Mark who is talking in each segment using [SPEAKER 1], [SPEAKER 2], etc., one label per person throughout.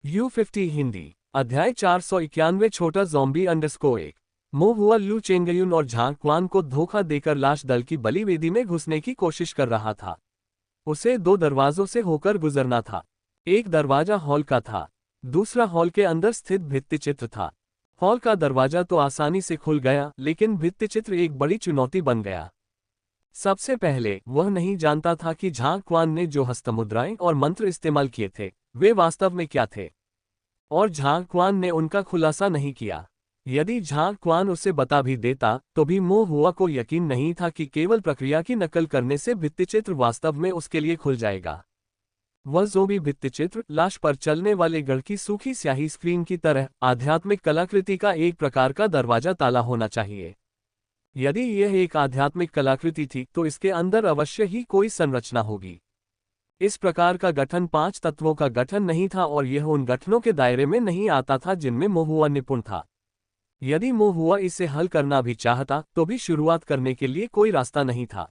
[SPEAKER 1] U50 Hindi अध्याय 491 छोटा zombie _1 मो हुआ लू चेंगयुन और झांग क्वान को धोखा देकर लाश दल की बलि वेदी में घुसने की कोशिश कर रहा था। उसे 2 दरवाजों से होकर गुजरना था। एक दरवाजा हॉल का था, दूसरा हॉल के अंदर स्थित भित्तिचित्र था। हॉल का दरवाजा तो आसानी से खुल गया, लेकिन भित्तिचित्र एक बड़ी चुनौती बन गया। सबसे पहले वह नहीं जानता था कि झांग क्वान ने जो हस्तमुद्राएं और मंत्र इस्तेमाल किए थे वे वास्तव में क्या थे, और झांग क्वान ने उनका खुलासा नहीं किया। यदि झांग क्वान उसे बता भी देता तो भी मो हुआ को यकीन नहीं था कि केवल प्रक्रिया की नकल करने से भित्तिचित्र वास्तव में उसके लिए खुल जाएगा। वह ज़ॉम्बी भित्तिचित्र लाश पर चलने वाले गढ़ की सूखी स्याही स्क्रीन की तरह आध्यात्मिक कलाकृति का एक प्रकार का दरवाजा ताला होना चाहिए। यदि यह एक आध्यात्मिक कलाकृति थी तो इसके अंदर अवश्य ही कोई संरचना होगी। इस प्रकार का गठन 5 तत्वों का गठन नहीं था और यह उन गठनों के दायरे में नहीं आता था जिनमें मोहुआ निपुण था। यदि मोहुआ इसे हल करना भी चाहता तो भी शुरुआत करने के लिए कोई रास्ता नहीं था।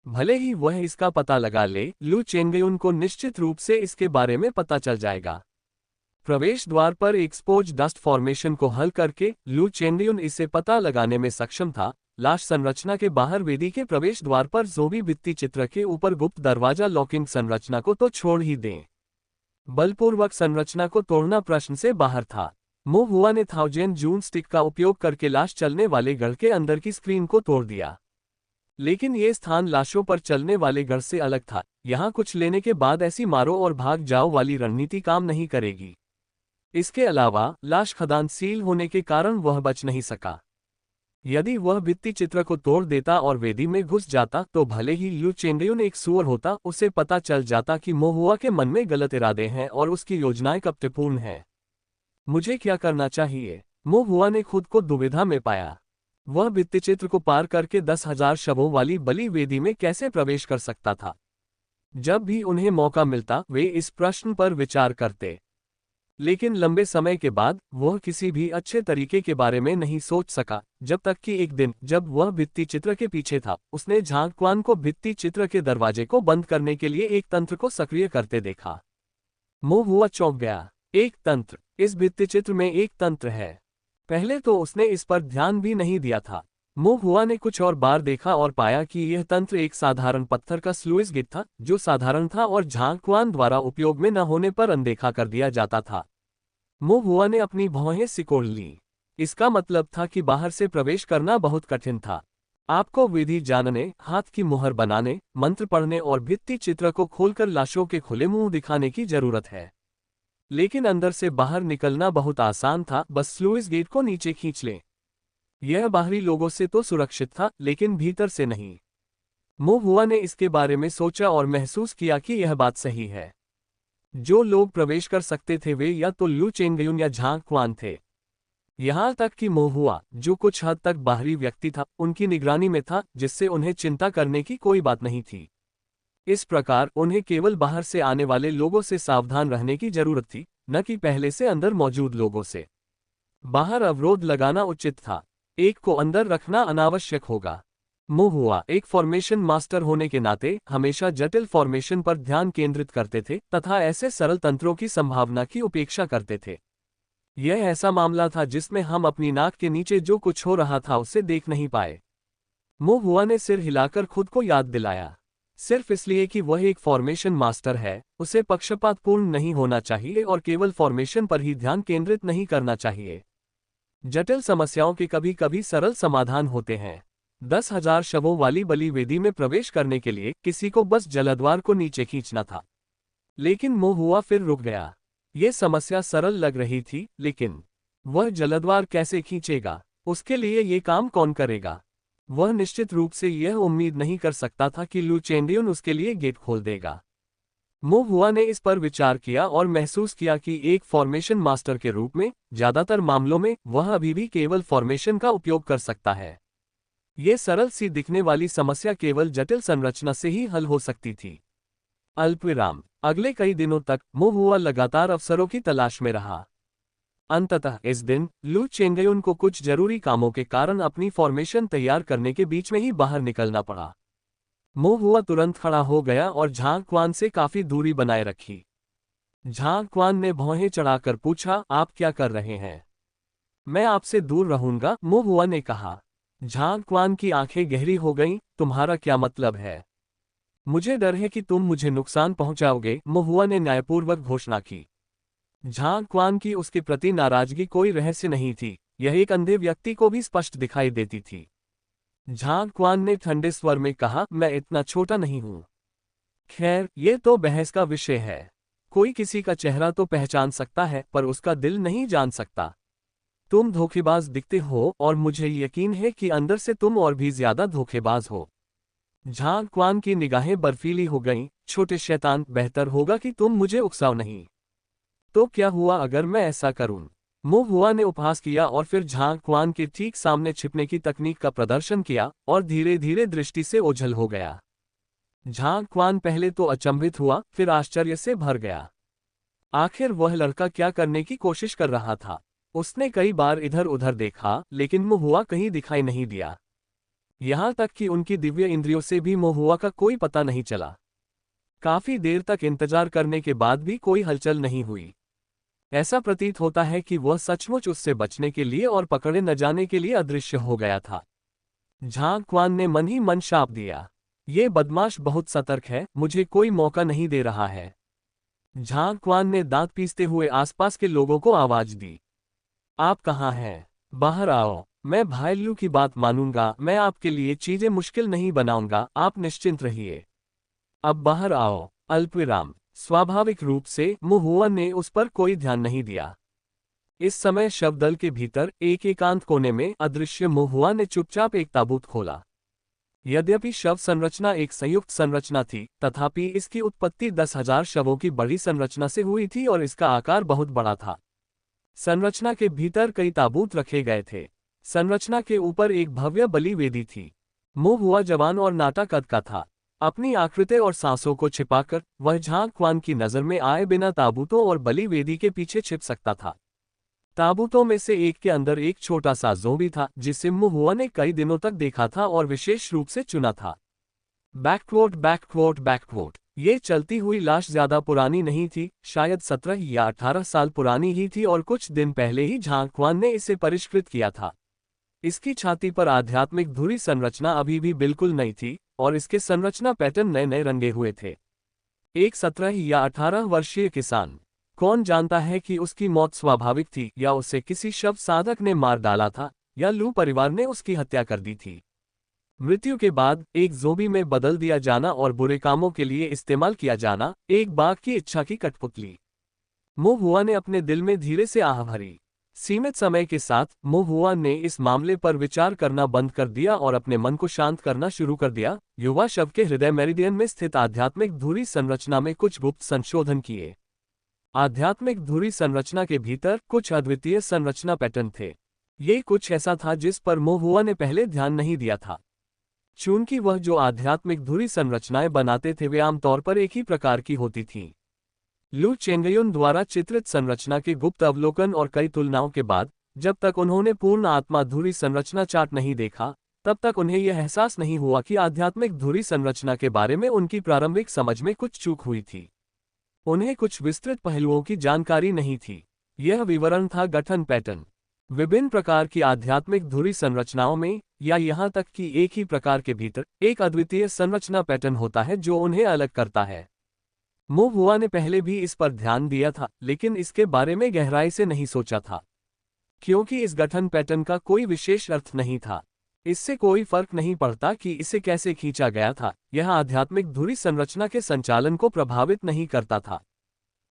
[SPEAKER 1] भले ही वह इसका पता लगा ले, लू चेंगयुन को निश्चित रूप से इसके बारे में पता चल जाएगा। प्रवेश द्वार पर एक्सपोज डस्ट फॉर्मेशन को हल करके लू चेंगयुन इसे पता लगाने में सक्षम था। लाश संरचना के बाहर वेदी के प्रवेश द्वार पर ज़ॉम्बी भित्ति चित्र के ऊपर गुप्त दरवाजा लॉकिंग संरचना को तो छोड़ ही दें, बलपूर्वक संरचना को तोड़ना प्रश्न से बाहर था। मो हुआ ने 1000 जून स्टिक का उपयोग करके लाश चलने वाले गढ़ के अंदर की स्क्रीन को तोड़ दिया, लेकिन ये स्थान लाशों पर चलने वाले गढ़ से अलग था। यहाँ कुछ लेने के बाद ऐसी मारो और भाग जाओ वाली रणनीति काम नहीं करेगी। इसके अलावा लाश खदान सील होने के कारण वह बच नहीं सका। यदि वह भित्ति चित्र को तोड़ देता और वेदी में घुस जाता तो भले ही लू चेंगयुन एक सुअर होता, उसे पता चल जाता कि मोहुआ के मन में गलत इरादे हैं और उसकी योजनाएं कपटपूर्ण हैं। मुझे क्या करना चाहिए? मोहुआ ने खुद को दुविधा में पाया। वह भित्तिचित्र को पार करके 10,000 शवों वाली बलि वेदी में कैसे प्रवेश कर सकता था? जब भी उन्हें मौका मिलता वे इस प्रश्न पर विचार करते, लेकिन लंबे समय के बाद वह किसी भी अच्छे तरीके के बारे में नहीं सोच सका, जब तक कि एक दिन जब वह भित्ति चित्र के पीछे था उसने झांग क्वान को भित्ति चित्र के दरवाजे को बंद करने के लिए एक तंत्र को सक्रिय करते देखा। मो हुआ चौंक गया। एक तंत्र? इस भित्ति चित्र में एक तंत्र है? पहले तो उसने इस पर ध्यान भी नहीं दिया था। मो हुआ ने कुछ और बार देखा और पाया कि यह तंत्र एक साधारण पत्थर का स्लुइस गेट था, जो साधारण था और झांग क्वान द्वारा उपयोग में न होने पर अनदेखा कर दिया जाता था। मो हुआ ने अपनी भौहें सिकोड़ ली। इसका मतलब था कि बाहर से प्रवेश करना बहुत कठिन था। आपको विधि जानने, हाथ की मुहर बनाने, मंत्र पढ़ने और भित्ति चित्र को खोलकर लाशों के खुले मुंह दिखाने की जरूरत है। लेकिन अंदर से बाहर निकलना बहुत आसान था, बस स्लुइस गेट को नीचे खींच लें। यह बाहरी लोगों से तो सुरक्षित था, लेकिन भीतर से नहीं। मो हुआ ने इसके बारे में सोचा और महसूस किया कि यह बात सही है। जो लोग प्रवेश कर सकते थे वे या तो लू चेंगयुन या झांग क्वान थे। यहाँ तक कि मो हुआ, जो कुछ हद तक बाहरी व्यक्ति था, उनकी निगरानी में था, जिससे उन्हें चिंता करने की कोई बात नहीं थी। इस प्रकार उन्हें केवल बाहर से आने वाले लोगों से सावधान रहने की जरूरत थी, न कि पहले से अंदर मौजूद लोगों से। बाहर अवरोध लगाना उचित था, एक को अंदर रखना अनावश्यक होगा। मो हुआ एक फॉर्मेशन मास्टर होने के नाते हमेशा जटिल फॉर्मेशन पर ध्यान केंद्रित करते थे तथा ऐसे सरल तंत्रों की संभावना की उपेक्षा करते थे। यह ऐसा मामला था जिसमें हम अपनी नाक के नीचे जो कुछ हो रहा था उसे देख नहीं पाए। मो हुआ ने सिर हिलाकर खुद को याद दिलाया। सिर्फ इसलिए कि वह एक फॉर्मेशन मास्टर है, उसे पक्षपातपूर्ण नहीं होना चाहिए और केवल फॉर्मेशन पर ही ध्यान केंद्रित नहीं करना चाहिए। जटिल समस्याओं के कभी कभी सरल समाधान होते हैं। 10,000 शवों वाली बलि वेदी में प्रवेश करने के लिए किसी को बस जलद्वार को नीचे खींचना था। लेकिन मो हुआ फिर रुक गया। ये समस्या सरल लग रही थी, लेकिन वह जलद्वार कैसे खींचेगा? उसके लिए ये काम कौन करेगा? वह निश्चित रूप से यह उम्मीद नहीं कर सकता था कि लू चेंगयुन उसके लिए गेट खोल देगा। मो हुआ ने इस पर विचार किया और महसूस किया कि एक फॉर्मेशन मास्टर के रूप में ज्यादातर मामलों में वह अभी भी केवल फॉर्मेशन का उपयोग कर सकता है। ये सरल सी दिखने वाली समस्या केवल जटिल संरचना से ही हल हो सकती थी। अल्पविराम। अगले कई दिनों तक मो हुआ लगातार अवसरों की तलाश में रहा। अंततः इस दिन लू चेंगयुन को कुछ जरूरी कामों के कारण अपनी फॉर्मेशन तैयार करने के बीच में ही बाहर निकलना पड़ा। मो हुआ तुरंत खड़ा हो गया और झांग क्वान से काफी दूरी बनाए रखी। झांग क्वान ने भौहें चढ़ाकर पूछा, आप क्या कर रहे हैं? मैं आपसे दूर रहूंगा, मो हुआ ने कहा। झांग क्वान की आंखें गहरी हो गईं, तुम्हारा क्या मतलब है? मुझे डर है कि तुम मुझे नुकसान पहुंचाओगे, मो हुआ ने न्यायपूर्वक घोषणा की। झांग क्वान की उसके प्रति नाराजगी कोई रहस्य नहीं थी, यह एक अंधे व्यक्ति को भी स्पष्ट दिखाई देती थी। झांग क्वान ने ठंडे स्वर में कहा, मैं इतना छोटा नहीं हूं। खैर, ये तो बहस का विषय है। कोई किसी का चेहरा तो पहचान सकता है, पर उसका दिल नहीं जान सकता। तुम धोखेबाज दिखते हो और मुझे यकीन है कि अंदर से तुम और भी ज्यादा धोखेबाज हो। झांग क्वान की निगाहें बर्फीली हो गईं। छोटे शैतान, बेहतर होगा कि तुम मुझे उकसाओ नहीं। तो क्या हुआ अगर मैं ऐसा करूं? मो हुआ ने उपहास किया और फिर झांग क्वान के ठीक सामने छिपने की तकनीक का प्रदर्शन किया और धीरे धीरे दृष्टि से ओझल हो गया। झांग क्वान पहले तो अचंभित हुआ, फिर आश्चर्य से भर गया। आखिर वह लड़का क्या करने की कोशिश कर रहा था? उसने कई बार इधर उधर देखा, लेकिन मुहुआ कहीं दिखाई नहीं दिया। यहां तक कि उनकी दिव्य इंद्रियों से भी मुहुआ का कोई पता नहीं चला। काफी देर तक इंतजार करने के बाद भी कोई हलचल नहीं हुई। ऐसा प्रतीत होता है कि वह सचमुच उससे बचने के लिए और पकड़े न जाने के लिए अदृश्य हो गया था। झांग क्वान ने मन ही मन शाप दिया, ये बदमाश बहुत सतर्क है, मुझे कोई मौका नहीं दे रहा है। झांग क्वान ने दांत पीसते हुए आसपास के लोगों को आवाज दी, आप कहाँ हैं? बाहर आओ। मैं भाईलू की बात मानूंगा, मैं आपके लिए चीजें मुश्किल नहीं बनाऊंगा, आप निश्चिंत रहिए। अब बाहर आओ। अल्पविराम। स्वाभाविक रूप से मुहुआ ने उस पर कोई ध्यान नहीं दिया। इस समय शवदल के भीतर एक एकांत कोने में अदृश्य मुहुआ ने चुपचाप एक ताबूत खोला। यद्यपि शव संरचना एक संयुक्त संरचना थी, तथापि इसकी उत्पत्ति 10,000 शवों की बड़ी संरचना से हुई थी और इसका आकार बहुत बड़ा था। संरचना के भीतर कई ताबूत रखे गए थे। संरचना के ऊपर एक भव्य बलि वेदी थी। मुंह हुआ जवान और नाटा कद का था। अपनी आकृति और सांसों को छिपाकर वह झांग क्वान की नजर में आए बिना ताबूतों और बलि वेदी के पीछे छिप सकता था। ताबूतों में से एक के अंदर एक छोटा सा ज़ोंबी था, जिसे मुहुआ ने कई दिनों तक देखा था और विशेष रूप से चुना था। बैकवोट बैकवोट बैकवोट। ये चलती हुई लाश ज्यादा पुरानी नहीं थी, शायद 17 या 18 साल पुरानी ही थी और कुछ दिन पहले ही झांग क्वान ने इसे परिष्कृत किया था। इसकी छाती पर आध्यात्मिक धुरी संरचना अभी भी बिल्कुल नई थी और इसके संरचना पैटर्न नए नए रंगे हुए थे। एक 17 या 18 वर्षीय किसान। कौन जानता है कि उसकी मौत स्वाभाविक थी या उसे किसी शव साधक ने मार डाला था, या लू परिवार ने उसकी हत्या कर दी थी। मृत्यु के बाद एक ज़ोंबी में बदल दिया जाना और बुरे कामों के लिए इस्तेमाल किया जाना, एक बाघ की इच्छा की कठपुतली। मुहुआ ने अपने दिल में धीरे से आह भरी। सीमित समय के साथ मुहुआ ने इस मामले पर विचार करना बंद कर दिया और अपने मन को शांत करना शुरू कर दिया। युवा शव के हृदय मेरिडियन में स्थित आध्यात्मिक धुरी संरचना में कुछ गुप्त संशोधन किए। आध्यात्मिक धुरी संरचना के भीतर कुछ अद्वितीय संरचना पैटर्न थे। ये कुछ ऐसा था जिस पर मुहुआ ने पहले ध्यान नहीं दिया था। चूंकि वह जो आध्यात्मिक धुरी संरचनाएं बनाते थे वे आमतौर पर एक ही प्रकार की होती थीं। लू चेंगयुन द्वारा चित्रित संरचना के गुप्त अवलोकन और कई तुलनाओं के बाद, जब तक उन्होंने पूर्ण आत्मा धुरी संरचना चार्ट नहीं देखा, तब तक उन्हें यह एहसास नहीं हुआ कि आध्यात्मिक धुरी संरचना के बारे में उनकी प्रारंभिक समझ में कुछ चूक हुई थी। उन्हें कुछ विस्तृत पहलुओं की जानकारी नहीं थी। यह विवरण था गठन पैटर्न। विभिन्न प्रकार की आध्यात्मिक धुरी संरचनाओं में, या यहां तक कि एक ही प्रकार के भीतर, एक अद्वितीय संरचना पैटर्न होता है जो उन्हें अलग करता है। मुहुआ ने पहले भी इस पर ध्यान दिया था, लेकिन इसके बारे में गहराई से नहीं सोचा था, क्योंकि इस गठन पैटर्न का कोई विशेष अर्थ नहीं था। इससे कोई फर्क नहीं पड़ता कि इसे कैसे खींचा गया था, यह आध्यात्मिक धुरी संरचना के संचालन को प्रभावित नहीं करता था।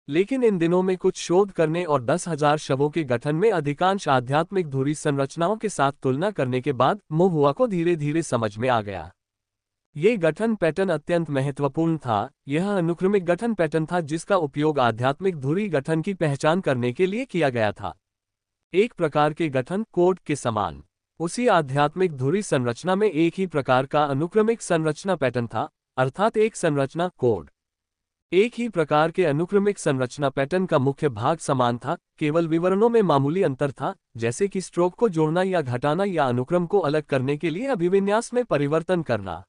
[SPEAKER 1] लेकिन इन दिनों में कुछ शोध करने और 10,000 शवों के गठन में अधिकांश आध्यात्मिक धुरी संरचनाओं के साथ तुलना करने के बाद मुहुआ को धीरे धीरे समझ में आ गया। ये गठन पैटर्न अत्यंत महत्वपूर्ण था। यह अनुक्रमिक गठन पैटर्न था जिसका उपयोग आध्यात्मिक धुरी गठन की पहचान करने के लिए किया गया था। एक प्रकार के गठन कोड के समान। उसी आध्यात्मिक धुरी संरचना में एक ही प्रकार का अनुक्रमिक संरचना पैटर्न था, अर्थात एक संरचना कोड। एक ही प्रकार के अनुक्रमिक संरचना पैटर्न का मुख्य भाग समान था, केवल विवरणों में मामूली अंतर था, जैसे कि स्ट्रोक को जोड़ना या घटाना या अनुक्रम को अलग करने के लिए अभिविन्यास में परिवर्तन करना।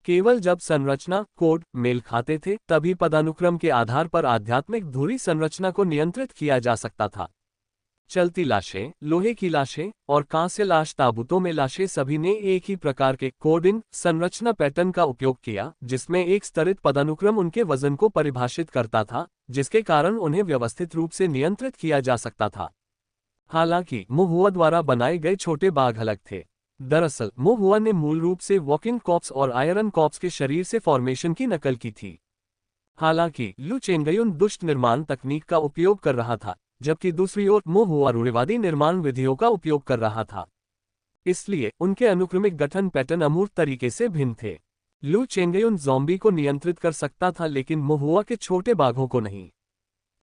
[SPEAKER 1] केवल जब संरचना कोड मेल खाते थे तभी पदानुक्रम के आधार पर आध्यात्मिक धुरी संरचना को नियंत्रित किया जा सकता था। चलती लाशें, लोहे की लाशें और कांस्य लाश ताबूतों में लाशें सभी ने एक ही प्रकार के कोडिन संरचना पैटर्न का उपयोग किया, जिसमें एक स्तरित पदानुक्रम उनके वजन को परिभाषित करता था, जिसके कारण उन्हें व्यवस्थित रूप से नियंत्रित किया जा सकता था। हालांकि मोहुआ द्वारा बनाए गए छोटे बाघ अलग थे। दरअसल मोहुआ ने मूल रूप से वॉकिंग कॉर्प्स और आयरन कॉर्प्स के शरीर से फॉर्मेशन की नकल की थी। हालांकि लू चेंगयुन दुष्ट निर्माण तकनीक का उपयोग कर रहा था, जबकि दूसरी ओर मोहुआ रूढ़िवादी निर्माण विधियों का उपयोग कर रहा था। इसलिए उनके अनुक्रमिक गठन पैटर्न अमूर्त तरीके से भिन्न थे। लू चेंगयुन ज़ॉम्बी को नियंत्रित कर सकता था, लेकिन मोहुआ के छोटे बाघों को नहीं।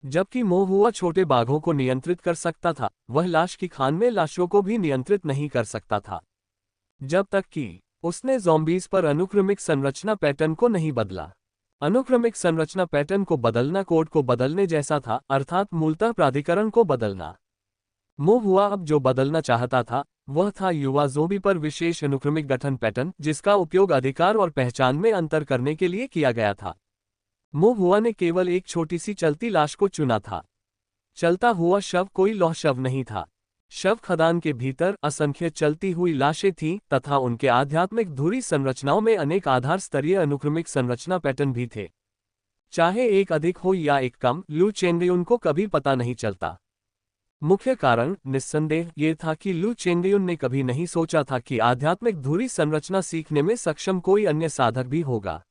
[SPEAKER 1] जबकि मोहुआ छोटे बाघों को नियंत्रित कर सकता था, वह लाश की खान में लाशों को भी नियंत्रित नहीं कर सकता था, जब तक कि उसने ज़ॉम्बीज पर अनुक्रमिक संरचना पैटर्न को नहीं बदला। अनुक्रमिक संरचना पैटर्न को बदलना कोड को बदलने जैसा था, अर्थात मूलतः प्राधिकरण को बदलना। मोहुआ अब जो बदलना चाहता था वह था युवा ज़ॉम्बी पर विशेष अनुक्रमिक गठन पैटर्न, जिसका उपयोग अधिकार और पहचान में अंतर करने के लिए किया गया था। मोहुआ ने केवल एक छोटी सी चलती लाश को चुना था। चलता हुआ शव कोई लौह शव नहीं था। शव खदान के भीतर असंख्य चलती हुई लाशें थीं तथा उनके आध्यात्मिक धुरी संरचनाओं में अनेक आधार स्तरीय अनुक्रमिक संरचना पैटर्न भी थे। चाहे एक अधिक हो या एक कम, लू चेंगयुन को कभी पता नहीं चलता। मुख्य कारण निस्संदेह ये था कि लू चेंगयुन ने कभी नहीं सोचा था कि आध्यात्मिक धुरी संरचना सीखने में सक्षम कोई अन्य साधक भी होगा।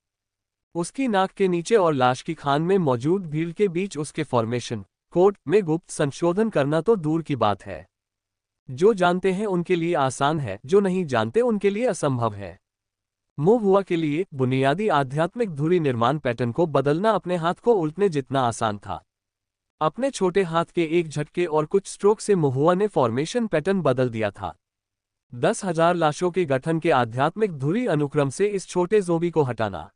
[SPEAKER 1] उसकी नाक के नीचे और लाश की खान में मौजूद भीड़ के बीच उसके फॉर्मेशन कोड में गुप्त संशोधन करना तो दूर की बात है। जो जानते हैं उनके लिए आसान है, जो नहीं जानते उनके लिए असंभव है। मोहुआ के लिए बुनियादी आध्यात्मिक धुरी निर्माण पैटर्न को बदलना अपने हाथ को उल्टने जितना आसान था। अपने छोटे हाथ के एक झटके और कुछ स्ट्रोक से मोहुआ ने फॉर्मेशन पैटर्न बदल दिया था। 10,000 लाशों के गठन के आध्यात्मिक धुरी अनुक्रम से इस छोटे ज़ॉम्बी को हटाना।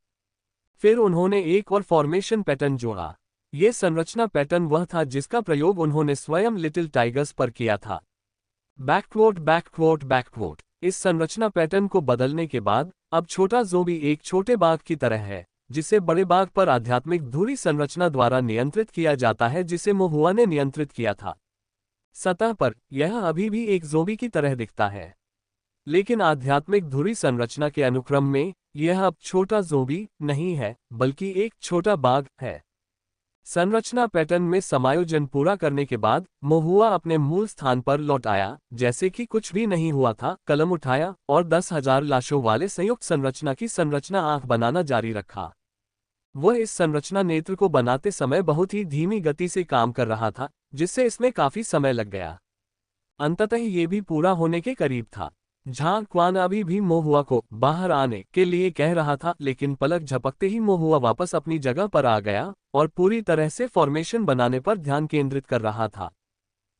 [SPEAKER 1] फिर उन्होंने एक और फॉर्मेशन पैटर्न जोड़ा। ये संरचना पैटर्न वह था जिसका प्रयोग उन्होंने स्वयं लिटिल टाइगर्स पर किया था। बैकवोट बैकवोट बैकवोट। इस संरचना पैटर्न को बदलने के बाद अब छोटा ज़ॉम्बी एक छोटे बाघ की तरह है, जिसे बड़े बाघ पर आध्यात्मिक धुरी संरचना द्वारा नियंत्रित किया जाता है, जिसे मोहुआ ने नियंत्रित किया था। सतह पर यह अभी भी एक ज़ॉम्बी की तरह दिखता है, लेकिन आध्यात्मिक धुरी संरचना के अनुक्रम में यह अब छोटा ज़ॉम्बी नहीं है, बल्कि एक छोटा बाघ है। संरचना पैटर्न में समायोजन पूरा करने के बाद मोहुआ अपने मूल स्थान पर लौट आया, जैसे कि कुछ भी नहीं हुआ था। कलम उठाया और 10,000 लाशों वाले संयुक्त संरचना की संरचना आंख बनाना जारी रखा। वह इस संरचना नेत्र को बनाते समय बहुत ही धीमी गति से काम कर रहा था, जिससे इसमें काफी समय लग गया। अंततः ये भी पूरा होने के करीब था। झांग क्वान अभी भी मोहुआ को बाहर आने के लिए कह रहा था, लेकिन पलक झपकते ही मोहुआ वापस अपनी जगह पर आ गया और पूरी तरह से फॉर्मेशन बनाने पर ध्यान केंद्रित कर रहा था।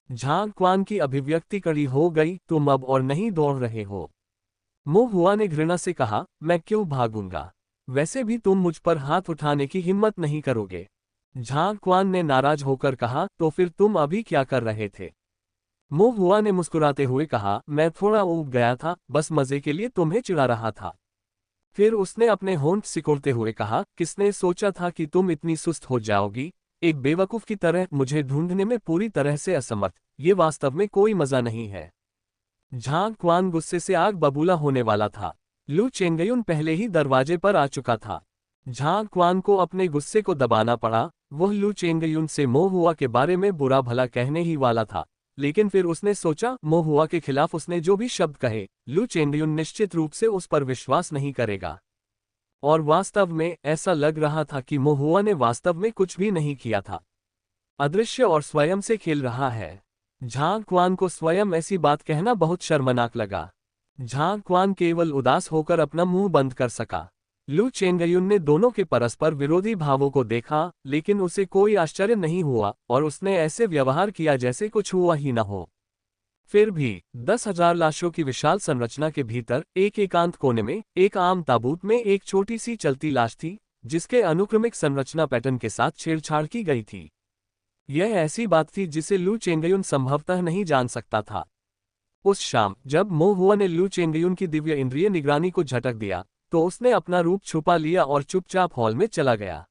[SPEAKER 1] झांग क्वान की अभिव्यक्ति कड़ी हो गई, तुम अब और नहीं दौड़ रहे हो। मोहुआ ने घृणा से कहा, मैं क्यों भागूंगा, वैसे भी तुम मुझ पर हाथ उठाने की हिम्मत नहीं करोगे। झांग क्वान ने नाराज होकर कहा, तो फिर तुम अभी क्या कर रहे थे। मोहुआ ने मुस्कुराते हुए कहा, मैं थोड़ा ऊब गया था, बस मजे के लिए तुम्हें चिढ़ा रहा था। फिर उसने अपने होंठ सिकोड़ते हुए कहा, किसने सोचा था कि तुम इतनी सुस्त हो जाओगी, एक बेवकूफ की तरह मुझे ढूंढने में पूरी तरह से असमर्थ। ये वास्तव में कोई मजा नहीं है। झांग क्वान गुस्से से आग बबूला होने वाला था। लू चेंगयुन पहले ही दरवाजे पर आ चुका था। झांग क्वान को अपने गुस्से को दबाना पड़ा। वह लू चेंगयुन से मोहुआ के बारे में बुरा भला कहने ही वाला था, लेकिन फिर उसने सोचा मोहुआ के खिलाफ उसने जो भी शब्द कहे, लू चेंगयुन निश्चित रूप से उस पर विश्वास नहीं करेगा। और वास्तव में ऐसा लग रहा था कि मोहुआ ने वास्तव में कुछ भी नहीं किया था, अदृश्य और स्वयं से खेल रहा है। झांग क्वान को स्वयं ऐसी बात कहना बहुत शर्मनाक लगा। झांग क्वान केवल उदास होकर अपना मुंह बंद कर सका। लू चेंगयुन ने दोनों के परस्पर विरोधी भावों को देखा, लेकिन उसे कोई आश्चर्य नहीं हुआ और उसने ऐसे व्यवहार किया जैसे कुछ हुआ ही न हो। फिर भी 10,000 लाशों की विशाल संरचना के भीतर एक एकांत कोने में एक आम ताबूत में एक छोटी सी चलती लाश थी, जिसके अनुक्रमिक संरचना पैटर्न के साथ छेड़छाड़ की गई थी। यह ऐसी बात थी जिसे लू चेंगयुन संभवतः नहीं जान सकता था। उस शाम जब मोहुआ ने लू चेंगयुन की दिव्य इंद्रिय निगरानी को झटक दिया, तो उसने अपना रूप छुपा लिया और चुपचाप हॉल में चला गया।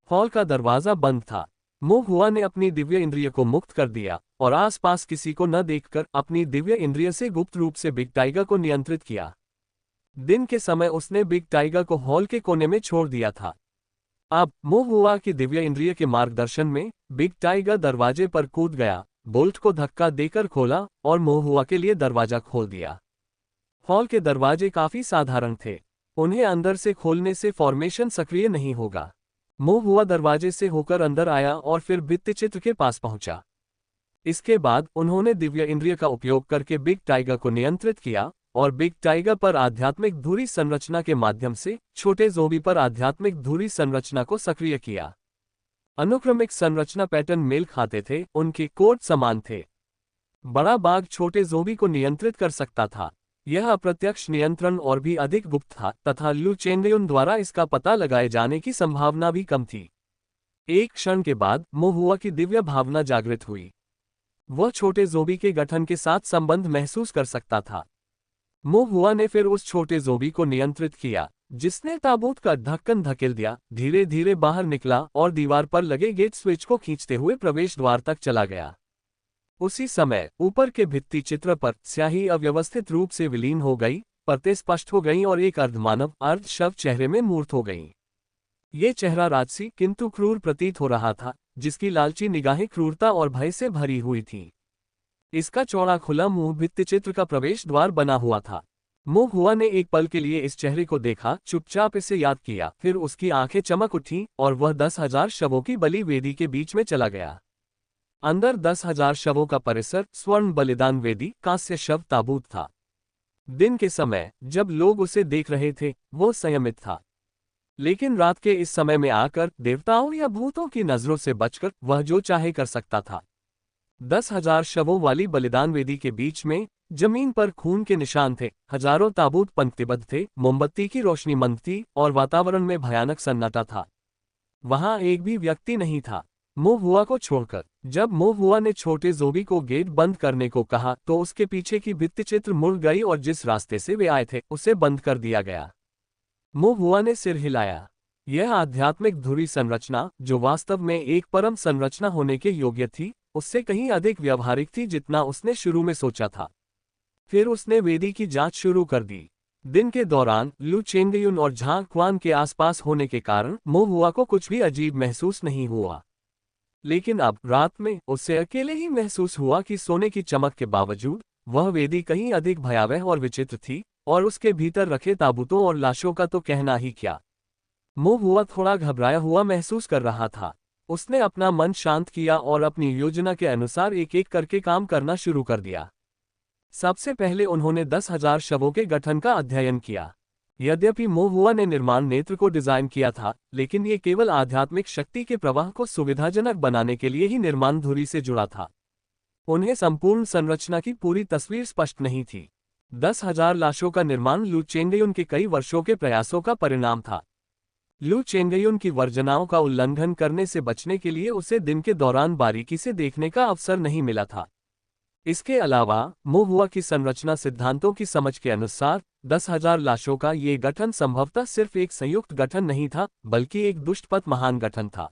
[SPEAKER 1] हॉल का दरवाजा बंद था। मो हुआ ने अपनी दिव्य इंद्रिय को मुक्त कर दिया और आसपास किसी को न देखकर अपनी दिव्य इंद्रिय से गुप्त रूप से बिग टाइगर को नियंत्रित किया। दिन के समय उसने बिग टाइगर को हॉल के कोने में छोड़ दिया था। अब मो हुआ की दिव्य इंद्रिय के मार्गदर्शन में बिग टाइगर दरवाजे पर कूद गया, बोल्ट को धक्का देकर खोला और मो हुआ के लिए दरवाजा खोल दिया। हॉल के दरवाजे काफी साधारण थे, उन्हें अंदर से खोलने से फॉर्मेशन सक्रिय नहीं होगा। मो हुआ दरवाजे से होकर अंदर आया और फिर भित्तिचित्र के पास पहुंचा। इसके बाद उन्होंने दिव्य इंद्रिय का उपयोग करके बिग टाइगर को नियंत्रित किया और बिग टाइगर पर आध्यात्मिक धुरी संरचना के माध्यम से छोटे ज़ोंबी पर आध्यात्मिक धुरी संरचना को सक्रिय किया। अनुक्रमिक संरचना पैटर्न मेल खाते थे, उनके कोड समान थे। बड़ा बाघ छोटे ज़ोंबी को नियंत्रित कर सकता था। यह अप्रत्यक्ष नियंत्रण और भी अधिक गुप्त था तथा लू चेंगयुन द्वारा इसका पता लगाए जाने की संभावना भी कम थी। एक क्षण के बाद मो हुआ की दिव्य भावना जागृत हुई। वह छोटे ज़ोंबी के गठन के साथ संबंध महसूस कर सकता था। मो हुआ ने फिर उस छोटे ज़ोंबी को नियंत्रित किया, जिसने ताबूत का ढक्कन धकेल दिया, धीरे धीरे बाहर निकला और दीवार पर लगे गेट स्विच को खींचते हुए प्रवेश द्वार तक चला गया। उसी समय ऊपर के भित्ति चित्र पर स्याही अव्यवस्थित रूप से विलीन हो गई, परतें स्पष्ट हो गईं और एक अर्धमानव अर्ध शव चेहरे में मूर्त हो गईं। ये चेहरा राजसी किंतु क्रूर प्रतीत हो रहा था, जिसकी लालची निगाहें क्रूरता और भय से भरी हुई थीं। इसका चौड़ा खुला मुंह भित्तिचित्र का प्रवेश द्वार बना हुआ था। मो हुआ ने एक पल के लिए इस चेहरे को देखा, चुपचाप इसे याद किया, फिर उसकी आंखें चमक उठीं और वह 10,000 शवों की बलि वेदी के बीच में चला गया। अंदर 10,000 शवों का परिसर स्वर्ण बलिदान वेदी कांस्य शव ताबूत था। दिन के समय जब लोग उसे देख रहे थे वो संयमित था, लेकिन रात के इस समय में आकर देवताओं या भूतों की नजरों से बचकर वह जो चाहे कर सकता था। 10,000 शवों वाली बलिदान वेदी के बीच में जमीन पर खून के निशान थे, हजारों ताबूत पंक्तिबद्ध थे, मोमबत्ती की रोशनी मंद थी और वातावरण में भयानक सन्नाटा था। वहां एक भी व्यक्ति नहीं था, मो हुआ को छोड़कर। जब मो हुआ ने छोटे ज़ोंबी को गेट बंद करने को कहा तो उसके पीछे की भित्तिचित्र मुड़ गई और जिस रास्ते से वे आए थे उसे बंद कर दिया गया। मो हुआ ने सिर हिलाया। यह आध्यात्मिक धुरी संरचना, जो वास्तव में एक परम संरचना होने के योग्य थी, उससे कहीं अधिक व्यावहारिक थी जितना उसने शुरू में सोचा था। फिर उसने वेदी की जांच शुरू कर दी। दिन के दौरान लू चेंगयुन और झांग क्वान के आसपास होने के कारण मो हुआ को कुछ भी अजीब महसूस नहीं हुआ, लेकिन अब रात में उसे अकेले ही महसूस हुआ कि सोने की चमक के बावजूद वह वेदी कहीं अधिक भयावह और विचित्र थी, और उसके भीतर रखे ताबूतों और लाशों का तो कहना ही क्या। मो हुआ थोड़ा घबराया हुआ महसूस कर रहा था। उसने अपना मन शांत किया और अपनी योजना के अनुसार एक एक करके काम करना शुरू कर दिया। सबसे पहले उन्होंने 10,000 शवों के गठन का अध्ययन किया। यद्यपि मो हुआ ने निर्माण नेत्र को डिजाइन किया था, लेकिन ये केवल आध्यात्मिक शक्ति के प्रवाह को सुविधाजनक बनाने के लिए ही निर्माण धुरी से जुड़ा था। उन्हें संपूर्ण संरचना की पूरी तस्वीर स्पष्ट नहीं थी। 10,000 लाशों का निर्माण लू चेंगयुन के कई वर्षों के प्रयासों का परिणाम था। लू चेंगयुन की वर्जनाओं का उल्लंघन करने से बचने के लिए उसे दिन के दौरान बारीकी से देखने का अवसर नहीं मिला था। इसके अलावा मो हुआ की संरचना सिद्धांतों की समझ के अनुसार 10,000 लाशों का ये गठन संभवतः सिर्फ एक संयुक्त गठन नहीं था, बल्कि एक दुष्टपथ महान गठन था।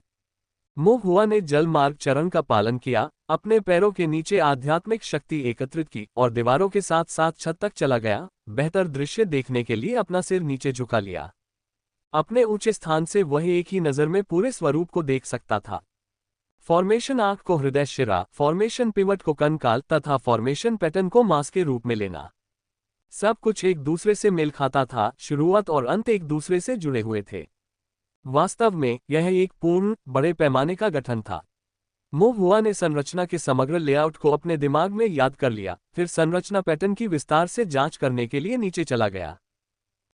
[SPEAKER 1] मो हुआ ने जल मार्ग चरण का पालन किया, अपने पैरों के नीचे आध्यात्मिक शक्ति एकत्रित की और दीवारों के साथ साथ छत तक चला गया। बेहतर दृश्य देखने के लिए अपना सिर नीचे झुका लिया। अपने ऊंचे स्थान से वह एक ही नज़र में पूरे स्वरूप को देख सकता था। फॉर्मेशन आंख को हृदय शिरा, फॉर्मेशन पिवट को कंकाल तथा फॉर्मेशन पैटर्न को मांस के रूप में लेना। सब कुछ एक दूसरे से मेल खाता था, शुरुआत और अंत एक दूसरे से जुड़े हुए थे। वास्तव में यह एक पूर्ण बड़े पैमाने का गठन था। मो हुआ ने संरचना के समग्र लेआउट को अपने दिमाग में याद कर लिया, फिर संरचना पैटर्न की विस्तार से जांच करने के लिए नीचे चला गया।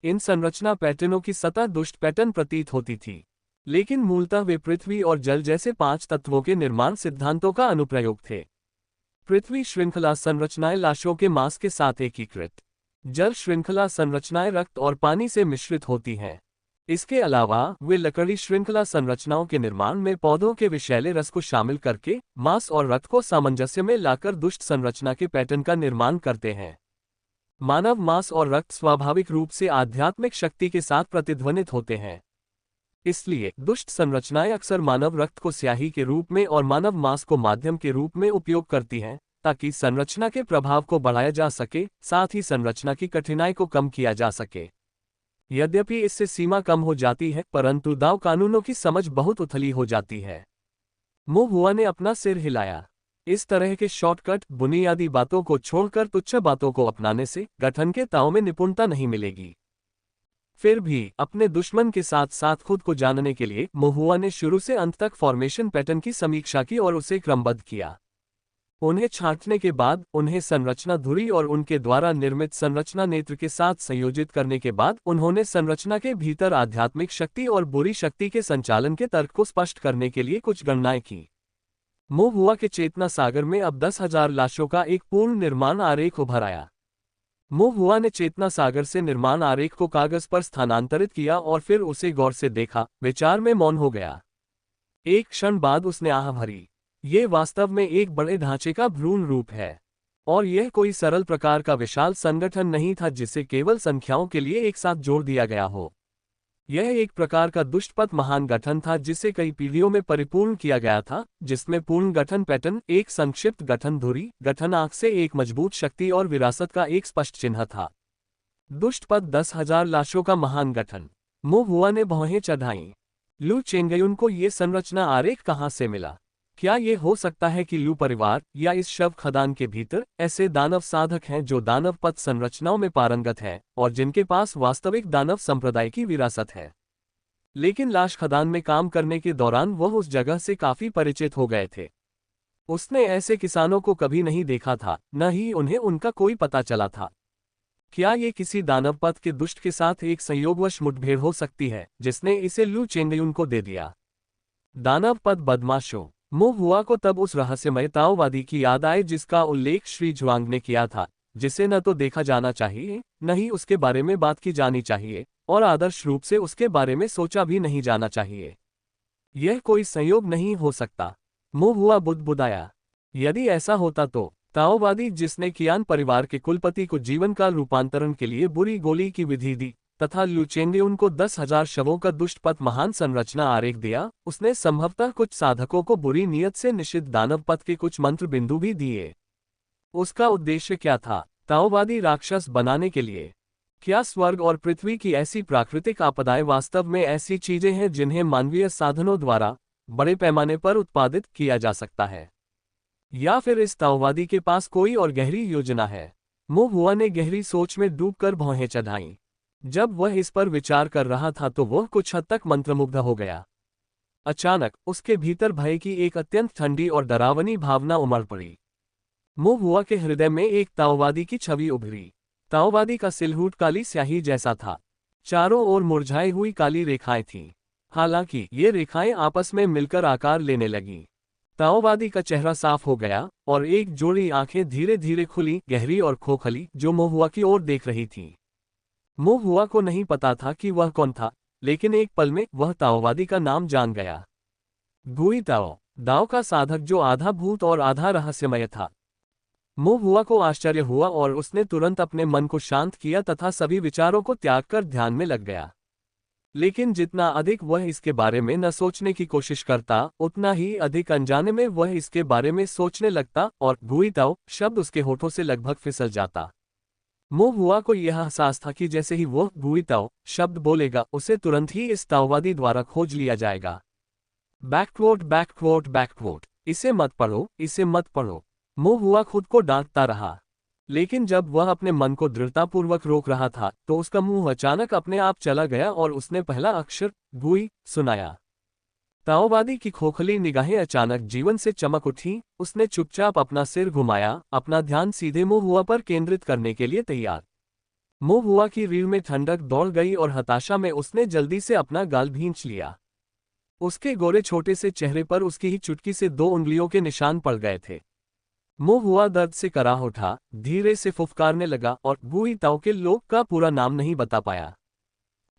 [SPEAKER 1] इन संरचना पैटर्नों की सतह दुष्ट पैटर्न प्रतीत होती थी, लेकिन मूलतः वे पृथ्वी और जल जैसे 5 तत्वों के निर्माण सिद्धांतों का अनुप्रयोग थे। पृथ्वी श्रृंखला संरचनाएं लाशों के मांस के साथ एकीकृत, जल श्रृंखला संरचनाएं रक्त और पानी से मिश्रित होती हैं। इसके अलावा वे लकड़ी श्रृंखला संरचनाओं के निर्माण में पौधों के विषैले रस को शामिल करके मांस और रक्त को सामंजस्य में लाकर दुष्ट संरचना के पैटर्न का निर्माण करते हैं। मानव मांस और रक्त स्वाभाविक रूप से आध्यात्मिक शक्ति के साथ प्रतिध्वनित होते हैं। इसलिए दुष्ट संरचनाएं अक्सर मानव रक्त को स्याही के रूप में और मानव मांस को माध्यम के रूप में उपयोग करती हैं, ताकि संरचना के प्रभाव को बढ़ाया जा सके, साथ ही संरचना की कठिनाई को कम किया जा सके। यद्यपि इससे सीमा कम हो जाती है, परंतु दाव कानूनों की समझ बहुत उथली हो जाती है। मो हुआ ने अपना सिर हिलाया। इस तरह के शॉर्टकट, बुनियादी बातों को छोड़कर तुच्छ बातों को अपनाने से गठन के ताव में निपुणता नहीं मिलेगी। फिर भी अपने दुश्मन के साथ साथ खुद को जानने के लिए मो हुआ ने शुरू से अंत तक फॉर्मेशन पैटर्न की समीक्षा की और उसे क्रमबद्ध किया। उन्हें छांटने के बाद, उन्हें संरचना धुरी और उनके द्वारा निर्मित संरचना नेत्र के साथ संयोजित करने के बाद, उन्होंने संरचना के भीतर आध्यात्मिक शक्ति और बुरी शक्ति के संचालन के तर्क को स्पष्ट करने के लिए कुछ गणनाएं की। मो हुआ के चेतना सागर में अब 10,000 लाशों का एक पूर्ण निर्माण आरेख उभर आया। मो हुआ ने चेतना सागर से निर्माण आरेख को कागज पर स्थानांतरित किया और फिर उसे गौर से देखा, विचार में मौन हो गया। एक क्षण बाद उसने आह भरी। ये वास्तव में एक बड़े ढांचे का भ्रूण रूप है, और यह कोई सरल प्रकार का विशाल संगठन नहीं था जिसे केवल संख्याओं के लिए एक साथ जोड़ दिया गया हो। यह एक प्रकार का दुष्टपथ महान गठन था जिसे कई पीढ़ियों में परिपूर्ण किया गया था, जिसमें पूर्ण गठन पैटर्न, एक संक्षिप्त गठन धुरी, गठन आंख से एक मजबूत शक्ति और विरासत का एक स्पष्ट चिन्ह था। दुष्टपथ 10,000 लाशों का महान गठन। मो हुआ ने भौहें चढ़ाईं। लू चेंगयुन को ये संरचना आरेख कहाँ से मिला? क्या ये हो सकता है कि लू परिवार या इस शव खदान के भीतर ऐसे दानव साधक हैं जो दानव पथ संरचनाओं में पारंगत हैं और जिनके पास वास्तविक दानव संप्रदाय की विरासत है? लेकिन लाश खदान में काम करने के दौरान वह उस जगह से काफी परिचित हो गए थे। उसने ऐसे किसानों को कभी नहीं देखा था, न ही उन्हें उनका कोई पता चला था। क्या ये किसी दानव पथ के दुष्ट के साथ एक संयोगवश मुठभेड़ हो सकती है जिसने इसे लू चेंगयुन को दे दिया? दानव पथ बदमाशों। मो हुआ को तब उस रहस्यमय ताओवादी की याद आए जिसका उल्लेख श्री जुआंग ने किया था, जिसे न तो देखा जाना चाहिए, न ही उसके बारे में बात की जानी चाहिए, और आदर्श रूप से उसके बारे में सोचा भी नहीं जाना चाहिए। यह कोई संयोग नहीं हो सकता। मो हुआ बुदबुदाया। यदि ऐसा होता तो ताओवादी जिसने कियान परिवार के कुलपति को जीवन का रूपांतरण के लिए बुरी गोली की विधि दी तथा लू चेंगयुन को 10,000 शवों का दुष्टपथ महान संरचना आरेख दिया, उसने संभवतः कुछ साधकों को बुरी नियत से निषिद्ध दानव पथ के कुछ मंत्र बिंदु भी दिए। उसका उद्देश्य क्या था? ताओवादी राक्षस बनाने के लिए? क्या स्वर्ग और पृथ्वी की ऐसी प्राकृतिक आपदाएं वास्तव में ऐसी चीजें हैं जिन्हें मानवीय साधनों द्वारा बड़े पैमाने पर उत्पादित किया जा सकता है? या फिर इस ताओवादी के पास कोई और गहरी योजना है? मो हुआ ने गहरी सोच में डूबकर भौहें चढ़ाईं। जब वह इस पर विचार कर रहा था तो वह कुछ हद तक मंत्रमुग्ध हो गया। अचानक उसके भीतर भय की एक अत्यंत ठंडी और डरावनी भावना उमड़ पड़ी। मो हुआ के हृदय में एक ताओवादी की छवि उभरी। ताओवादी का सिलहूट काली स्याही जैसा था। चारों ओर मुरझाई हुई काली रेखाएं थीं। हालांकि ये रेखाएं आपस में मिलकर आकार लेने लगीं। ताओवादी का चेहरा साफ हो गया और एक जोड़ी आंखें धीरे धीरे खुली, गहरी और खोखली, जो मो हुआ की ओर देख रही थीं। मो हुआ को नहीं पता था कि वह कौन था, लेकिन एक पल में वह ताओवादी का नाम जान गया। गुई ताओ, दाओ का साधक जो आधा भूत और आधा रहस्यमय था। मो हुआ को आश्चर्य हुआ और उसने तुरंत अपने मन को शांत किया तथा सभी विचारों को त्याग कर ध्यान में लग गया। लेकिन जितना अधिक वह इसके बारे में न सोचने की कोशिश करता, उतना ही अधिक अनजाने में वह इसके बारे में सोचने लगता और गुई ताओ शब्द उसके होठों से लगभग फिसल जाता। मो हुआ को यह एहसास था कि जैसे ही वह गुई ताओ शब्द बोलेगा, उसे तुरंत ही इस ताओवादी द्वारा खोज लिया जाएगा। बैकवोट बैकवोट बैकवोट, इसे मत पढ़ो, इसे मत पढ़ो। मो हुआ खुद को डांटता रहा, लेकिन जब वह अपने मन को दृढ़तापूर्वक रोक रहा था तो उसका मुंह अचानक अपने आप चला गया और उसने पहला अक्षर गुई सुनाया। ताओवादी की खोखली निगाहें अचानक जीवन से चमक उठी। उसने चुपचाप अपना सिर घुमाया, अपना ध्यान सीधे मो हुआ पर केंद्रित करने के लिए तैयार। मो हुआ की रीढ़ में ठंडक दौड़ गई और हताशा में उसने जल्दी से अपना गाल भींच लिया। उसके गोरे छोटे से चेहरे पर उसकी ही चुटकी से 2 उंगलियों के निशान पड़ गए थे। मो हुआ दर्द से कराह उठा, धीरे से फुफकारने लगा और गुई ताओ के लोग का पूरा नाम नहीं बता पाया।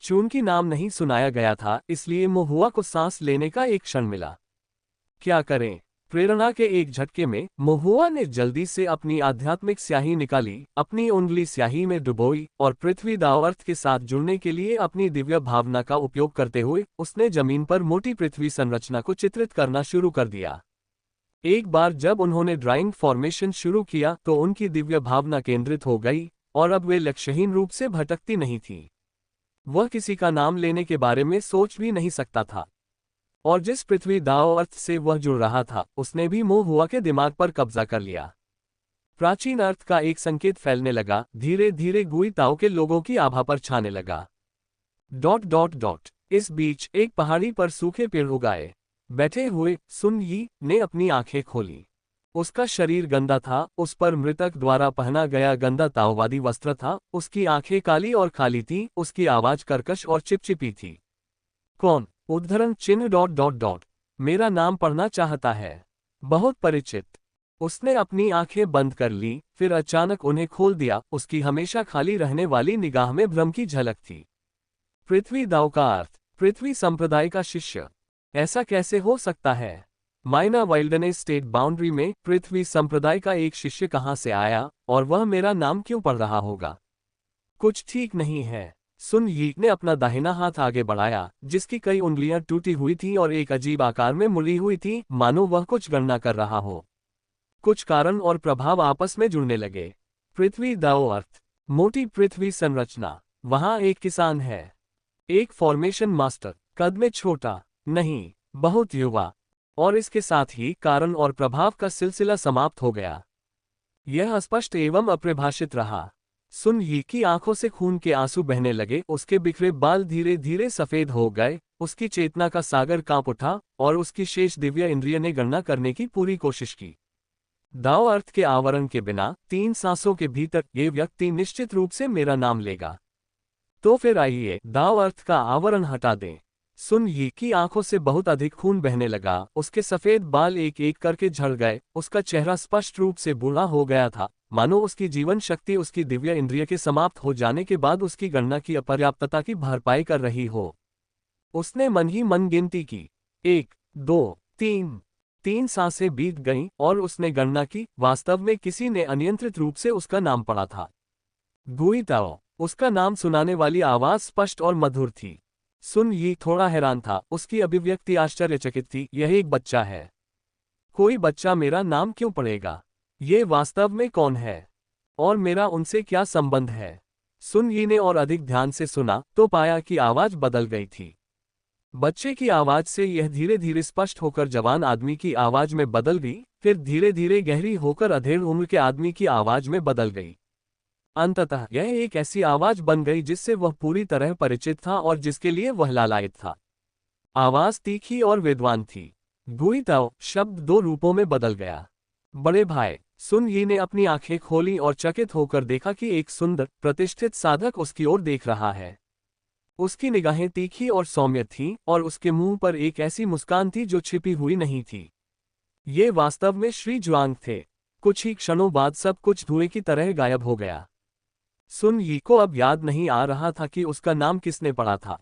[SPEAKER 1] चूंकि नाम नहीं सुनाया गया था, इसलिए मो हुआ को सांस लेने का एक क्षण मिला। क्या करें? प्रेरणा के एक झटके में महुआ ने जल्दी से अपनी आध्यात्मिक स्याही निकाली, अपनी उंगली स्याही में डुबोई और पृथ्वी दाव अर्थ के साथ जुड़ने के लिए अपनी दिव्य भावना का उपयोग करते हुए उसने जमीन पर मोटी पृथ्वी संरचना को चित्रित करना शुरू कर दिया। एक बार जब उन्होंने ड्राइंग फॉर्मेशन शुरू किया तो उनकी दिव्य भावना केंद्रित हो गई और अब वे लक्ष्यहीन रूप से भटकती नहीं थी। वह किसी का नाम लेने के बारे में सोच भी नहीं सकता था, और जिस पृथ्वी दाव अर्थ से वह जुड़ रहा था उसने भी महुआ के दिमाग पर कब्जा कर लिया। प्राचीन अर्थ का एक संकेत फैलने लगा, धीरे धीरे गुई ताओ के लोगों की आभा पर छाने लगा। ... इस बीच एक पहाड़ी पर सूखे पेड़ उगाए बैठे हुए सुन यी ने अपनी आंखें खोली। उसका शरीर गंदा था, उस पर मृतक द्वारा पहना गया गंदा ताओवादी वस्त्र था, उसकी आंखें काली और खाली थीं, उसकी आवाज कर्कश और चिपचिपी थी। कौन? उद्धरण चिन्ह ... मेरा नाम पढ़ना चाहता है। बहुत परिचित। उसने अपनी आंखें बंद कर ली, फिर अचानक उन्हें खोल दिया। उसकी हमेशा खाली रहने वाली निगाह में भ्रम की झलक थी। पृथ्वी दाव का अर्थ, पृथ्वी संप्रदाय का शिष्य। ऐसा कैसे हो सकता है? माइना वाइल्डनेस स्टेट बाउंड्री में पृथ्वी संप्रदाय का एक शिष्य कहां से आया, और वह मेरा नाम क्यों पढ़ रहा होगा? कुछ ठीक नहीं है। सुन यी ने अपना दाहिना हाथ आगे बढ़ाया, जिसकी कई उंगलियां टूटी हुई थीं और एक अजीब आकार में मुड़ी हुई थीं, मानो वह कुछ गणना कर रहा हो। कुछ कारण और प्रभाव आपस में जुड़ने लगे। पृथ्वी दाव अर्थ, मोटी पृथ्वी संरचना। वहां एक किसान है, एक फॉर्मेशन मास्टर, कद में छोटा नहीं, बहुत युवा, और इसके साथ ही कारण और प्रभाव का सिलसिला समाप्त हो गया। यह अस्पष्ट एवं अप्रभाषित रहा। सुन यी की आंखों से खून के आंसू बहने लगे, उसके बिखरे बाल धीरे धीरे सफेद हो गए, उसकी चेतना का सागर कांप उठा और उसकी शेष दिव्य इंद्रिय ने गणना करने की पूरी कोशिश की। दाव अर्थ के आवरण के बिना 3 सांसों के भीतर ये व्यक्ति निश्चित रूप से मेरा नाम लेगा। तो फिर आइए दाव अर्थ का आवरण हटा दें। सुन यी की आंखों से बहुत अधिक खून बहने लगा, उसके सफेद बाल एक एक करके झड़ गए, उसका चेहरा स्पष्ट रूप से बूढ़ा हो गया था, मानो उसकी जीवन शक्ति उसकी दिव्य इंद्रिय के समाप्त हो जाने के बाद उसकी गणना की अपर्याप्तता की भरपाई कर रही हो। उसने मन ही मन गिनती की, 1, 2, 3। 3 सांसें बीत गईं और उसने गणना की। वास्तव में किसी ने अनियंत्रित रूप से उसका नाम पढ़ा था। गुई ताओ। उसका नाम सुनाने वाली आवाज स्पष्ट और मधुर थी। सुन यी थोड़ा हैरान था, उसकी अभिव्यक्ति आश्चर्यचकित थी। यह एक बच्चा है। कोई बच्चा मेरा नाम क्यों पढ़ेगा? ये वास्तव में कौन है? और मेरा उनसे क्या संबंध है? सुन यी ने और अधिक ध्यान से सुना तो पाया कि आवाज बदल गई थी। बच्चे की आवाज से यह धीरे धीरे स्पष्ट होकर जवान आदमी की आवाज में बदल गई, फिर धीरे धीरे गहरी होकर अधेड़ उम्र के आदमी की आवाज में बदल गई। अंततः यह एक ऐसी आवाज बन गई जिससे वह पूरी तरह परिचित था और जिसके लिए वह लालायित था। आवाज तीखी और विद्वान थी। गुई ताओ शब्द 2 रूपों में बदल गया। बड़े भाई। सुन यी ने अपनी आंखें खोली और चकित होकर देखा कि एक सुंदर प्रतिष्ठित साधक उसकी ओर देख रहा है। उसकी निगाहें तीखी और सौम्य थीं और उसके मुंह पर एक ऐसी मुस्कान थी जो छिपी हुई नहीं थी। ये वास्तव में श्री जुआंग थे। कुछ ही क्षणों बाद सब कुछ धुएं की तरह गायब हो गया। सुन यी को अब याद नहीं आ रहा था कि उसका नाम किसने पढ़ा था।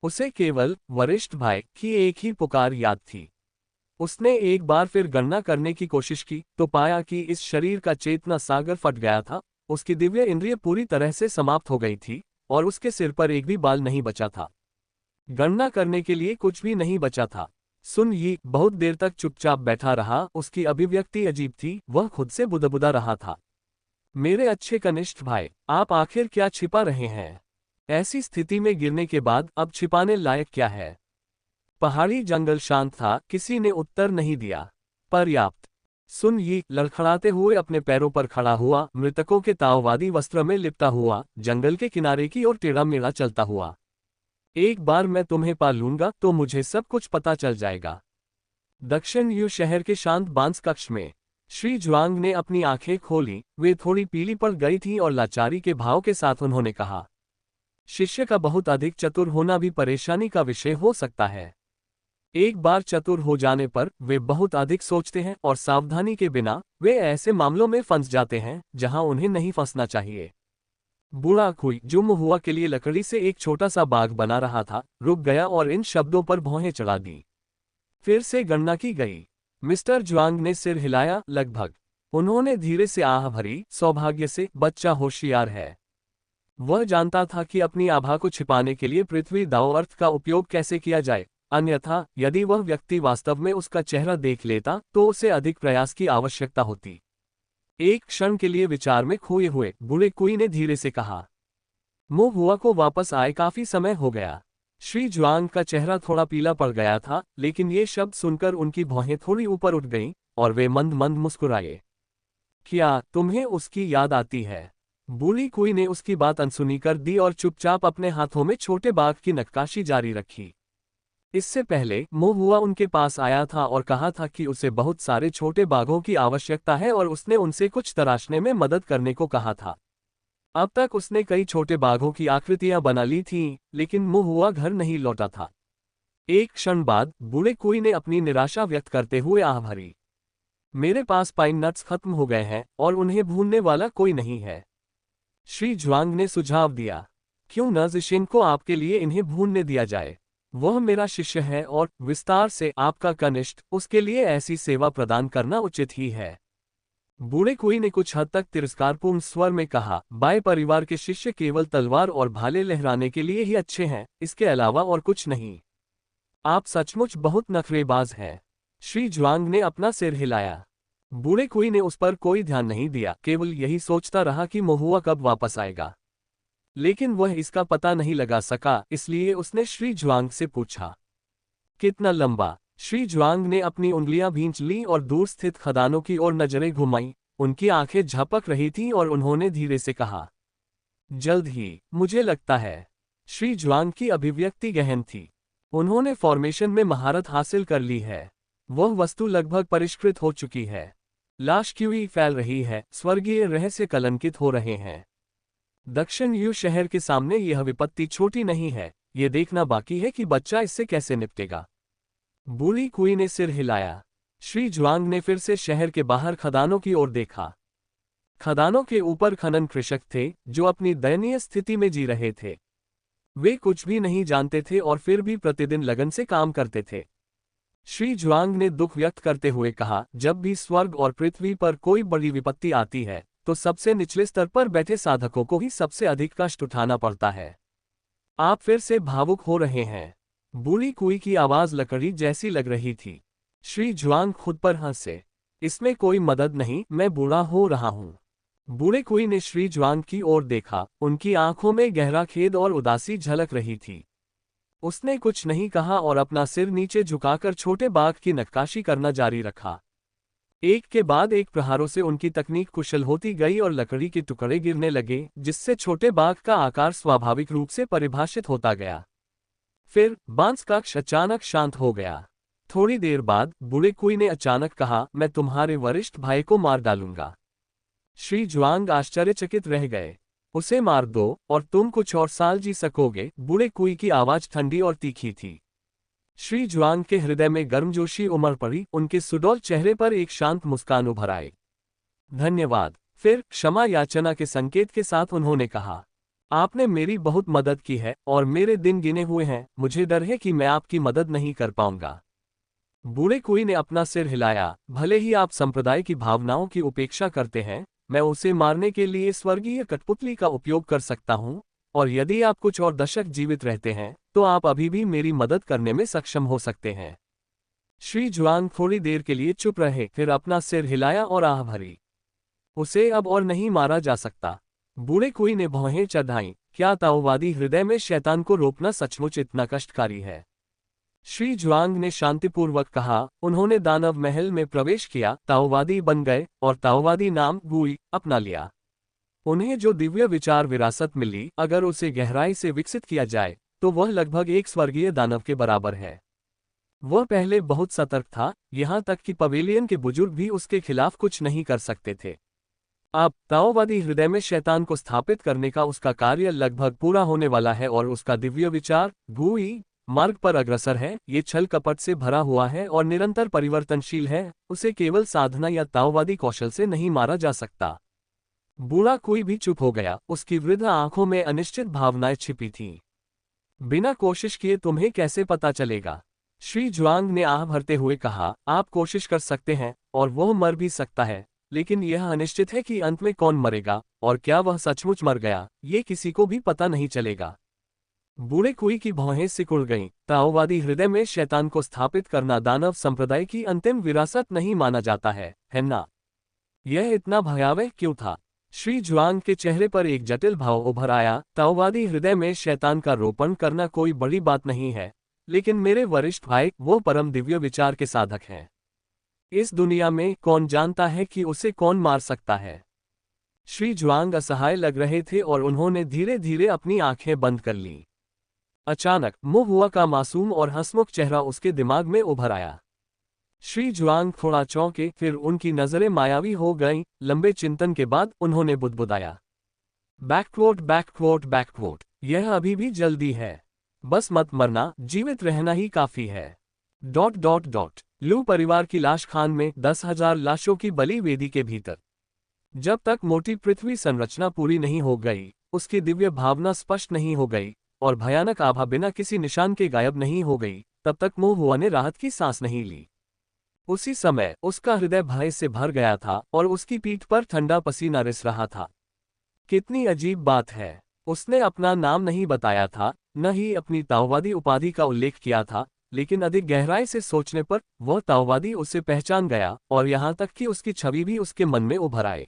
[SPEAKER 1] उसे केवल वरिष्ठ भाई की एक ही पुकार याद थी। उसने एक बार फिर गणना करने की कोशिश की तो पाया कि इस शरीर का चेतना सागर फट गया था, उसकी दिव्य इंद्रिय पूरी तरह से समाप्त हो गई थी और उसके सिर पर एक भी बाल नहीं बचा था। गणना करने के लिए कुछ भी नहीं बचा था। सुन यी बहुत देर तक चुपचाप बैठा रहा, उसकी अभिव्यक्ति अजीब थी, वह खुद से बुदबुदा रहा था। मेरे अच्छे कनिष्ठ भाई, आप आखिर क्या छिपा रहे हैं? ऐसी स्थिति में गिरने के बाद अब छिपाने लायक क्या है? पहाड़ी जंगल शांत था, किसी ने उत्तर नहीं दिया। पर्याप्त। सुन यी लड़खड़ाते हुए अपने पैरों पर खड़ा हुआ, मृतकों के ताओवादी वस्त्र में लिपटा हुआ, जंगल के किनारे की ओर टेढ़ा मेढ़ा चलता हुआ। एक बार मैं तुम्हें पा लूंगा तो मुझे सब कुछ पता चल जाएगा। दक्षिण यू शहर के शांत बांस कक्ष में श्री जुआंग ने अपनी आंखें खोली, वे थोड़ी पीली पड़ गई थीं और लाचारी के भाव के साथ उन्होंने कहा, शिष्य का बहुत अधिक चतुर होना भी परेशानी का विषय हो सकता है। एक बार चतुर हो जाने पर वे बहुत अधिक सोचते हैं और सावधानी के बिना वे ऐसे मामलों में फंस जाते हैं जहां उन्हें नहीं फंसना चाहिए। बूढ़ा खुई जो महुआ के लिए लकड़ी से एक छोटा सा बाग बना रहा था, रुक गया और इन शब्दों पर भौहें चढ़ा दी। फिर से गणना की गई। मिस्टर ज्वांग ने सिर हिलाया, लगभग। उन्होंने धीरे से आह भरी, सौभाग्य से, बच्चा होशियार है। वह जानता था कि अपनी आभा को छिपाने के लिए पृथ्वी दाव अर्थ का उपयोग कैसे किया जाए, अन्यथा यदि वह व्यक्ति वास्तव में उसका चेहरा देख लेता तो उसे अधिक प्रयास की आवश्यकता होती। एक क्षण के लिए विचार में खोए हुए बूढ़े कुई ने धीरे से कहा, मुंह हुआ को वापस आए काफी समय हो गया। श्री ज्वांग का चेहरा थोड़ा पीला पड़ गया था, लेकिन ये शब्द सुनकर उनकी भौहें थोड़ी ऊपर उठ गईं और वे मंद मंद मुस्कुराए। क्या तुम्हें उसकी याद आती है? बूढ़ी कुई ने उसकी बात अनसुनी कर दी और चुपचाप अपने हाथों में छोटे बाघ की नक्काशी जारी रखी। इससे पहले मुंह हुआ उनके पास आया था और कहा था कि उसे बहुत सारे छोटे बाघों की आवश्यकता है और उसने उनसे कुछ तराशने में मदद करने को कहा था। अब तक उसने कई छोटे बाघों की आकृतियां बना ली थीं, लेकिन मुंह हुआ घर नहीं लौटा था। एक क्षण बाद बूढ़े कुई ने अपनी निराशा व्यक्त करते हुए आह भरी, मेरे पास पाइन नट्स खत्म हो गए हैं और उन्हें भूनने वाला कोई नहीं है। श्री ज्वांग ने सुझाव दिया, क्यों न जिशिन को आपके लिए इन्हें भूनने दिया जाए? वह मेरा शिष्य है और विस्तार से आपका कनिष्ठ, उसके लिए ऐसी सेवा प्रदान करना उचित ही है। बूढ़े कुई ने कुछ हद तक तिरस्कारपूर्ण स्वर में कहा, बाय परिवार के शिष्य केवल तलवार और भाले लहराने के लिए ही अच्छे हैं, इसके अलावा और कुछ नहीं। आप सचमुच बहुत नखरेबाज हैं। श्री ज्वांग ने अपना सिर हिलाया। बूढ़े कुई ने उस पर कोई ध्यान नहीं दिया, केवल यही सोचता रहा कि महुआ कब वापस आएगा। लेकिन वह इसका पता नहीं लगा सका, इसलिए उसने श्री ज्वांग से पूछा, कितना लंबा? श्री ज्वांग ने अपनी उंगलियां भींच लीं और दूर स्थित खदानों की ओर नजरें घुमाईं। उनकी आंखें झपक रही थीं और उन्होंने धीरे से कहा, जल्द ही, मुझे लगता है। श्री ज्वांग की अभिव्यक्ति गहन थी। उन्होंने फॉर्मेशन में महारत हासिल कर ली है। वह वस्तु लगभग परिष्कृत हो चुकी है। लाश क्यों फैल रही है, स्वर्गीय रहस्य कलंकित हो रहे हैं। दक्षिण यू शहर के सामने यह विपत्ति छोटी नहीं है, ये देखना बाकी है कि बच्चा इससे कैसे निपटेगा। बूढ़ी कुई ने सिर हिलाया। श्री ज्वांग ने फिर से शहर के बाहर खदानों की ओर देखा। खदानों के ऊपर खनन कृषक थे, जो अपनी दयनीय स्थिति में जी रहे थे। वे कुछ भी नहीं जानते थे और फिर भी प्रतिदिन लगन से काम करते थे। श्री ज्वांग ने दुख व्यक्त करते हुए कहा, जब भी स्वर्ग और पृथ्वी पर कोई बड़ी विपत्ति आती है, तो सबसे निचले स्तर पर बैठे साधकों को ही सबसे अधिक कष्ट उठाना पड़ता है। आप फिर से भावुक हो रहे हैं। बूढ़ी कुई की आवाज लकड़ी जैसी लग रही थी। श्री ज्वांग खुद पर हंसे। इसमें कोई मदद नहीं, मैं बूढ़ा हो रहा हूं। बूढ़े कुई ने श्री ज्वांग की ओर देखा, उनकी आंखों में गहरा खेद और उदासी झलक रही थी। उसने कुछ नहीं कहा और अपना सिर नीचे झुकाकर छोटे बाघ की नक्काशी करना जारी रखा। एक के बाद एक प्रहारों से उनकी तकनीक कुशल होती गई और लकड़ी के टुकड़े गिरने लगे, जिससे छोटे बाघ का आकार स्वाभाविक रूप से परिभाषित होता गया। फिर बांस कक्ष अचानक शांत हो गया। थोड़ी देर बाद बूढ़े कुई ने अचानक कहा, मैं तुम्हारे वरिष्ठ भाई को मार डालूंगा। श्री ज्वांग आश्चर्यचकित रह गए। उसे मार दो और तुम कुछ और साल जी सकोगे? बूढ़े कुई की आवाज ठंडी और तीखी थी। श्री ज्वांग के हृदय में गर्मजोशी उमड़ पड़ी, उनके सुडौल चेहरे पर एक शांत मुस्कान उभर आई। धन्यवाद। फिर क्षमा याचना के संकेत के साथ उन्होंने कहा, आपने मेरी बहुत मदद की है और मेरे दिन गिने हुए हैं, मुझे डर है कि मैं आपकी मदद नहीं कर पाऊंगा। बूढ़े कुई ने अपना सिर हिलाया, भले ही आप संप्रदाय की भावनाओं की उपेक्षा करते हैं, मैं उसे मारने के लिए स्वर्गीय कठपुतली का उपयोग कर सकता हूं, और यदि आप कुछ और दशक जीवित रहते हैं, तो आप अभी भी मेरी मदद करने में सक्षम हो सकते हैं। श्री ज्वांग थोड़ी देर के लिए चुप रहे, फिर अपना सिर हिलाया और आह भरी। उसे अब और नहीं मारा जा सकता। बूढ़े कुई ने भौहें चढ़ाईं, क्या ताओवादी हृदय में शैतान को रोकना सचमुच इतना कष्टकारी है? श्री ज्वांग ने शांतिपूर्वक कहा, उन्होंने दानव महल में प्रवेश किया, ताओवादी बन गए और ताओवादी नाम गुई अपना लिया। उन्हें जो दिव्य विचार विरासत मिली, अगर उसे गहराई से विकसित किया जाए, तो वह लगभग एक स्वर्गीय दानव के बराबर है। वह पहले बहुत सतर्क था, यहां तक कि पवेलियन के बुजुर्ग भी उसके खिलाफ कुछ नहीं कर सकते थे। अब ताओवादी हृदय में शैतान को स्थापित करने का उसका कार्य लगभग पूरा होने वाला है और उसका दिव्य विचार गुई मार्ग पर अग्रसर है। ये छल कपट से भरा हुआ है और निरंतर परिवर्तनशील है, उसे केवल साधना या ताओवादी कौशल से नहीं मारा जा सकता। बूढ़ा कोई भी चुप हो गया, उसकी वृद्ध आंखों में अनिश्चित भावनाएं छिपी थीं। बिना कोशिश किए तुम्हें कैसे पता चलेगा? श्री जुआंग ने आह भरते हुए कहा, आप कोशिश कर सकते हैं, और वह मर भी सकता है, लेकिन यह अनिश्चित है कि अंत में कौन मरेगा, और क्या वह सचमुच मर गया, ये किसी को भी पता नहीं चलेगा। बूढ़े कुई की भौहें सिकुड़ गईं। ताओवादी हृदय में शैतान को स्थापित करना दानव संप्रदाय की अंतिम विरासत नहीं माना जाता है ना? यह इतना भयावह क्यों था? श्री जुआंग के चेहरे पर एक जटिल भाव उभर आया। ताओवादी हृदय में शैतान का रोपण करना कोई बड़ी बात नहीं है, लेकिन मेरे वरिष्ठ भाई वो परम दिव्य विचार के साधक हैं। इस दुनिया में कौन जानता है कि उसे कौन मार सकता है? श्री जुआंग असहाय लग रहे थे और उन्होंने धीरे धीरे अपनी आंखें बंद कर लीं। अचानक मुंह हुआ का मासूम और हंसमुख चेहरा उसके दिमाग में उभर आया। श्री जुआंग थोड़ा चौंके, फिर उनकी नजरें मायावी हो गईं। लंबे चिंतन के बाद उन्होंने बुदबुदाया, बैकवोट बैकवोट बैकवोट, यह अभी भी जल्दी है। बस मत मरना, जीवित रहना ही काफी है। Dot dot dot. लू परिवार की लाश खान में 10,000 लाशों की बलि वेदी के भीतर। जब तक मोटी पृथ्वी संरचना पूरी नहीं हो गई, उसकी दिव्य भावना स्पष्ट नहीं हो गई, और भयानक आभा बिना किसी निशान के गायब नहीं हो गई, तब तक मुंह हुआ ने राहत की सांस नहीं ली। उसी समय उसका हृदय भय से भर गया था और उसकी पीठ पर ठंडा पसीना रिस रहा था। कितनी अजीब बात है, उसने अपना नाम नहीं बताया था, न ही अपनी ताओवादी उपाधि का उल्लेख किया था, लेकिन अधिक गहराई से सोचने पर वह ताओवादी उसे पहचान गया, और यहाँ तक कि उसकी छवि भी उसके मन में उभर आए।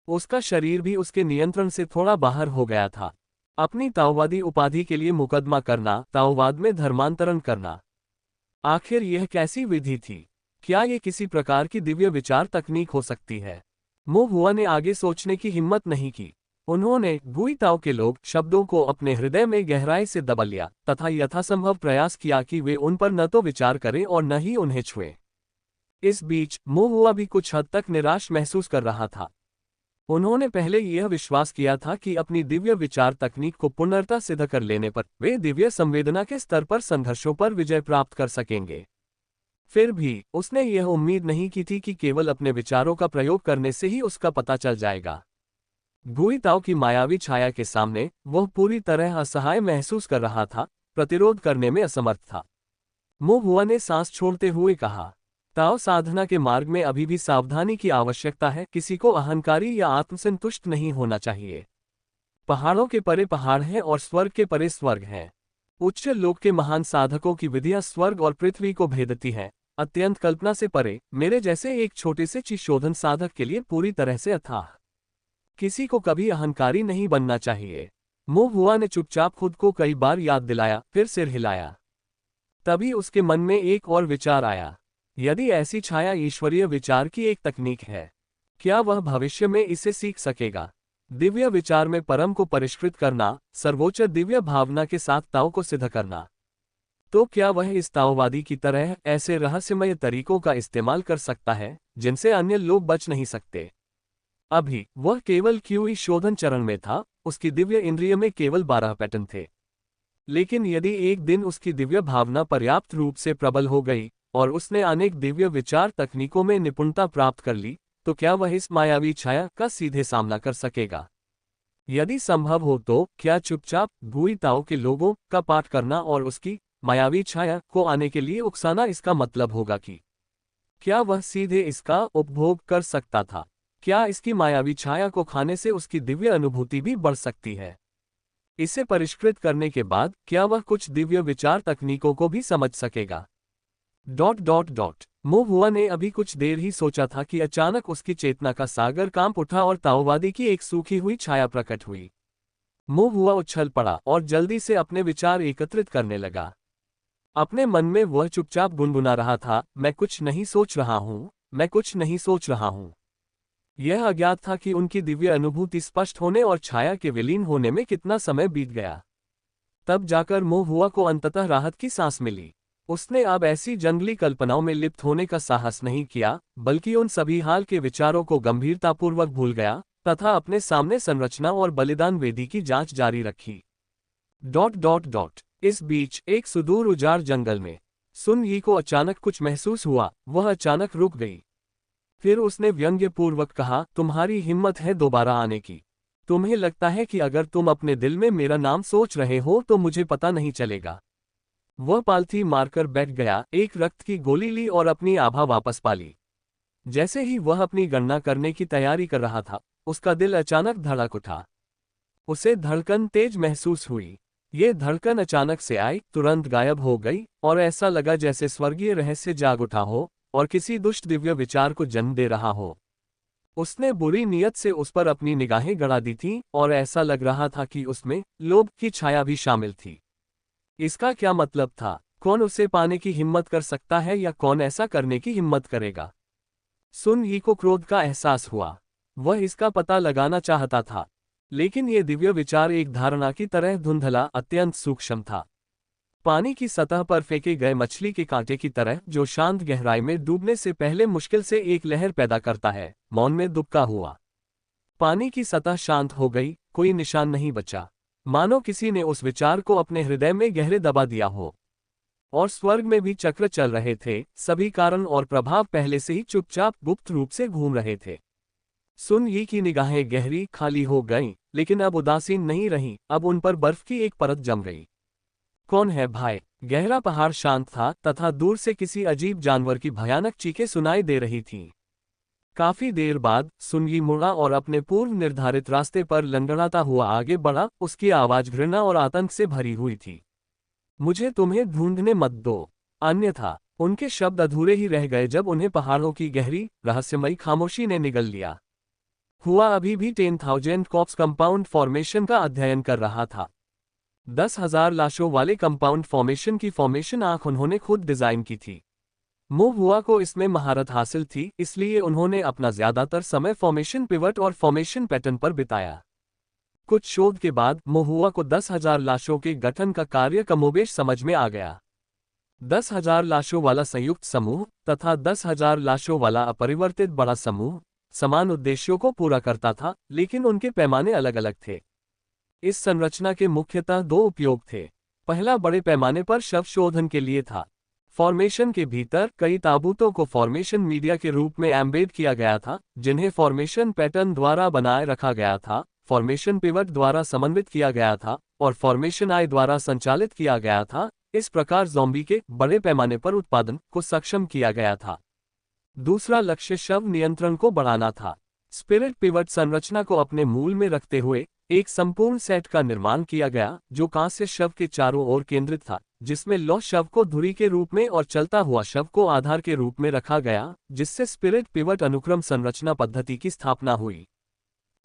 [SPEAKER 1] उसका शरीर भी उसके नियंत्रण से थोड़ा बाहर हो गया था। अपनी ताओवादी उपाधि के लिए मुकदमा करना, ताओवाद में धर्मांतरण करना, आखिर यह कैसी विधि थी? क्या ये किसी प्रकार की दिव्य विचार तकनीक हो सकती है? मो हुआ ने आगे सोचने की हिम्मत नहीं की। उन्होंने गुई ताओ के लोग शब्दों को अपने हृदय में गहराई से दबा लिया तथा यथासंभव प्रयास किया कि वे उन पर न तो विचार करें और न ही उन्हें छुएं। इस बीच मो हुआ भी कुछ हद तक निराश महसूस कर रहा था। उन्होंने पहले यह विश्वास किया था कि अपनी दिव्य विचार तकनीक को पूर्णतः सिद्ध कर लेने पर वे दिव्य संवेदना के स्तर पर संघर्षों पर विजय प्राप्त कर सकेंगे। फिर भी उसने यह उम्मीद नहीं की थी कि केवल अपने विचारों का प्रयोग करने से ही उसका पता चल जाएगा। गुई ताओ की मायावी छाया के सामने वह पूरी तरह असहाय महसूस कर रहा था, प्रतिरोध करने में असमर्थ था। मो हुआ ने सांस छोड़ते हुए कहा, ताओ साधना के मार्ग में अभी भी सावधानी की आवश्यकता है। किसी को अहंकारी या आत्मसंतुष्ट नहीं होना चाहिए। पहाड़ों के परे पहाड़ हैं और स्वर्ग के परे स्वर्ग हैं। उच्च लोक के महान साधकों की विधियां स्वर्ग और पृथ्वी को भेदती हैं, अत्यंत कल्पना से परे, मेरे जैसे एक छोटे से चिशोधन साधक के लिए पूरी तरह से अथाह। किसी को कभी अहंकारी नहीं बनना चाहिए। मो हुआ ने चुपचाप खुद को कई बार याद दिलाया, फिर सिर हिलाया। तभी उसके मन में एक और विचार आया। यदि ऐसी छाया ईश्वरीय विचार की एक तकनीक है, क्या वह भविष्य में इसे सीख सकेगा? दिव्य विचार में परम को परिष्कृत करना, सर्वोच्च दिव्य भावना के साथ ताओ को सिद्ध करना। तो क्या वह इस ताओवादी की तरह ऐसे रहस्यमय तरीकों का इस्तेमाल कर सकता है जिनसे अन्य लोग बच नहीं सकते? अभी वह केवल क्यूई शोधन चरण में था, उसकी दिव्य इंद्रिय में केवल 12 पैटर्न थे। लेकिन यदि एक दिन उसकी दिव्य भावना पर्याप्त रूप से प्रबल हो गई और उसने अनेक दिव्य विचार तकनीकों में निपुणता प्राप्त कर ली, तो क्या वह इस मायावी छाया का सीधे सामना कर सकेगा? यदि संभव हो तो क्या चुपचाप गुई ताओ के लोगों का पाठ करना और उसकी मायावी छाया को आने के लिए उकसाना इसका मतलब होगा कि क्या वह सीधे इसका उपभोग कर सकता था? क्या इसकी मायावी छाया को खाने से उसकी दिव्य अनुभूति भी बढ़ सकती है? इसे परिष्कृत करने के बाद क्या वह कुछ दिव्य विचार तकनीकों को भी समझ सकेगा? Dot dot dot. मो हुआ ने अभी कुछ देर ही सोचा था कि अचानक उसकी चेतना का सागर कांप उठा और ताओवादी की एक सूखी हुई छाया प्रकट हुई। मो हुआ उछल पड़ा और जल्दी से अपने विचार एकत्रित करने लगा। अपने मन में वह चुपचाप गुनगुना रहा था, मैं कुछ नहीं सोच रहा हूं, मैं कुछ नहीं सोच रहा हूं। यह अज्ञात था कि उनकी दिव्य अनुभूति स्पष्ट होने और छाया के विलीन होने में कितना समय बीत गया। तब जाकर मो हुआ को अंततः राहत की सांस मिली। उसने अब ऐसी जंगली कल्पनाओं में लिप्त होने का साहस नहीं किया, बल्कि उन सभी हाल के विचारों को गंभीरतापूर्वक भूल गया तथा अपने सामने संरचना और बलिदान वेदी की जांच जारी रखी। Dot dot dot. इस बीच एक सुदूर उजाड़ जंगल में सुन यी को अचानक कुछ महसूस हुआ। वह अचानक रुक गई। फिर उसने व्यंग्यपूर्वक कहा, तुम्हारी हिम्मत है दोबारा आने की। तुम्हें लगता है कि अगर तुम अपने दिल में मेरा नाम सोच रहे हो तो मुझे पता नहीं चलेगा। वह पालथी मारकर बैठ गया, एक रक्त की गोली ली और अपनी आभा वापस पाली। जैसे ही वह अपनी गणना करने की तैयारी कर रहा था, उसका दिल अचानक धड़क उठा। उसे धड़कन तेज महसूस हुई। ये धड़कन अचानक से आई, तुरंत गायब हो गई और ऐसा लगा जैसे स्वर्गीय रहस्य जाग उठा हो और किसी दुष्ट दिव्य विचार को जन्म दे रहा हो। उसने बुरी नीयत से उस पर अपनी निगाहें गड़ा दी थीं और ऐसा लग रहा था कि उसमें लोभ की छाया भी शामिल थी। इसका क्या मतलब था? कौन उसे पाने की हिम्मत कर सकता है या कौन ऐसा करने की हिम्मत करेगा? सुन यी को क्रोध का एहसास हुआ। वह इसका पता लगाना चाहता था, लेकिन ये दिव्य विचार एक धारणा की तरह धुंधला, अत्यंत सूक्ष्म था। पानी की सतह पर फेंके गए मछली के कांटे की तरह, जो शांत गहराई में डूबने से पहले मुश्किल से एक लहर पैदा करता है। मौन में दुबका हुआ पानी की सतह शांत हो गई, कोई निशान नहीं बचा। मानो किसी ने उस विचार को अपने हृदय में गहरे दबा दिया हो। और स्वर्ग में भी चक्र चल रहे थे, सभी कारण और प्रभाव पहले से ही चुपचाप गुप्त रूप से घूम रहे थे। सुन यी की निगाहें गहरी, खाली हो गईं, लेकिन अब उदासीन नहीं रहीं, अब उन पर बर्फ की एक परत जम गई। कौन है भाई? गहरा पहाड़ शांत था तथा दूर से किसी अजीब जानवर की भयानक चीखें सुनाई दे रही थीं। काफी देर बाद सुनगी मुड़ा और अपने पूर्व निर्धारित रास्ते पर लंगड़ाता हुआ आगे बढ़ा। उसकी आवाज घृणा और आतंक से भरी हुई थी। मुझे तुम्हें ढूंढने मत दो, अन्यथा। उनके शब्द अधूरे ही रह गए जब उन्हें पहाड़ों की गहरी, रहस्यमयी खामोशी ने निगल लिया। हुआ अभी भी 10,000 कॉप्स कंपाउंड फॉर्मेशन का अध्ययन कर रहा था। 10,000 लाशों वाले कंपाउंड फॉर्मेशन की फॉर्मेशन आंख उन्होंने खुद डिजाइन की थी। हुआ को इसमें महारत हासिल थी, इसलिए उन्होंने अपना ज्यादातर समय फॉर्मेशन पिवट और फॉर्मेशन पैटर्न पर बिताया। कुछ शोध के बाद हुआ को 10,000 लाशों के गठन का कार्य कमोबेश समझ में आ गया। 10,000 लाशों वाला संयुक्त समूह तथा 10,000 लाशों वाला अपरिवर्तित बड़ा समूह समान उद्देश्यों को पूरा करता था, लेकिन उनके पैमाने अलग अलग थे। इस संरचना के मुख्यतः दो उपयोग थे। पहला बड़े पैमाने पर शव शोधन के लिए था। फॉर्मेशन के भीतर कई ताबूतों को फॉर्मेशन मीडिया के रूप में एम्बेड किया गया था, जिन्हें फॉर्मेशन पैटर्न द्वारा बनाए रखा गया था, फॉर्मेशन पिवट द्वारा समन्वित किया गया था और फॉर्मेशन आई द्वारा संचालित किया गया था। इस प्रकार ज़ॉम्बी के बड़े पैमाने पर उत्पादन को सक्षम किया गया था। दूसरा लक्ष्य शव नियंत्रण को बढ़ाना था। स्पिरिट पिवट संरचना को अपने मूल में रखते हुए एक संपूर्ण सेट का निर्माण किया गया, जो कांस्य शव के चारों ओर केंद्रित था, जिसमें लौह शव को धुरी के रूप में और चलता हुआ शव को आधार के रूप में रखा गया, जिससे स्पिरिट पिवट अनुक्रम संरचना पद्धति की स्थापना हुई।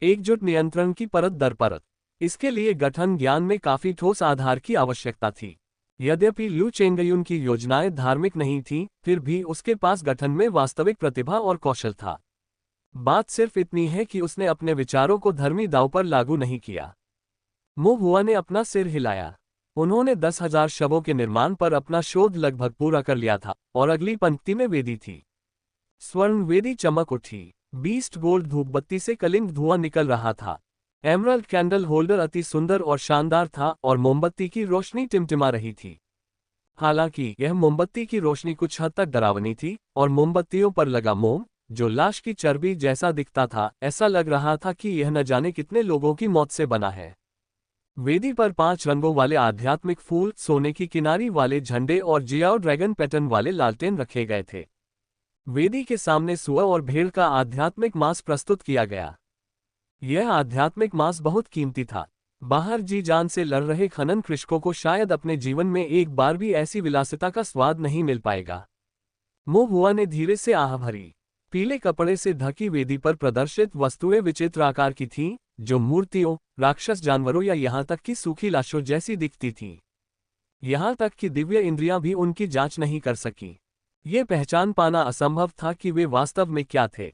[SPEAKER 1] एकजुट नियंत्रण की परत दर परत। इसके लिए गठन ज्ञान में काफी ठोस आधार की आवश्यकता थी। यद्यपि लू चेंगयुन की योजनाएं धार्मिक नहीं थीं, फिर भी उसके पास गठन में वास्तविक प्रतिभा और कौशल था। बात सिर्फ इतनी है कि उसने अपने विचारों को धर्मी दांव पर लागू नहीं किया। हुआ ने अपना सिर हिलाया। उन्होंने 10,000 शवों के निर्माण पर अपना शोध लगभग पूरा कर लिया था और अगली पंक्ति में वेदी थी। स्वर्ण वेदी चमक उठी। बीस्ट गोल्ड धूपबत्ती से कलिंग धुआं निकल रहा था। एमरल्ड कैंडल होल्डर अति सुंदर और शानदार था और मोमबत्ती की रोशनी टिमटिमा रही थी। हालांकि यह मोमबत्ती की रोशनी कुछ हद तक डरावनी थी और मोमबत्तियों पर लगा मोम, जो लाश की चर्बी जैसा दिखता था, ऐसा लग रहा था कि यह न जाने कितने लोगों की मौत से बना है। वेदी पर 5 रंगों वाले आध्यात्मिक फूल, सोने की किनारी वाले झंडे और जियाओ ड्रैगन पैटर्न वाले लालटेन रखे गए थे। वेदी के सामने सुअर और भेड़ का आध्यात्मिक मांस प्रस्तुत किया गया। यह आध्यात्मिक मांस बहुत कीमती था। बाहर जी जान से लड़ रहे खनन कृषकों को शायद अपने जीवन में एक बार भी ऐसी विलासिता का स्वाद नहीं मिल पाएगा। हुआ ने धीरे से आह भरी। पीले कपड़े से ढकी वेदी पर प्रदर्शित वस्तुएं विचित्र आकार की थीं, जो मूर्तियों, राक्षस जानवरों या यहाँ तक कि सूखी लाशों जैसी दिखती थीं। यहाँ तक कि दिव्य इंद्रियां भी उनकी जांच नहीं कर सकी। ये पहचान पाना असंभव था कि वे वास्तव में क्या थे।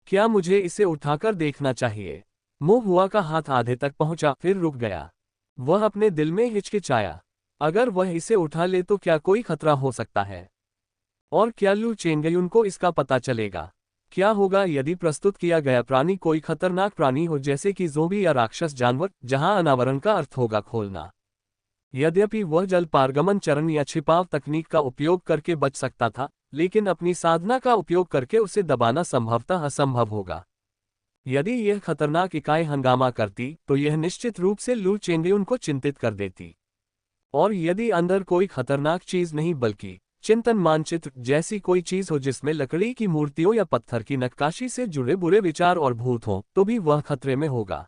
[SPEAKER 1] क्या मुझे इसे उठाकर देखना चाहिए? हुआ का हाथ आधे तक पहुंचा, फिर रुक गया। वह अपने दिल में हिचकिचाया। अगर वह इसे उठा ले तो क्या कोई खतरा हो सकता है? और क्या लू चेंगयुन को इसका पता चलेगा? क्या होगा यदि प्रस्तुत किया गया प्राणी कोई खतरनाक प्राणी हो, जैसे कि ज़ोंबी या राक्षस जानवर, जहां अनावरण का अर्थ होगा खोलना? यद्यपि वह जल पारगमन चरण या छिपाव तकनीक का उपयोग करके बच सकता था, लेकिन अपनी साधना का उपयोग करके उसे दबाना संभवतः असंभव होगा। यदि यह खतरनाक इकाई हंगामा करती, तो यह निश्चित रूप से लू चेंगयुन को चिंतित कर देती। और यदि अंदर कोई खतरनाक चीज नहीं बल्कि चिंतन मानचित्र जैसी कोई चीज हो जिसमें लकड़ी की मूर्तियों या पत्थर की नक्काशी से जुड़े बुरे विचार और भूत हों, तो भी वह खतरे में होगा।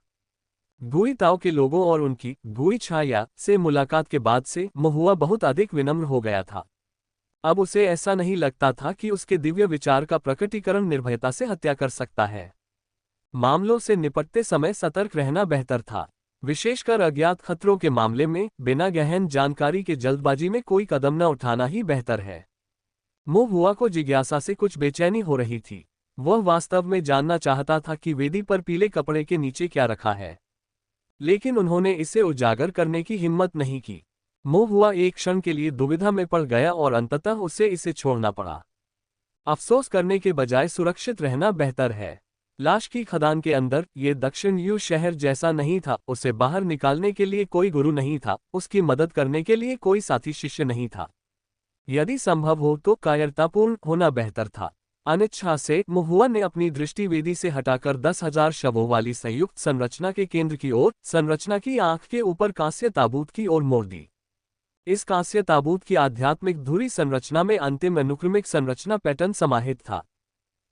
[SPEAKER 1] गुई ताओ के लोगों और उनकी गुई छाया से मुलाकात के बाद से महुआ बहुत अधिक विनम्र हो गया था। अब उसे ऐसा नहीं लगता था कि उसके दिव्य विचार का प्रकटीकरण निर्भयता से हत्या कर सकता है। मामलों से निपटते समय सतर्क रहना बेहतर था, विशेषकर अज्ञात खतरों के मामले में बिना गहन जानकारी के जल्दबाजी में कोई कदम न उठाना ही बेहतर है। महुआ को जिज्ञासा से कुछ बेचैनी हो रही थी। वह वास्तव में जानना चाहता था कि वेदी पर पीले कपड़े के नीचे क्या रखा है, लेकिन उन्होंने इसे उजागर करने की हिम्मत नहीं की। महुआ एक क्षण के लिए दुविधा में पड़ गया और अंततः उसे इसे छोड़ना पड़ा। अफसोस करने के बजाय सुरक्षित रहना बेहतर है। लाश की खदान के अंदर ये दक्षिण यू शहर जैसा नहीं था। उसे बाहर निकालने के लिए कोई गुरु नहीं था, उसकी मदद करने के लिए कोई साथी शिष्य नहीं था। यदि संभव हो तो कायरतापूर्ण होना बेहतर था। अनिच्छा से महुआ ने अपनी दृष्टि वेदी से हटाकर 10,000 शवों वाली संयुक्त संरचना के केंद्र की ओर, संरचना की आंख के ऊपर कांस्य ताबूत की ओर मोड़ दी। इस कांस्य ताबूत की आध्यात्मिक धुरी संरचना में अंतिम अनुक्रमिक संरचना पैटर्न समाहित था।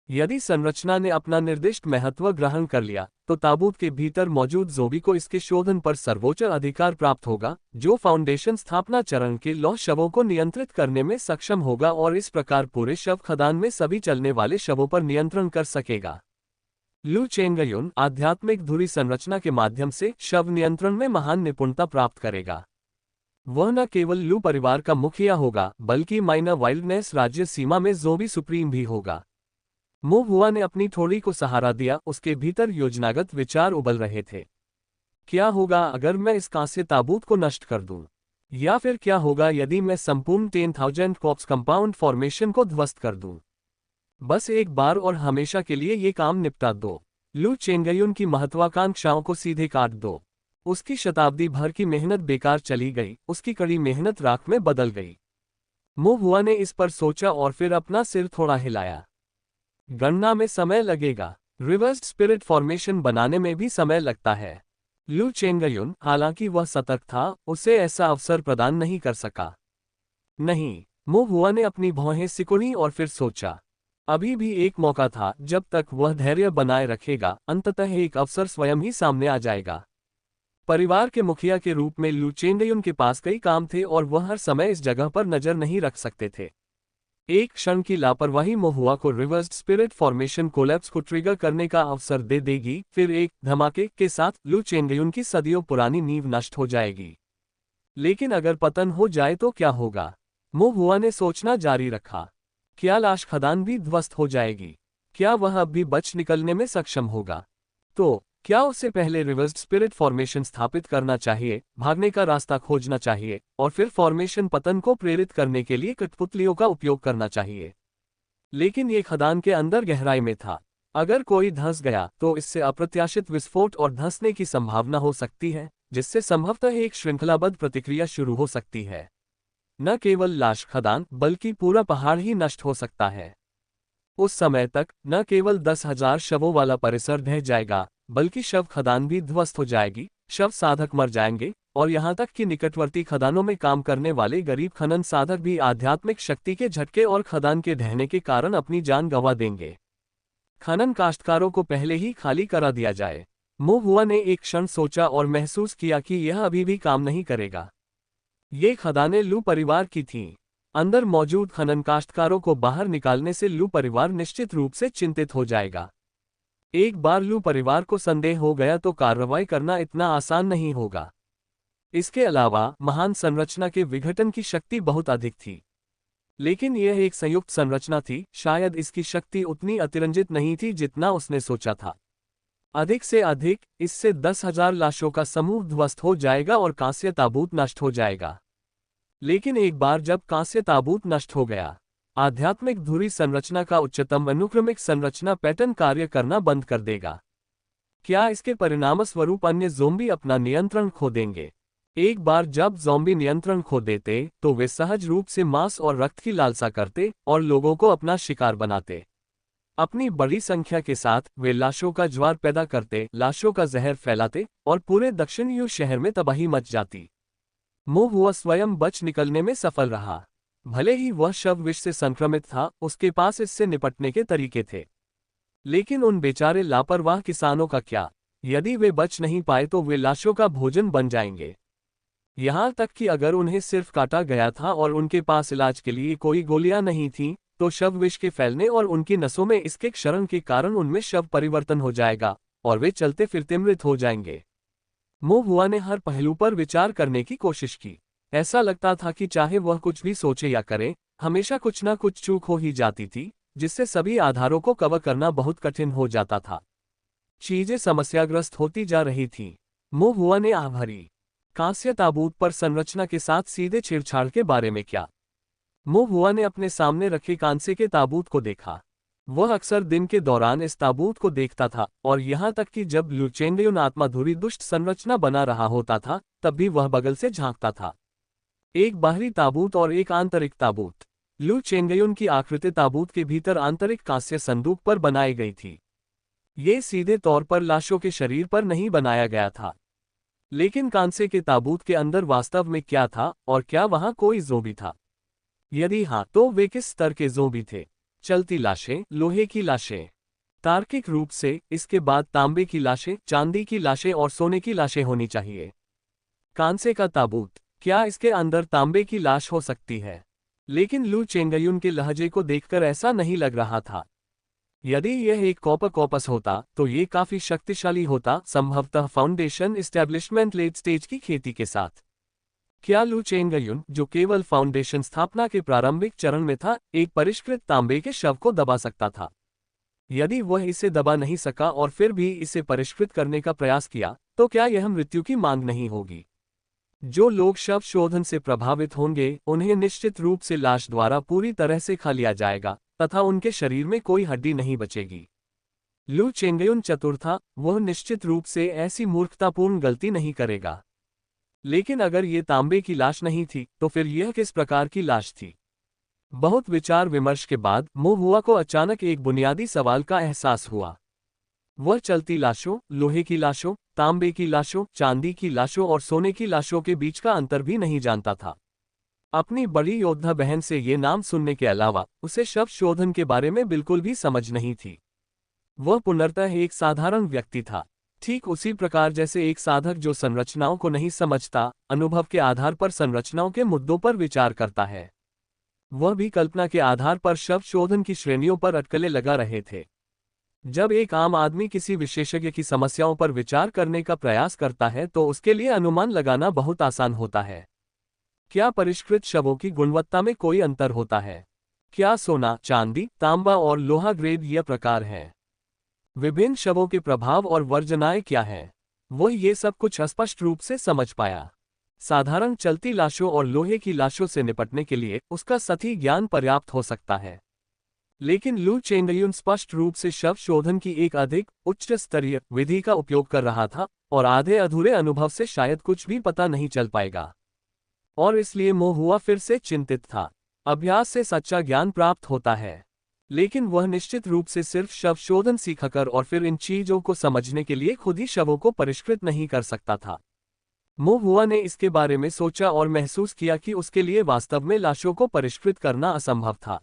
[SPEAKER 1] यदि संरचना ने अपना निर्दिष्ट महत्व ग्रहण कर लिया तो ताबूत के भीतर मौजूद जोबी को इसके शोधन पर सर्वोच्च अधिकार प्राप्त होगा, जो फाउंडेशन स्थापना चरण के लौह शवों को नियंत्रित करने में सक्षम होगा और इस प्रकार पूरे शव खदान में सभी चलने वाले शवों पर नियंत्रण कर सकेगा। लू चेंगयुन आध्यात्मिक धुरी संरचना के माध्यम से शव नियंत्रण में महान निपुणता प्राप्त करेगा। वह न केवल लू परिवार का मुखिया होगा बल्कि माइनर वाइल्डनेस राज्य सीमा में जोबी सुप्रीम भी होगा। महुआ ने अपनी थोड़ी को सहारा दिया। उसके भीतर योजनागत विचार उबल रहे थे। क्या होगा अगर मैं इस कांस्य ताबूत को नष्ट कर दूं? या फिर क्या होगा यदि मैं संपूर्ण 10,000 कॉप्स कंपाउंड फॉर्मेशन को ध्वस्त कर दूं? बस एक बार और हमेशा के लिए ये काम निपटा दो। लू चेंगयुन की महत्वाकांक्षाओं को सीधे काट दो। उसकी शताब्दी भर की मेहनत बेकार चली गई, उसकी कड़ी मेहनत राख में बदल गई। महुआ ने इस पर सोचा और फिर अपना सिर थोड़ा हिलाया। गणना में समय लगेगा, रिवर्स्ड स्पिरिट फॉर्मेशन बनाने में भी समय लगता है। लू चेंगयुन, हालांकि वह सतर्क था, उसे ऐसा अवसर प्रदान नहीं कर सका। नहीं, महुआ ने अपनी भौहें सिकुड़ी और फिर सोचा। अभी भी एक मौका था। जब तक वह धैर्य बनाए रखेगा, अंततः एक अवसर स्वयं ही सामने आ जाएगा। परिवार के मुखिया के रूप में लू चेंगयुन के पास कई काम थे और वह हर समय इस जगह पर नजर नहीं रख सकते थे। एक क्षण की लापरवाही महुआ को रिवर्स्ड स्पिरिट फॉर्मेशन कोलैप्स को ट्रिगर करने का अवसर दे देगी। फिर एक धमाके के साथ लू चेंगयुन की सदियों पुरानी नींव नष्ट हो जाएगी। लेकिन अगर पतन हो जाए तो क्या होगा? महुआ ने सोचना जारी रखा। क्या लाश खदान भी ध्वस्त हो जाएगी? क्या वह अब भी बच निकलने में सक्षम होगा? तो क्या उससे पहले रिवर्स्ड स्पिरिट फॉर्मेशन स्थापित करना चाहिए, भागने का रास्ता खोजना चाहिए और फिर फॉर्मेशन पतन को प्रेरित करने के लिए कठपुतलियों का उपयोग करना चाहिए? लेकिन ये खदान के अंदर गहराई में था। अगर कोई धंस गया तो इससे अप्रत्याशित विस्फोट और धंसने की संभावना हो सकती है, जिससे संभवतः एक श्रृंखलाबद्ध प्रतिक्रिया शुरू हो सकती है। न केवल लाश खदान बल्कि पूरा पहाड़ ही नष्ट हो सकता है। उस समय तक न केवल 10,000 शवों वाला परिसर ढह जाएगा बल्कि शव खदान भी ध्वस्त हो जाएगी, शव साधक मर जाएंगे और यहाँ तक कि निकटवर्ती खदानों में काम करने वाले गरीब खनन साधक भी आध्यात्मिक शक्ति के झटके और खदान के ढहने के कारण अपनी जान गंवा देंगे। खनन काश्तकारों को पहले ही खाली करा दिया जाए। महुआ ने एक क्षण सोचा और महसूस किया कि यह अभी भी काम नहीं करेगा। ये खदानें लू परिवार की थीं। अंदर मौजूद खनन काश्तकारों को बाहर निकालने से लू परिवार निश्चित रूप से चिंतित हो जाएगा। एक बार लू परिवार को संदेह हो गया तो कार्रवाई करना इतना आसान नहीं होगा। इसके अलावा महान संरचना के विघटन की शक्ति बहुत अधिक थी। लेकिन यह एक संयुक्त संरचना थी, शायद इसकी शक्ति उतनी अतिरंजित नहीं थी जितना उसने सोचा था। अधिक से अधिक इससे 10,000 लाशों का समूह ध्वस्त हो जाएगा और कांस्य ताबूत नष्ट हो जाएगा। लेकिन एक बार जब कांस्य ताबूत नष्ट हो गया, आध्यात्मिक धुरी संरचना का उच्चतम अनुक्रमिक संरचना पैटर्न कार्य करना बंद कर देगा। क्या इसके परिणामस्वरूप अन्य ज़ोंबी अपना नियंत्रण खो देंगे? एक बार जब ज़ोंबी नियंत्रण खो देते तो वे सहज रूप से मांस और रक्त की लालसा करते और लोगों को अपना शिकार बनाते। अपनी बड़ी संख्या के साथ वे लाशों का ज्वार पैदा करते, लाशों का जहर फैलाते और पूरे दक्षिण यू शहर में तबाही मच जाती। मो हुआ स्वयं बच निकलने में सफल रहा। भले ही वह शव विष से संक्रमित था, उसके पास इससे निपटने के तरीके थे। लेकिन उन बेचारे लापरवाह किसानों का क्या? यदि वे बच नहीं पाए तो वे लाशों का भोजन बन जाएंगे। यहां तक कि अगर उन्हें सिर्फ काटा गया था और उनके पास इलाज के लिए कोई गोलियां नहीं थीं, तो शव विष के फैलने और उनकी नसों में इसके क्षरण के कारण उनमें शव परिवर्तन हो जाएगा और वे चलते फिरते मृत हो जाएंगे। मो हुआ ने हर पहलू पर विचार करने की कोशिश की। ऐसा लगता था कि चाहे वह कुछ भी सोचे या करे, हमेशा कुछ ना कुछ चूक हो ही जाती थी, जिससे सभी आधारों को कवर करना बहुत कठिन हो जाता था। चीजें समस्याग्रस्त होती जा रही थीं। मो हुआ ने आह भरी। कांस्य ताबूत पर संरचना के साथ सीधे छेड़छाड़ के बारे में क्या? मो हुआ ने अपने सामने रखे कांसे के ताबूत को देखा। वह अक्सर दिन के दौरान इस ताबूत को देखता था और यहां तक कि जब लू चेंगयुन आत्माधुरी दुष्ट संरचना बना रहा होता था, तब भी वह बगल से झांकता था। एक बाहरी ताबूत और एक आंतरिक ताबूत। लू चेंगयुन की आकृति ताबूत के भीतर आंतरिक कांस्य संदूक पर बनाई गई थी। ये सीधे तौर पर लाशों के शरीर पर नहीं बनाया गया था। लेकिन कांसे के ताबूत के अंदर वास्तव में क्या था, और क्या वहां कोई ज़ोंबी था? यदि हाँ, तो वे किस स्तर के ज़ोंबी थे? चलती लाशें, लोहे की लाशें। तार्किक रूप से इसके बाद तांबे की लाशें, चांदी की लाशें और सोने की लाशें होनी चाहिए। कांसे का ताबूत, क्या इसके अंदर तांबे की लाश हो सकती है? लेकिन लू चेंगयुन के लहजे को देखकर ऐसा नहीं लग रहा था। यदि यह एक कॉपस होता तो ये काफी शक्तिशाली होता, संभवतः फाउंडेशन एस्टेब्लिशमेंट लेट स्टेज की खेती के साथ। क्या लू चेंगयुन, जो केवल फाउंडेशन स्थापना के प्रारंभिक चरण में था, एक परिष्कृत तांबे के शव को दबा सकता था? यदि वह इसे दबा नहीं सका और फिर भी इसे परिष्कृत करने का प्रयास किया, तो क्या यह मृत्यु की मांग नहीं होगी? जो लोग शव शोधन से प्रभावित होंगे, उन्हें निश्चित रूप से लाश द्वारा पूरी तरह से खा लिया जाएगा तथा उनके शरीर में कोई हड्डी नहीं बचेगी। लू चेंगयुन चतुर था, वह निश्चित रूप से ऐसी मूर्खतापूर्ण गलती नहीं करेगा। लेकिन अगर ये तांबे की लाश नहीं थी, तो फिर यह किस प्रकार की लाश थी? बहुत विचार विमर्श के बाद मो हुआ को अचानक एक बुनियादी सवाल का एहसास हुआ। वह चलती लाशों, लोहे की लाशों, तांबे की लाशों, चांदी की लाशों और सोने की लाशों के बीच का अंतर भी नहीं जानता था। अपनी बड़ी योद्धा बहन से ये नाम सुनने के अलावा उसे शव शोधन के बारे में बिल्कुल भी समझ नहीं थी। वह पूर्णतः एक साधारण व्यक्ति था, ठीक उसी प्रकार जैसे एक साधक जो संरचनाओं को नहीं समझता, अनुभव के आधार पर संरचनाओं के मुद्दों पर विचार करता है। वह भी कल्पना के आधार पर शव शोधन की श्रेणियों पर अटकलें लगा रहे थे। जब एक आम आदमी किसी विशेषज्ञ की समस्याओं पर विचार करने का प्रयास करता है तो उसके लिए अनुमान लगाना बहुत आसान होता है। क्या परिष्कृत शवों की गुणवत्ता में कोई अंतर होता है? क्या सोना, चांदी, तांबा और लोहा ग्रेड यह प्रकार है? विभिन्न शवों के प्रभाव और वर्जनाएं क्या हैं? वह ये सब कुछ स्पष्ट रूप से समझ पाया। साधारण चलती लाशों और लोहे की लाशों से निपटने के लिए उसका सही ज्ञान पर्याप्त हो सकता है। लेकिन लू चेंगयुन स्पष्ट रूप से शव शोधन की एक अधिक उच्च स्तरीय विधि का उपयोग कर रहा था और आधे अधूरे अनुभव से शायद कुछ भी पता नहीं चल पाएगा। और इसलिए मो हुआ फिर से चिंतित था। अभ्यास से सच्चा ज्ञान प्राप्त होता है, लेकिन वह निश्चित रूप से सिर्फ शव शोधन सीखकर और फिर इन चीजों को समझने के लिए खुद ही शवों को परिष्कृत नहीं कर सकता था। मो हुआ ने इसके बारे में सोचा और महसूस किया कि उसके लिए वास्तव में लाशों को परिष्कृत करना असंभव था।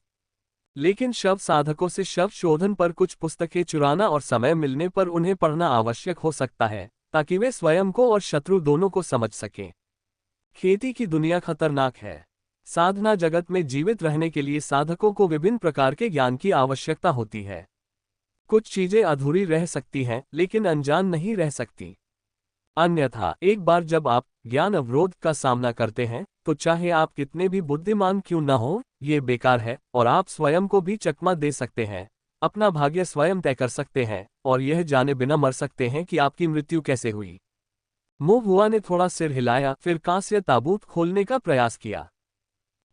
[SPEAKER 1] लेकिन शव साधकों से शव शोधन पर कुछ पुस्तकें चुराना और समय मिलने पर उन्हें पढ़ना आवश्यक हो सकता है, ताकि वे स्वयं को और शत्रु दोनों को समझ सकें। खेती की दुनिया खतरनाक है। साधना जगत में जीवित रहने के लिए साधकों को विभिन्न प्रकार के ज्ञान की आवश्यकता होती है। कुछ चीजें अधूरी रह सकती हैं, लेकिन अनजान नहीं रह सकती। अन्यथा एक बार जब आप ज्ञान अवरोध का सामना करते हैं, तो चाहे आप कितने भी बुद्धिमान क्यों न हो, ये बेकार है और आप स्वयं को भी चकमा दे सकते हैं, अपना भाग्य स्वयं तय कर सकते हैं और यह जाने बिना मर सकते हैं कि आपकी मृत्यु कैसे हुई। मो हुआ ने थोड़ा सिर हिलाया, फिर कांस्य ताबूत खोलने का प्रयास किया।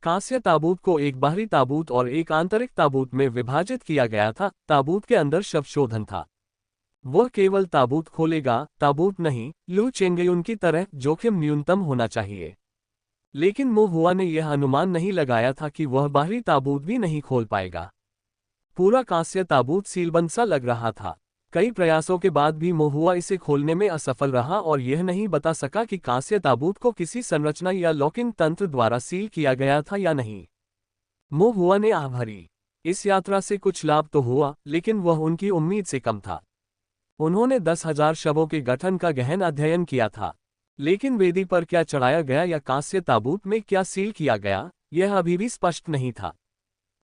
[SPEAKER 1] कांस्य ताबूत को एक बाहरी ताबूत और एक आंतरिक ताबूत में विभाजित किया गया था। ताबूत के अंदर शव शोधन था। वह केवल ताबूत खोलेगा, ताबूत नहीं। लू चेंगयुन की तरह जोखिम न्यूनतम होना चाहिए। लेकिन मो हुआ ने यह अनुमान नहीं लगाया था कि वह बाहरी ताबूत भी नहीं खोल पाएगा। पूरा कांस्य ताबूत सीलबंद सा लग रहा था। कई प्रयासों के बाद भी महुआ इसे खोलने में असफल रहा और यह नहीं बता सका कि कांस्य ताबूत को किसी संरचना या लॉकिंग तंत्र द्वारा सील किया गया था या नहीं। महुआ ने आह भरी। इस यात्रा से कुछ लाभ तो हुआ, लेकिन वह उनकी उम्मीद से कम था। उन्होंने 10,000 शवों के गठन का गहन अध्ययन किया था, लेकिन वेदी पर क्या चढ़ाया गया या कांस्य ताबूत में क्या सील किया गया, यह अभी भी स्पष्ट नहीं था।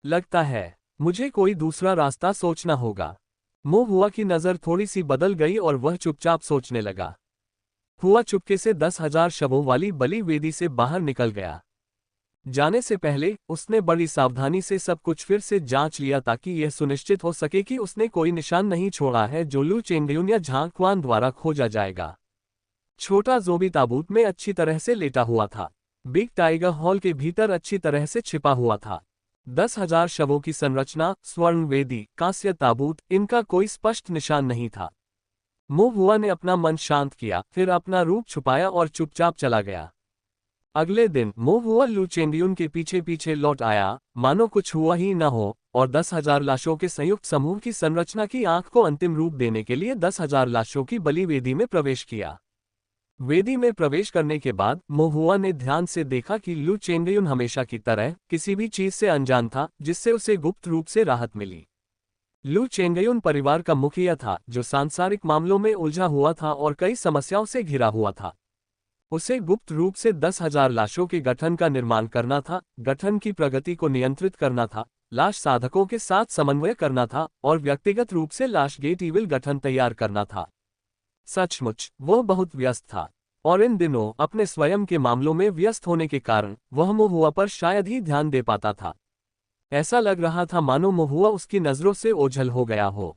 [SPEAKER 1] लगता है मुझे कोई दूसरा रास्ता सोचना होगा। महुआ की नज़र थोड़ी सी बदल गई और वह चुपचाप सोचने लगा। हुआ चुपके से 10,000 शवों वाली बलि वेदी से बाहर निकल गया। जाने से पहले उसने बड़ी सावधानी से सब कुछ फिर से जांच लिया ताकि यह सुनिश्चित हो सके कि उसने कोई निशान नहीं छोड़ा है जो लू चेंगयुन या झांग क्वान द्वारा खोजा जाएगा। छोटा जोबी ताबूत में अच्छी तरह से लेटा हुआ था। बिग टाइगर हॉल के भीतर अच्छी तरह से छिपा हुआ था। 10,000 शवों की संरचना, स्वर्ण वेदी, कांस्य ताबूत, इनका कोई स्पष्ट निशान नहीं था। महुआ ने अपना मन शांत किया, फिर अपना रूप छुपाया और चुपचाप चला गया। अगले दिन महुआ लू चेंगयुन के पीछे पीछे लौट आया, मानो कुछ हुआ ही न हो, और 10,000 लाशों के संयुक्त समूह की संरचना की आंख को अंतिम रूप देने के लिए 10,000 लाशों की बलि वेदी में प्रवेश किया। वेदी में प्रवेश करने के बाद महुआ ने ध्यान से देखा कि लू चेंगयुन हमेशा की तरह किसी भी चीज से अनजान था जिससे उसे गुप्त रूप से राहत मिली। लू चेंगयुन परिवार का मुखिया था जो सांसारिक मामलों में उलझा हुआ था और कई समस्याओं से घिरा हुआ था। उसे गुप्त रूप से 10,000 लाशों के गठन का निर्माण करना था, गठन की प्रगति को नियंत्रित करना था, लाश साधकों के साथ समन्वय करना था और व्यक्तिगत रूप से लाश गेट ईविल गठन तैयार करना था। सचमुच वो बहुत व्यस्त था, और इन दिनों अपने स्वयं के मामलों में व्यस्त होने के कारण वह महुआ पर शायद ही ध्यान दे पाता था। ऐसा लग रहा था मानो महुआ उसकी नजरों से ओझल हो गया हो।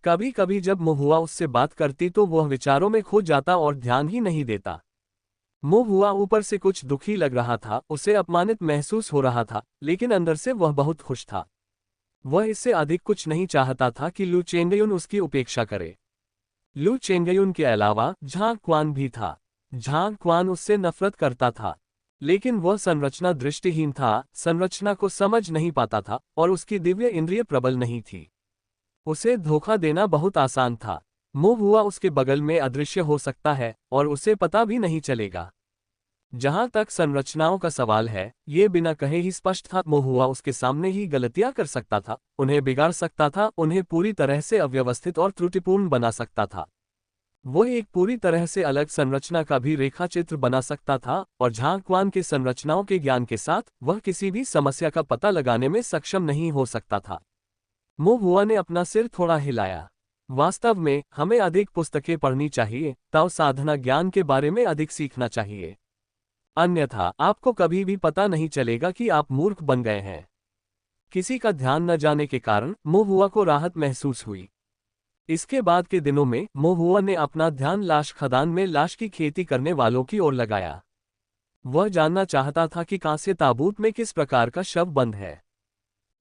[SPEAKER 1] कभी कभी जब महुआ उससे बात करती तो वह विचारों में खो जाता और ध्यान ही नहीं देता। महुआ ऊपर से कुछ दुखी लग रहा था, उसे अपमानित महसूस हो रहा था, लेकिन अंदर से वह बहुत खुश था। वह इससे अधिक कुछ नहीं चाहता था कि लू चेंगयुन उसकी उपेक्षा करे। लू चेंगयुन के अलावा झांग क्वान भी था। झांग क्वान उससे नफरत करता था, लेकिन वह संरचना दृष्टिहीन था, संरचना को समझ नहीं पाता था और उसकी दिव्य इंद्रिय प्रबल नहीं थी। उसे धोखा देना बहुत आसान था। महुआ उसके बगल में अदृश्य हो सकता है और उसे पता भी नहीं चलेगा। जहां तक संरचनाओं का सवाल है, ये बिना कहे ही स्पष्ट था। महुआ उसके सामने ही गलतियां कर सकता था, उन्हें बिगाड़ सकता था, उन्हें पूरी तरह से अव्यवस्थित और त्रुटिपूर्ण बना सकता था। वो एक पूरी तरह से अलग संरचना का भी रेखाचित्र बना सकता था और झांग क्वान के संरचनाओं के ज्ञान के साथ वह किसी भी समस्या का पता लगाने में सक्षम नहीं हो सकता था। महुआ ने अपना सिर थोड़ा हिलाया। वास्तव में हमें अधिक पुस्तकें पढ़नी चाहिए, ताओ साधना ज्ञान के बारे में अधिक सीखना चाहिए। अन्यथा आपको कभी भी पता नहीं चलेगा कि आप मूर्ख बन गए हैं। किसी का ध्यान न जाने के कारण महुआ को राहत महसूस हुई। इसके बाद के दिनों में महुआ ने अपना ध्यान लाश खदान में लाश की खेती करने वालों की ओर लगाया। वह जानना चाहता था कि कांस्य ताबूत में किस प्रकार का शव बंद है,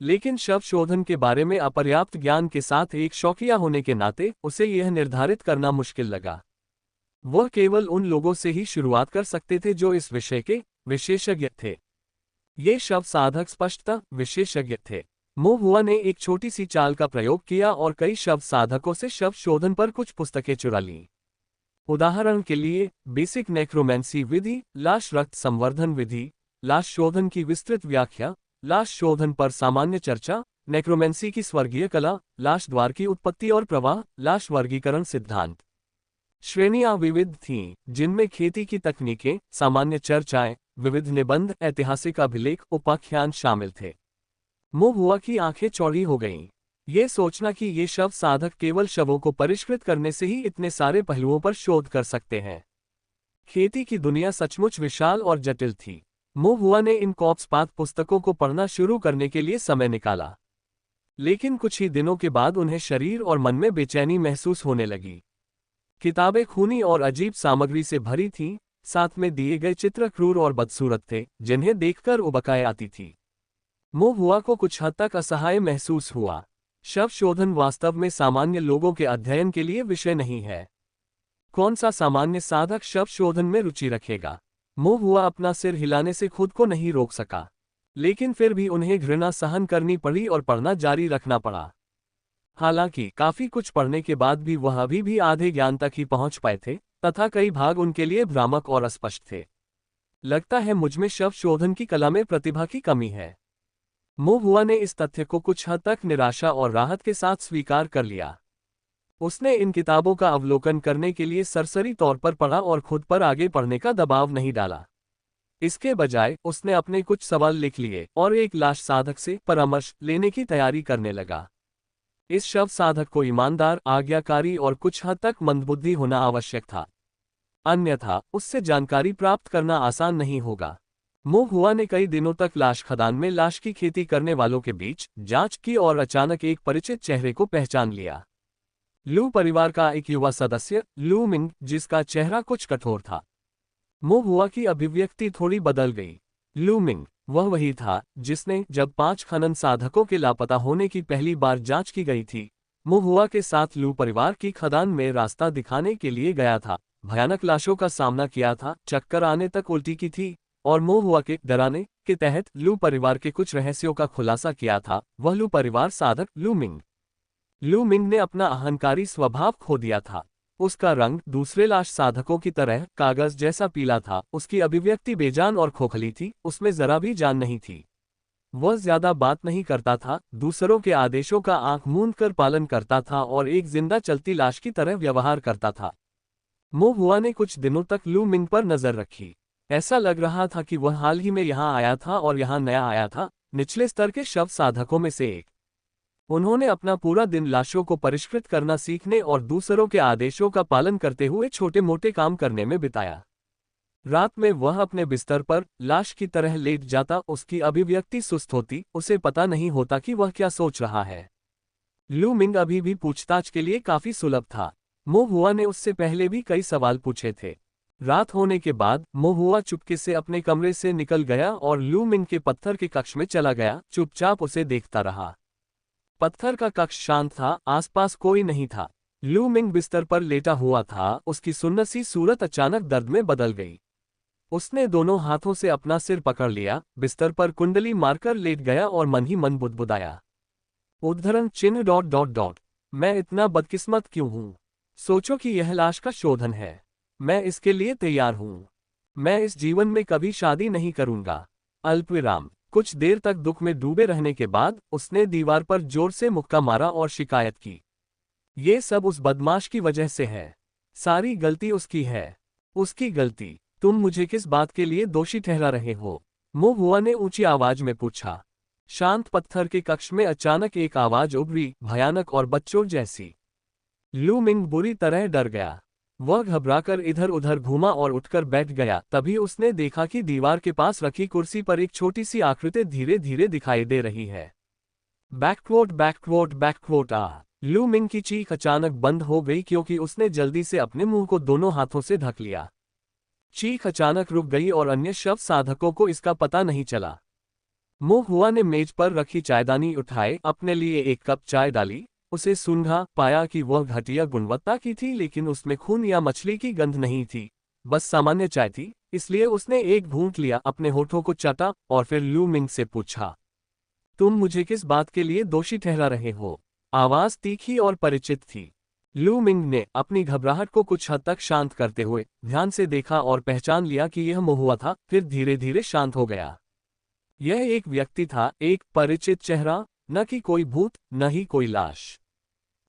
[SPEAKER 1] लेकिन शव शोधन के बारे में अपर्याप्त ज्ञान के साथ एक शौकिया होने के नाते उसे यह निर्धारित करना मुश्किल लगा। वह केवल उन लोगों से ही शुरुआत कर सकते थे जो इस विषय के विशेषज्ञ थे। ये शव साधक स्पष्टतः विशेषज्ञ थे। महुआ ने एक छोटी सी चाल का प्रयोग किया और कई शव साधकों से शव शोधन पर कुछ पुस्तकें चुरा लीं। उदाहरण के लिए बेसिक नेक्रोमेंसी विधि, लाश रक्त संवर्धन विधि, लाश शोधन की विस्तृत व्याख्या, लाश शोधन पर सामान्य चर्चा, नेक्रोमेंसी की स्वर्गीय कला, लाश द्वार की उत्पत्ति और प्रवाह, लाश वर्गीकरण सिद्धांत। श्रेणियां विविध थीं, जिनमें खेती की तकनीकें, सामान्य चर्चाएं, विविध निबंध, ऐतिहासिक अभिलेख, उपाख्यान शामिल थे। महुआ की आंखें चौड़ी हो गईं। ये सोचना कि ये शव साधक केवल शवों को परिष्कृत करने से ही इतने सारे पहलुओं पर शोध कर सकते हैं। खेती की दुनिया सचमुच विशाल और जटिल थी। महुआ ने इन कॉप्सपाथ पुस्तकों को पढ़ना शुरू करने के लिए समय निकाला, लेकिन कुछ ही दिनों के बाद उन्हें शरीर और मन में बेचैनी महसूस होने लगी। किताबें खूनी और अजीब सामग्री से भरी थीं, साथ में दिए गए चित्र क्रूर और बदसूरत थे, जिन्हें देखकर उबकाई आती थी। महुआ को कुछ हद तक असहाय महसूस हुआ। शव शोधन वास्तव में सामान्य लोगों के अध्ययन के लिए विषय नहीं है। कौन सा सामान्य साधक शव शोधन में रुचि रखेगा? महुआ अपना सिर हिलाने से खुद को नहीं रोक सका, लेकिन फिर भी उन्हें घृणा सहन करनी पड़ी और पढ़ना जारी रखना पड़ा। हालांकि काफी कुछ पढ़ने के बाद भी वह अभी भी आधे ज्ञान तक ही पहुंच पाए थे तथा कई भाग उनके लिए भ्रामक और अस्पष्ट थे। लगता है मुझमें शव शोधन की कला में प्रतिभा की कमी है। मो हुआ ने इस तथ्य को कुछ हद तक निराशा और राहत के साथ स्वीकार कर लिया। उसने इन किताबों का अवलोकन करने के लिए सरसरी तौर पर पढ़ा और खुद पर आगे पढ़ने का दबाव नहीं डाला। इसके बजाय उसने अपने कुछ सवाल लिख लिए और एक लाश साधक से परामर्श लेने की तैयारी करने लगा। इस शव साधक को ईमानदार, आज्ञाकारी और कुछ हद तक मंदबुद्धि होना आवश्यक था, अन्यथा उससे जानकारी प्राप्त करना आसान नहीं होगा। मो हुआ ने कई दिनों तक लाश खदान में लाश की खेती करने वालों के बीच जांच की और अचानक एक परिचित चेहरे को पहचान लिया। लू परिवार का एक युवा सदस्य लू मिंग, जिसका चेहरा कुछ कठोर था। मो हुआ की अभिव्यक्ति थोड़ी बदल गई। लू मिंग वह वही था जिसने, जब 5 खनन साधकों के लापता होने की पहली बार जांच की गई थी, मो हुआ के साथ लू परिवार की खदान में रास्ता दिखाने के लिए गया था, भयानक लाशों का सामना किया था, चक्कर आने तक उल्टी की थी और मो हुआ के डराने के तहत लू परिवार के कुछ रहस्यों का खुलासा किया था। वह लू परिवार साधक लू मिंग। लू मिंग ने अपना अहंकारी स्वभाव खो दिया था। उसका रंग दूसरे लाश साधकों की तरह कागज जैसा पीला था। उसकी अभिव्यक्ति बेजान और खोखली थी, उसमें जरा भी जान नहीं थी। वह ज्यादा बात नहीं करता था, दूसरों के आदेशों का आंख मूंद कर पालन करता था और एक जिंदा चलती लाश की तरह व्यवहार करता था। मो हुआ ने कुछ दिनों तक लू मिंग पर नजर रखी। ऐसा लग रहा था कि वह हाल ही में यहाँ आया था और यहाँ नया आया था, निचले स्तर के शव साधकों में से एक। उन्होंने अपना पूरा दिन लाशों को परिष्कृत करना सीखने और दूसरों के आदेशों का पालन करते हुए छोटे मोटे काम करने में बिताया। रात में वह अपने बिस्तर पर लाश की तरह लेट जाता, उसकी अभिव्यक्ति सुस्त होती, उसे पता नहीं होता कि वह क्या सोच रहा है। लू मिंग अभी भी पूछताछ के लिए काफी सुलभ था। मो हुआ ने उससे पहले भी कई सवाल पूछे थे। रात होने के बाद मो हुआ चुपके से अपने कमरे से निकल गया और लू मिंग के पत्थर के कक्ष में चला गया, चुपचाप उसे देखता रहा। पत्थर का कक्ष शांत था, आसपास कोई नहीं था। लू मिंग बिस्तर पर लेटा हुआ था, उसकी सुन्नसी सूरत अचानक दर्द में बदल गई। उसने दोनों हाथों से अपना सिर पकड़ लिया, बिस्तर पर कुंडली मारकर लेट गया और मन ही मन बुदबुदाया, उद्धरण चिन्ह ... मैं इतना बदकिस्मत क्यों हूं? सोचो कि यह लाश का शोधन है। मैं इसके लिए तैयार हूं। मैं इस जीवन में कभी शादी नहीं करूंगा। अल्पविराम। कुछ देर तक दुख में डूबे रहने के बाद उसने दीवार पर जोर से मुक्का मारा और शिकायत की, ये सब उस बदमाश की वजह से है। सारी गलती उसकी है। उसकी गलती। तुम मुझे किस बात के लिए दोषी ठहरा रहे हो? मो हुआ ने ऊंची आवाज में पूछा। शांत पत्थर के कक्ष में अचानक एक आवाज उभरी, भयानक और बच्चों जैसी। लू मिंग बुरी तरह डर गया। वह घबराकर इधर उधर घूमा और उठकर बैठ गया। तभी उसने देखा कि दीवार के पास रखी कुर्सी पर एक छोटी सी आकृति धीरे धीरे दिखाई दे रही है। बैकवोट आ। लू मिंग की चीख अचानक बंद हो गई क्योंकि उसने जल्दी से अपने मुंह को दोनों हाथों से ढक लिया। चीख अचानक रुक गई और अन्य शव साधकों को इसका पता नहीं चला। मो हुआ ने मेज पर रखी चायदानी उठाए, अपने लिए एक कप चाय डाली, उसे सूंघा, पाया कि वह घटिया गुणवत्ता की थी, लेकिन उसमें खून या मछली की गंध नहीं थी, बस सामान्य चाय थी। इसलिए उसने एक घूंट लिया, अपने होठों को चाटा और फिर लू मिंग से पूछा, तुम मुझे किस बात के लिए दोषी ठहरा रहे हो? आवाज तीखी और परिचित थी। लू मिंग ने अपनी घबराहट को कुछ हद तक शांत करते हुए ध्यान से देखा और पहचान लिया कि यह मो हुआ था, फिर धीरे धीरे शांत हो गया। यह एक व्यक्ति था, एक परिचित चेहरा, न कि कोई भूत, न ही कोई लाश।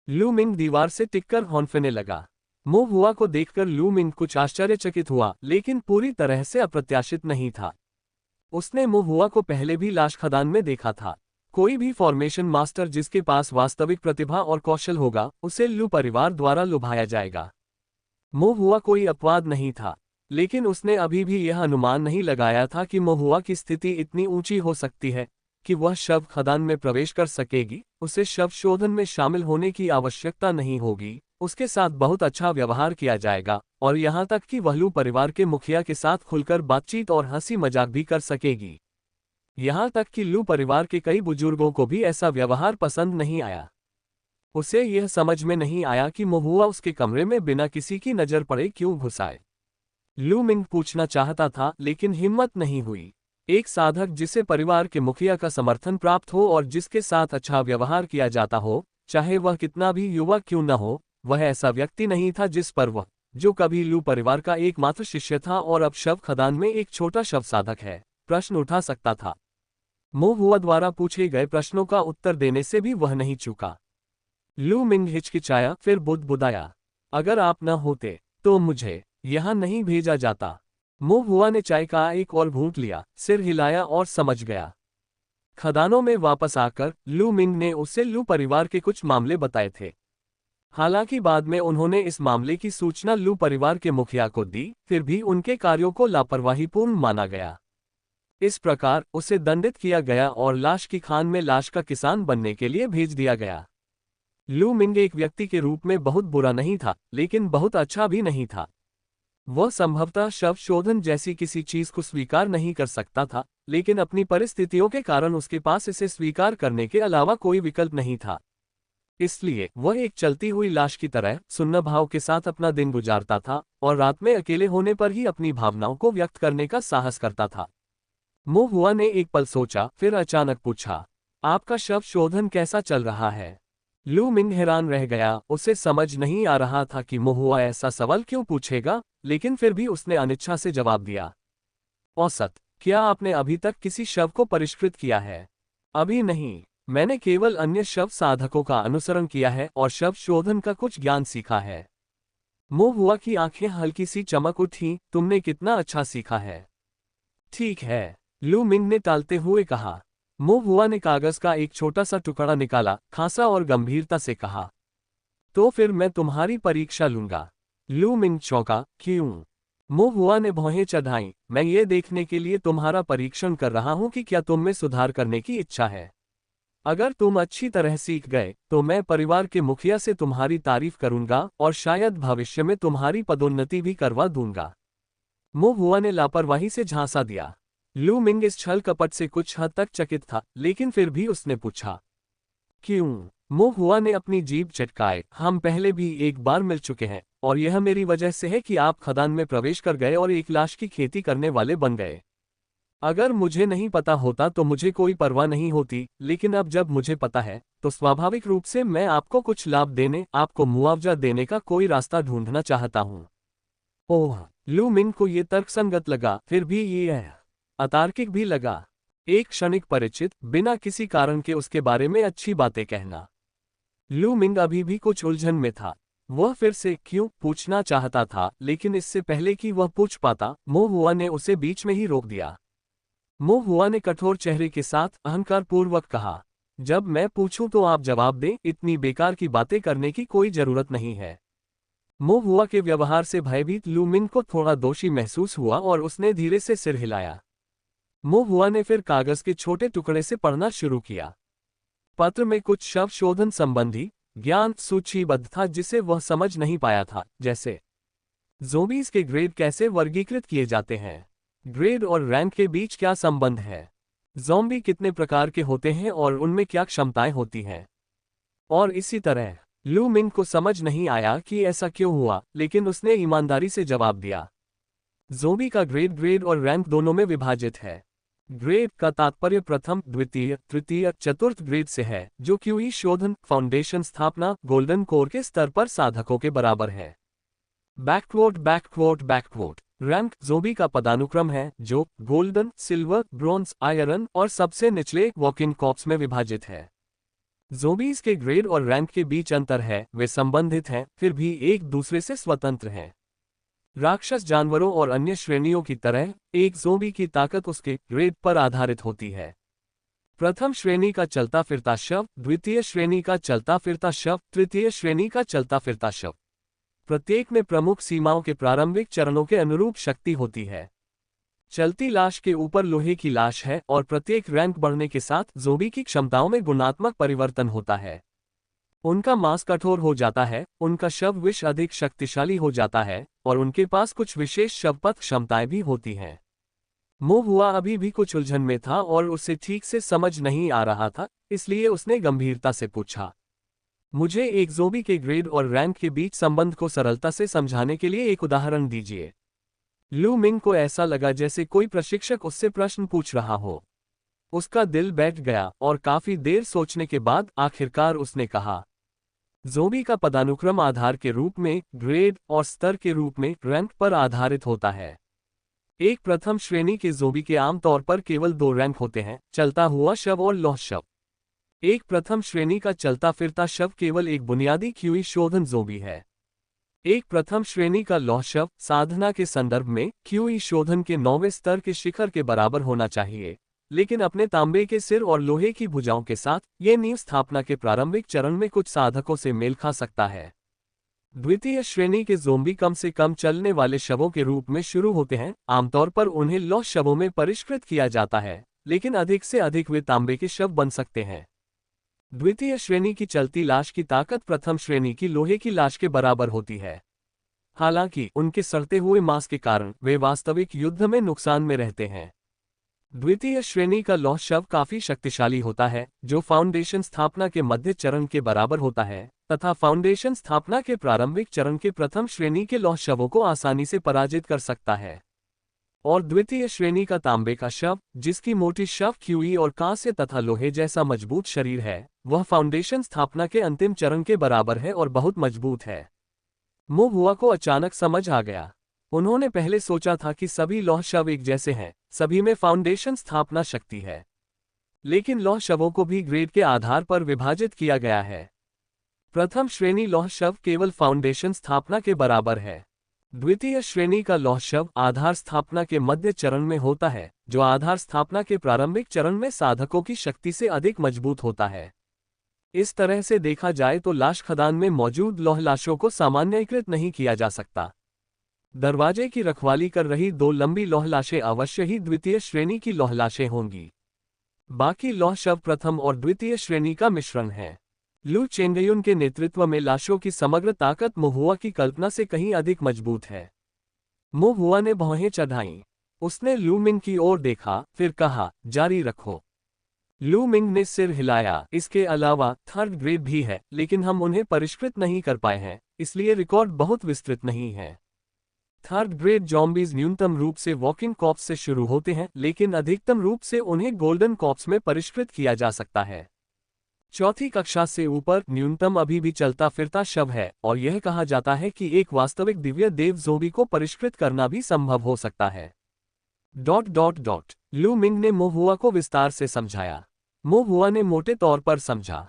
[SPEAKER 1] लू मिंग दीवार से टिककर हौंफने लगा। मो हुआ को देखकर लू मिंग कुछ आश्चर्यचकित हुआ, लेकिन पूरी तरह से अप्रत्याशित नहीं था। उसने मो हुआ को पहले भी लाश खदान में देखा था। कोई भी फॉर्मेशन मास्टर जिसके पास वास्तविक प्रतिभा और कौशल होगा, उसे लू परिवार द्वारा लुभाया जाएगा। मो हुआ कोई अपवाद नहीं था, लेकिन उसने अभी भी यह अनुमान नहीं लगाया था कि मो हुआ की स्थिति इतनी ऊंची हो सकती है कि वह शव खदान में प्रवेश कर सकेगी। उसे शव शोधन में शामिल होने की आवश्यकता नहीं होगी, उसके साथ बहुत अच्छा व्यवहार किया जाएगा और यहाँ तक कि वह लू परिवार के मुखिया के साथ खुलकर बातचीत और हंसी मजाक भी कर सकेगी। यहाँ तक कि लू परिवार के कई बुजुर्गों को भी ऐसा व्यवहार पसंद नहीं आया। उसे यह समझ में नहीं आया कि मो हुआ उसके कमरे में बिना किसी की नजर पड़े क्यों घुस आए। लू मिंग पूछना चाहता था, लेकिन हिम्मत नहीं हुई। एक साधक जिसे परिवार के मुखिया का समर्थन प्राप्त हो और जिसके साथ अच्छा व्यवहार किया जाता हो, चाहे वह कितना भी युवा क्यों न हो, वह ऐसा व्यक्ति नहीं था जिस पर वह, जो कभी लू परिवार का एकमात्र शिष्य था और अब शव खदान में एक छोटा शव साधक है, प्रश्न उठा सकता था। मो हुआ द्वारा पूछे गए प्रश्नों का उत्तर देने से भी वह नहीं चूका। लू मिंग हिचकिचाया, फिर बुदबुदाया, अगर आप न होते तो मुझे यहां नहीं भेजा जाता। मो हुआ ने चाय का एक और घूंट लिया, सिर हिलाया और समझ गया। खदानों में वापस आकर लू मिंग ने उसे लू परिवार के कुछ मामले बताए थे। हालांकि बाद में उन्होंने इस मामले की सूचना लू परिवार के मुखिया को दी, फिर भी उनके कार्यों को लापरवाहीपूर्ण माना गया। इस प्रकार उसे दंडित किया गया और लाश की खान में लाश का किसान बनने के लिए भेज दिया गया। लू मिंग एक व्यक्ति के रूप में बहुत बुरा नहीं था, लेकिन बहुत अच्छा भी नहीं था। वह संभवतः शव शोधन जैसी किसी चीज को स्वीकार नहीं कर सकता था, लेकिन अपनी परिस्थितियों के कारण उसके पास इसे स्वीकार करने के अलावा कोई विकल्प नहीं था। इसलिए वह एक चलती हुई लाश की तरह सुन्न भाव के साथ अपना दिन गुजारता था और रात में अकेले होने पर ही अपनी भावनाओं को व्यक्त करने का साहस करता था। मो हुआ ने एक पल सोचा, फिर अचानक पूछा, आपका शव शोधन कैसा चल रहा है? लू मिंग हैरान रह गया, उसे समझ नहीं आ रहा था कि मो हुआ ऐसा सवाल क्यों पूछेगा, लेकिन फिर भी उसने अनिच्छा से जवाब दिया, औसत, क्या आपने अभी तक किसी शव को परिष्कृत किया है? अभी नहीं, मैंने केवल अन्य शव साधकों का अनुसरण किया है और शव शोधन का कुछ ज्ञान सीखा है। मो हुआ की आंखें हल्की सी चमक उठी, तुमने कितना अच्छा सीखा है। ठीक है, लू मिंग ने टालते हुए कहा। मो हुआ ने कागज का एक छोटा सा टुकड़ा निकाला, खांसा और गंभीरता से कहा, तो फिर मैं तुम्हारी परीक्षा लूंगा। लू मिंग चौंका, क्यों? मो हुआ ने भौहें चढ़ाई, मैं ये देखने के लिए तुम्हारा परीक्षण कर रहा हूं कि क्या तुम में सुधार करने की इच्छा है। अगर तुम अच्छी तरह सीख गए तो मैं परिवार के मुखिया से तुम्हारी तारीफ करूंगा और शायद भविष्य में तुम्हारी पदोन्नति भी करवा दूंगा। मो हुआ ने लापरवाही से झांसा दिया। लू मिंग इस छल कपट से कुछ हद तक चकित था, लेकिन फिर भी उसने पूछा, क्यों? मो हुआ ने अपनी जीभ चटकाए, हम पहले भी एक बार मिल चुके हैं और यह मेरी वजह से है कि आप खदान में प्रवेश कर गए और एक लाश की खेती करने वाले बन गए। अगर मुझे नहीं पता होता तो मुझे कोई परवाह नहीं होती, लेकिन अब जब मुझे पता है तो स्वाभाविक रूप से मैं आपको कुछ लाभ देने, आपको मुआवजा देने का कोई रास्ता ढूंढना चाहता हूं। ओह, लू मिंग को ये तर्कसंगत लगा, फिर भी ये अतार्किक भी लगा। एक क्षणिक परिचित, बिना किसी कारण के उसके बारे में अच्छी बातें कहना। लू मिंग अभी भी कुछ उलझन में था। वह फिर से क्यों पूछना चाहता था, लेकिन इससे पहले कि वह पूछ पाता, मो हुआ ने उसे बीच में ही रोक दिया। मो हुआ ने कठोर चेहरे के साथ अहंकारपूर्वक कहा, जब मैं पूछूं तो आप जवाब दें, इतनी बेकार की बातें करने की कोई जरूरत नहीं है। मो हुआ के व्यवहार से भयभीत लू मिंग को थोड़ा दोषी महसूस हुआ और उसने धीरे से सिर हिलाया। मो हुआ ने फिर कागज के छोटे टुकड़े से पढ़ना शुरू किया। पत्र में कुछ शव शोधन संबंधी ज्ञान सूचीबद्ध था जिसे वह समझ नहीं पाया था, जैसे ज़ोंबीज़ के ग्रेड कैसे वर्गीकृत किए जाते हैं, ग्रेड और रैंक के बीच क्या संबंध है, ज़ॉम्बी कितने प्रकार के होते हैं और उनमें क्या क्षमताएं होती हैं, और इसी तरह। लू मिंग को समझ नहीं आया कि ऐसा क्यों हुआ, लेकिन उसने ईमानदारी से जवाब दिया, ज़ोंबी का ग्रेड और रैंक दोनों में विभाजित है। ग्रेड का तात्पर्य प्रथम, द्वितीय, तृतीय, चतुर्थ ग्रेड से है, जो क्यूई शोधन, फाउंडेशन स्थापना, गोल्डन कोर के स्तर पर साधकों के बराबर है। बैकवोट रैंक ज़ोंबी का पदानुक्रम है, जो गोल्डन, सिल्वर, ब्रॉन्ज, आयरन और सबसे निचले वॉकिंग कॉर्प्स में विभाजित है। ज़ोंबीज़ के ग्रेड और रैंक के बीच अंतर है, वे संबंधित हैं, फिर भी एक दूसरे से स्वतंत्र हैं। राक्षस जानवरों और अन्य श्रेणियों की तरह एक ज़ोंबी की ताकत उसके ग्रेड पर आधारित होती है। प्रथम श्रेणी का चलता फिरता शव, द्वितीय श्रेणी का चलता फिरता शव, तृतीय श्रेणी का चलता फिरता शव। प्रत्येक में प्रमुख सीमाओं के प्रारंभिक चरणों के अनुरूप शक्ति होती है। चलती लाश के ऊपर लोहे की लाश है और प्रत्येक रैंक बढ़ने के साथ ज़ोंबी की क्षमताओं में गुणात्मक परिवर्तन होता है। उनका मांस कठोर हो जाता है, उनका शव विष अधिक शक्तिशाली हो जाता है और उनके पास कुछ विशेष शवपथ क्षमताएं भी होती हैं। मो हुआ अभी भी कुछ उलझन में था और उसे ठीक से समझ नहीं आ रहा था, इसलिए उसने गंभीरता से पूछा, मुझे एक ज़ोंबी के ग्रेड और रैंक के बीच संबंध को सरलता से समझाने के लिए एक उदाहरण दीजिए। लू मिंग को ऐसा लगा जैसे कोई प्रशिक्षक उससे प्रश्न पूछ रहा हो। उसका दिल बैठ गया और काफी देर सोचने के बाद आखिरकार उसने कहा, ज़ोंबी का पदानुक्रम आधार के रूप में, ग्रेड और स्तर के रूप में रैंक पर आधारित होता है। एक प्रथम श्रेणी के ज़ोंबी के आमतौर पर केवल 2 रैंक होते हैं, चलता हुआ शव और लौह शव। एक प्रथम श्रेणी का चलता फिरता शव केवल एक बुनियादी क्यूई शोधन ज़ोंबी है। एक प्रथम श्रेणी का लौह शव साधना के संदर्भ में क्यूई शोधन के 9वें स्तर के शिखर के बराबर होना चाहिए, लेकिन अपने तांबे के सिर और लोहे की भुजाओं के साथ ये नींव स्थापना के प्रारंभिक चरण में कुछ साधकों से मेल खा सकता है। द्वितीय श्रेणी के ज़ोंबी कम से कम चलने वाले शवों के रूप में शुरू होते हैं। आमतौर पर उन्हें लौह शवों में परिष्कृत किया जाता है, लेकिन अधिक से अधिक वे तांबे के शव बन सकते हैं। द्वितीय श्रेणी की चलती लाश की ताकत प्रथम श्रेणी की लोहे की लाश के बराबर होती है। हालांकि उनके सड़ते हुए मांस के कारण वे वास्तविक युद्ध में नुकसान में रहते हैं। द्वितीय श्रेणी का लौह शव काफी शक्तिशाली होता है, जो फाउंडेशन स्थापना के मध्य चरण के बराबर होता है, तथा फाउंडेशन स्थापना के प्रारंभिक चरण के प्रथम श्रेणी के लौह शवों को आसानी से पराजित कर सकता है। और द्वितीय श्रेणी का तांबे का शव, जिसकी मोटी शव क्यूई और कांस्य तथा लोहे जैसा मजबूत शरीर है, वह फाउंडेशन स्थापना के अंतिम चरण के बराबर है और बहुत मजबूत है। मो हुआ को अचानक समझ आ गया। उन्होंने पहले सोचा था कि सभी लौह शव एक जैसे हैं, सभी में फाउंडेशन स्थापना शक्ति है, लेकिन लौह शवों को भी ग्रेड के आधार पर विभाजित किया गया है। प्रथम श्रेणी लौह शव केवल फाउंडेशन स्थापना के बराबर है। द्वितीय श्रेणी का लौह शव आधार स्थापना के मध्य चरण में होता है, जो आधार स्थापना के प्रारंभिक चरण में साधकों की शक्ति से अधिक मजबूत होता है। इस तरह से देखा जाए तो लाश खदान में मौजूद लौह लाशों को सामान्यीकृत नहीं किया जा सकता। दरवाजे की रखवाली कर रही 2 लंबी लौह लाशें अवश्य ही द्वितीय श्रेणी की लौह लाशें होंगी। बाकी लौह शव प्रथम और द्वितीय श्रेणी का मिश्रण है। लू चेंगयुन के नेतृत्व में लाशों की समग्र ताकत मोहुआ की कल्पना से कहीं अधिक मजबूत है। मोहुआ ने भौहें चढ़ाईं। उसने लू मिंग की ओर देखा, फिर कहा, जारी रखो। लू मिंग ने सिर हिलाया। इसके अलावा थर्ड ग्रेड भी है, लेकिन हम उन्हें परिष्कृत नहीं कर पाए हैं, इसलिए रिकॉर्ड बहुत विस्तृत नहीं है। थर्ड ग्रेड ज़ॉम्बीज न्यूनतम रूप से वॉकिंग कॉर्प्स से शुरू होते हैं, लेकिन अधिकतम रूप से उन्हें गोल्डन कॉर्प्स में परिष्कृत किया जा सकता है। चौथी कक्षा से ऊपर न्यूनतम अभी भी चलता फिरता शव है, और यह कहा जाता है कि एक वास्तविक दिव्य देव ज़ोंबी को परिष्कृत करना भी संभव हो सकता है। लू मिंग ने मोहुआ को विस्तार से समझाया। मोहुआ ने मोटे तौर पर समझा।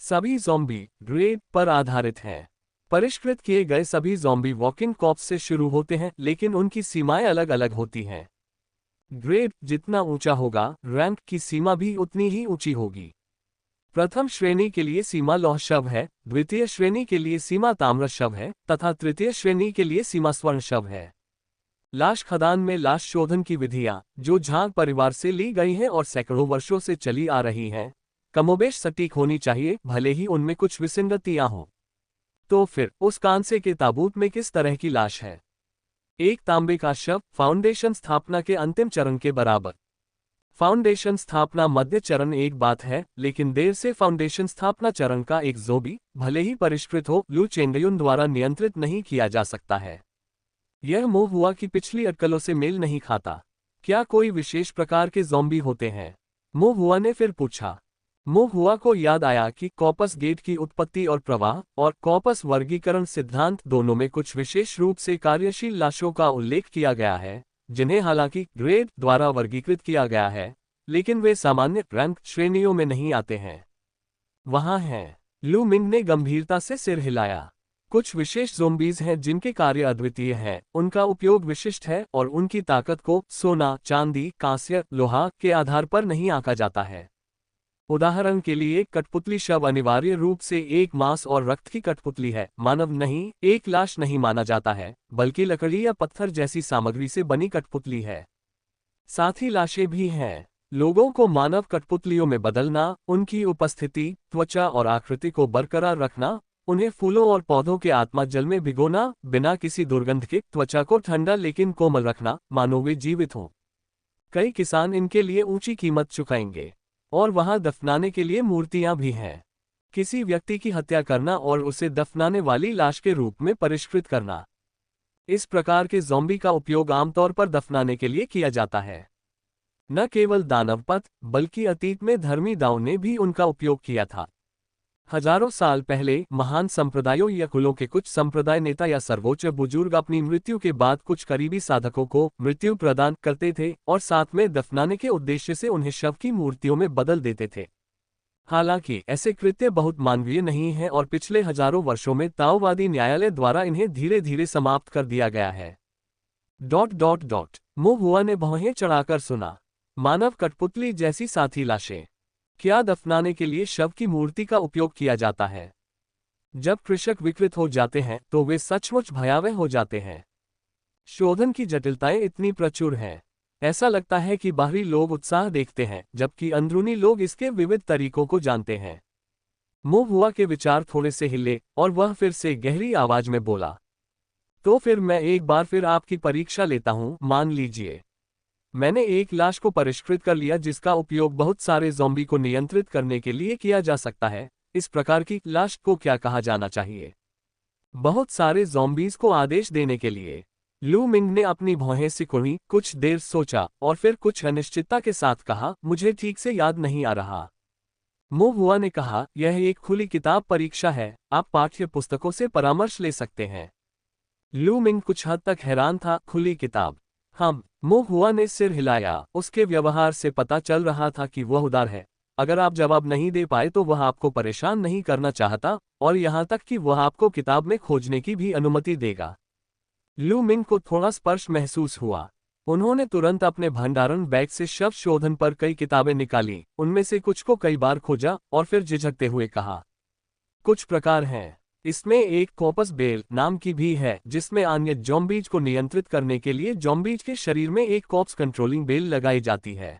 [SPEAKER 1] सभी ज़ॉम्बी ग्रेड पर आधारित हैं। परिष्कृत किए गए सभी ज़ॉम्बी वॉकिंग कॉर्प्स से शुरू होते हैं, लेकिन उनकी सीमाएं अलग अलग होती हैं। ग्रेड जितना ऊंचा होगा, रैंक की सीमा भी उतनी ही ऊंची होगी। प्रथम श्रेणी के लिए सीमा लौह शव है, द्वितीय श्रेणी के लिए सीमा ताम्र शव है, तथा तृतीय श्रेणी के लिए सीमा स्वर्ण शव है। लाश खदान में लाश शोधन की विधियां, जो झांग परिवार से ली गई हैं और सैकड़ों वर्षों से चली आ रही हैं, कमोबेश सटीक होनी चाहिए, भले ही उनमें कुछ विसंगतियां हों। तो फिर उस कांसे के ताबूत में किस तरह की लाश है? एक तांबे का शव फाउंडेशन स्थापना के अंतिम चरण के बराबर। फाउंडेशन स्थापना मध्य चरण एक बात है, लेकिन देर से फाउंडेशन स्थापना चरण का एक ज़ोंबी, भले ही परिष्कृत हो, लू चेंगयुन द्वारा नियंत्रित नहीं किया जा सकता है। यह मोहुआ की पिछली अटकलों से मेल नहीं खाता। क्या कोई विशेष प्रकार के ज़ॉम्बी होते हैं? मोहुआ ने फिर पूछा। मोहुआ को याद आया कि कॉर्पस गेट की उत्पत्ति और प्रवाह और कॉर्पस वर्गीकरण सिद्धांत दोनों में कुछ विशेष रूप से कार्यशील लाशों का उल्लेख किया गया है, जिन्हें हालांकि ग्रेड द्वारा वर्गीकृत किया गया है, लेकिन वे सामान्य रैंक श्रेणियों में नहीं आते हैं। वहाँ हैं। लू मिंग ने गंभीरता से सिर हिलाया। कुछ विशेष ज़ोंबीज हैं जिनके कार्य अद्वितीय हैं, उनका उपयोग विशिष्ट है और उनकी ताकत को सोना, चांदी, कांस्य, लोहा के आधार पर नहीं आंका जाता है। उदाहरण के लिए कठपुतली शव अनिवार्य रूप से एक मांस और रक्त की कठपुतली है, मानव नहीं, एक लाश नहीं माना जाता है, बल्कि लकड़ी या पत्थर जैसी सामग्री से बनी कठपुतली है। साथ ही लाशें भी हैं। लोगों को मानव कठपुतलियों में बदलना, उनकी उपस्थिति, त्वचा और आकृति को बरकरार रखना, उन्हें फूलों और पौधों के आत्मा जल में भिगोना, बिना किसी दुर्गंध के त्वचा को ठंडा लेकिन कोमल रखना, मानो वे जीवित हों। कई किसान इनके लिए ऊंची कीमत चुकाएंगे। और वहां दफनाने के लिए मूर्तियां भी हैं। किसी व्यक्ति की हत्या करना और उसे दफनाने वाली लाश के रूप में परिष्कृत करना। इस प्रकार के ज़ॉम्बी का उपयोग आमतौर पर दफनाने के लिए किया जाता है। न केवल दानवपत, बल्कि अतीत में धर्मी दाऊ ने भी उनका उपयोग किया था। हजारों साल पहले महान संप्रदायों या कुलों के कुछ संप्रदाय नेता या सर्वोच्च बुजुर्ग अपनी मृत्यु के बाद कुछ करीबी साधकों को मृत्यु प्रदान करते थे और साथ में दफनाने के उद्देश्य से उन्हें शव की मूर्तियों में बदल देते थे। हालांकि ऐसे कृत्य बहुत मानवीय नहीं है और पिछले हजारों वर्षों में ताओवादी न्यायालय द्वारा इन्हें धीरे धीरे समाप्त कर दिया गया है। मो हुआ ने भौहें चढ़ाकर सुना। मानव कठपुतली जैसी साथी लाशें। क्या दफनाने के लिए शव की मूर्ति का उपयोग किया जाता है? जब कृषक विकृत हो जाते हैं तो वे सचमुच भयावह हो जाते हैं। शोधन की जटिलताएं इतनी प्रचुर हैं। ऐसा लगता है कि बाहरी लोग उत्साह देखते हैं जबकि अंदरूनी लोग इसके विविध तरीकों को जानते हैं। मो हुआ के विचार थोड़े से हिले और वह फिर से गहरी आवाज में बोला, तो फिर मैं एक बार फिर आपकी परीक्षा लेता हूं। मान लीजिए मैंने एक लाश को परिष्कृत कर लिया जिसका उपयोग बहुत सारे ज़ॉम्बी को नियंत्रित करने के लिए किया जा सकता है। इस प्रकार की लाश को क्या कहा जाना चाहिए? बहुत सारे ज़ॉम्बीज को आदेश देने के लिए। लू मिंग ने अपनी भौहें सिकुड़ी, कुछ देर सोचा और फिर कुछ अनिश्चितता के साथ कहा, मुझे ठीक से याद नहीं आ रहा। मो हुआ ने कहा, यह एक खुली किताब परीक्षा है, आप पाठ्य पुस्तकों से परामर्श ले सकते हैं। लू मिंग कुछ हद तक हैरान था। खुली किताब? मो हुआ ने सिर हिलाया। उसके व्यवहार से पता चल रहा था कि वह उदार है। अगर आप जवाब नहीं दे पाए तो वह आपको परेशान नहीं करना चाहता और यहाँ तक कि वह आपको किताब में खोजने की भी अनुमति देगा। लू मिंग को थोड़ा स्पर्श महसूस हुआ। उन्होंने तुरंत अपने भंडारण बैग से शव शोधन पर कई किताबें निकाली, उनमें से कुछ को कई बार खोजा और फिर झिझकते हुए कहा, कुछ प्रकार हैं। इसमें एक कॉपस बेल नाम की भी है जिसमें अन्य ज़ॉम्बीज को नियंत्रित करने के लिए ज़ॉम्बीज के शरीर में एक कॉप्स कंट्रोलिंग बेल लगाई जाती है।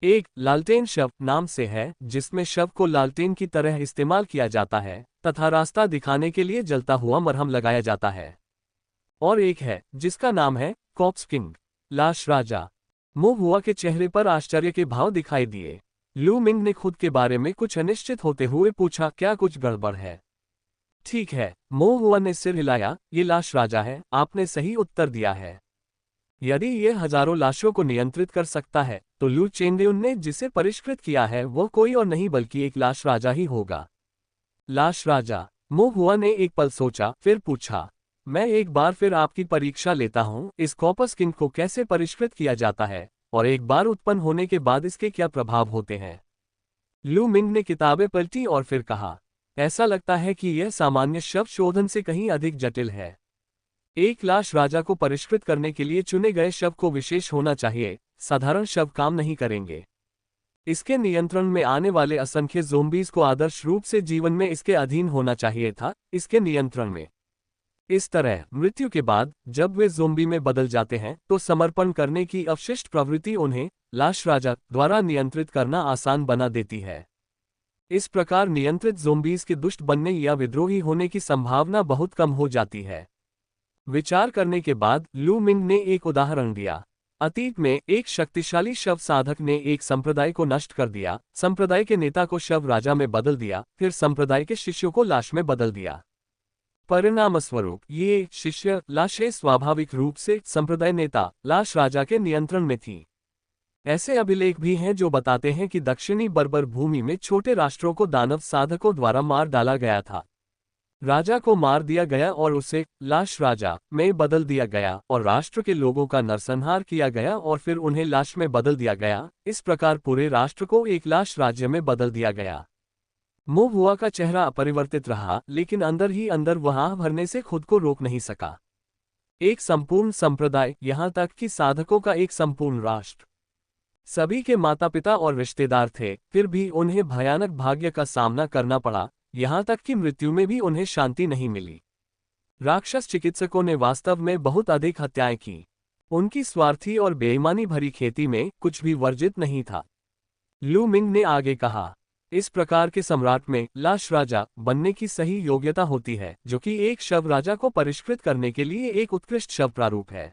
[SPEAKER 1] एक लालटेन शव नाम से है जिसमें शव को लालटेन की तरह इस्तेमाल किया जाता है तथा रास्ता दिखाने के लिए जलता हुआ मरहम लगाया जाता है। और एक है जिसका नाम है कॉप्स किंग, लाश राजा। मो हुआ के चेहरे पर आश्चर्य के भाव दिखाई दिए। लू मिंग ने खुद के बारे में कुछ अनिश्चित होते हुए पूछा, क्या कुछ गड़बड़ है? ठीक है, मो हुआ ने सिर हिलाया, ये लाश राजा है, आपने सही उत्तर दिया है। यदि ये हजारों लाशों को नियंत्रित कर सकता है तो लू चेंगयुन ने जिसे परिष्कृत किया है वो कोई और नहीं बल्कि एक लाश राजा ही होगा। लाश राजा? मो हुआ ने एक पल सोचा, फिर पूछा, मैं एक बार फिर आपकी परीक्षा लेता हूं, इस कॉपस किंग को कैसे परिष्कृत किया जाता है और एक बार उत्पन्न होने के बाद इसके क्या प्रभाव होते हैं? लू मिंग ने किताबें पलटी और फिर कहा, ऐसा लगता है कि यह सामान्य शव शोधन से कहीं अधिक जटिल है। एक लाश राजा को परिष्कृत करने के लिए चुने गए शव को विशेष होना चाहिए, साधारण शव काम नहीं करेंगे। इसके नियंत्रण में आने वाले असंख्य ज़ॉम्बीज को आदर्श रूप से जीवन में इसके अधीन होना चाहिए था, इसके नियंत्रण में। इस तरह मृत्यु के बाद जब वे ज़ॉम्बी में बदल जाते हैं तो समर्पण करने की अवशिष्ट प्रवृत्ति उन्हें लाश राजा द्वारा नियंत्रित करना आसान बना देती है। इस प्रकार नियंत्रित ज़ॉम्बीज के दुष्ट बनने या विद्रोही होने की संभावना बहुत कम हो जाती है। विचार करने के बाद लू मिंग ने एक उदाहरण दिया। अतीत में एक शक्तिशाली शव साधक ने एक संप्रदाय को नष्ट कर दिया, संप्रदाय के नेता को शव राजा में बदल दिया, फिर संप्रदाय के शिष्यों को लाश में बदल दिया। परिणामस्वरूप ये शिष्य लाशें स्वाभाविक रूप से संप्रदाय नेता लाश राजा के नियंत्रण में थीं। ऐसे अभिलेख भी हैं जो बताते हैं कि दक्षिणी बर्बर भूमि में छोटे राष्ट्रों को दानव साधकों द्वारा मार डाला गया था। राजा को मार दिया गया और उसे लाश राजा में बदल दिया गया और राष्ट्र के लोगों का नरसंहार किया गया और फिर उन्हें लाश में बदल दिया गया। इस प्रकार पूरे राष्ट्र को एक लाश राज्य में बदल दिया गया। मो हुआ का चेहरा अपरिवर्तित रहा, लेकिन अंदर ही अंदर वह आह भरने से खुद को रोक नहीं सका। एक संपूर्ण संप्रदाय, यहाँ तक कि साधकों का एक संपूर्ण राष्ट्र, सभी के माता पिता और रिश्तेदार थे, फिर भी उन्हें भयानक भाग्य का सामना करना पड़ा, यहाँ तक कि मृत्यु में भी उन्हें शांति नहीं मिली। राक्षस चिकित्सकों ने वास्तव में बहुत अधिक हत्याएं की। उनकी स्वार्थी और बेईमानी भरी खेती में कुछ भी वर्जित नहीं था। लू मिंग ने आगे कहा, इस प्रकार के सम्राट में लाश राजा बनने की सही योग्यता होती है, जो कि एक शव राजा को परिष्कृत करने के लिए एक उत्कृष्ट शव प्रारूप है।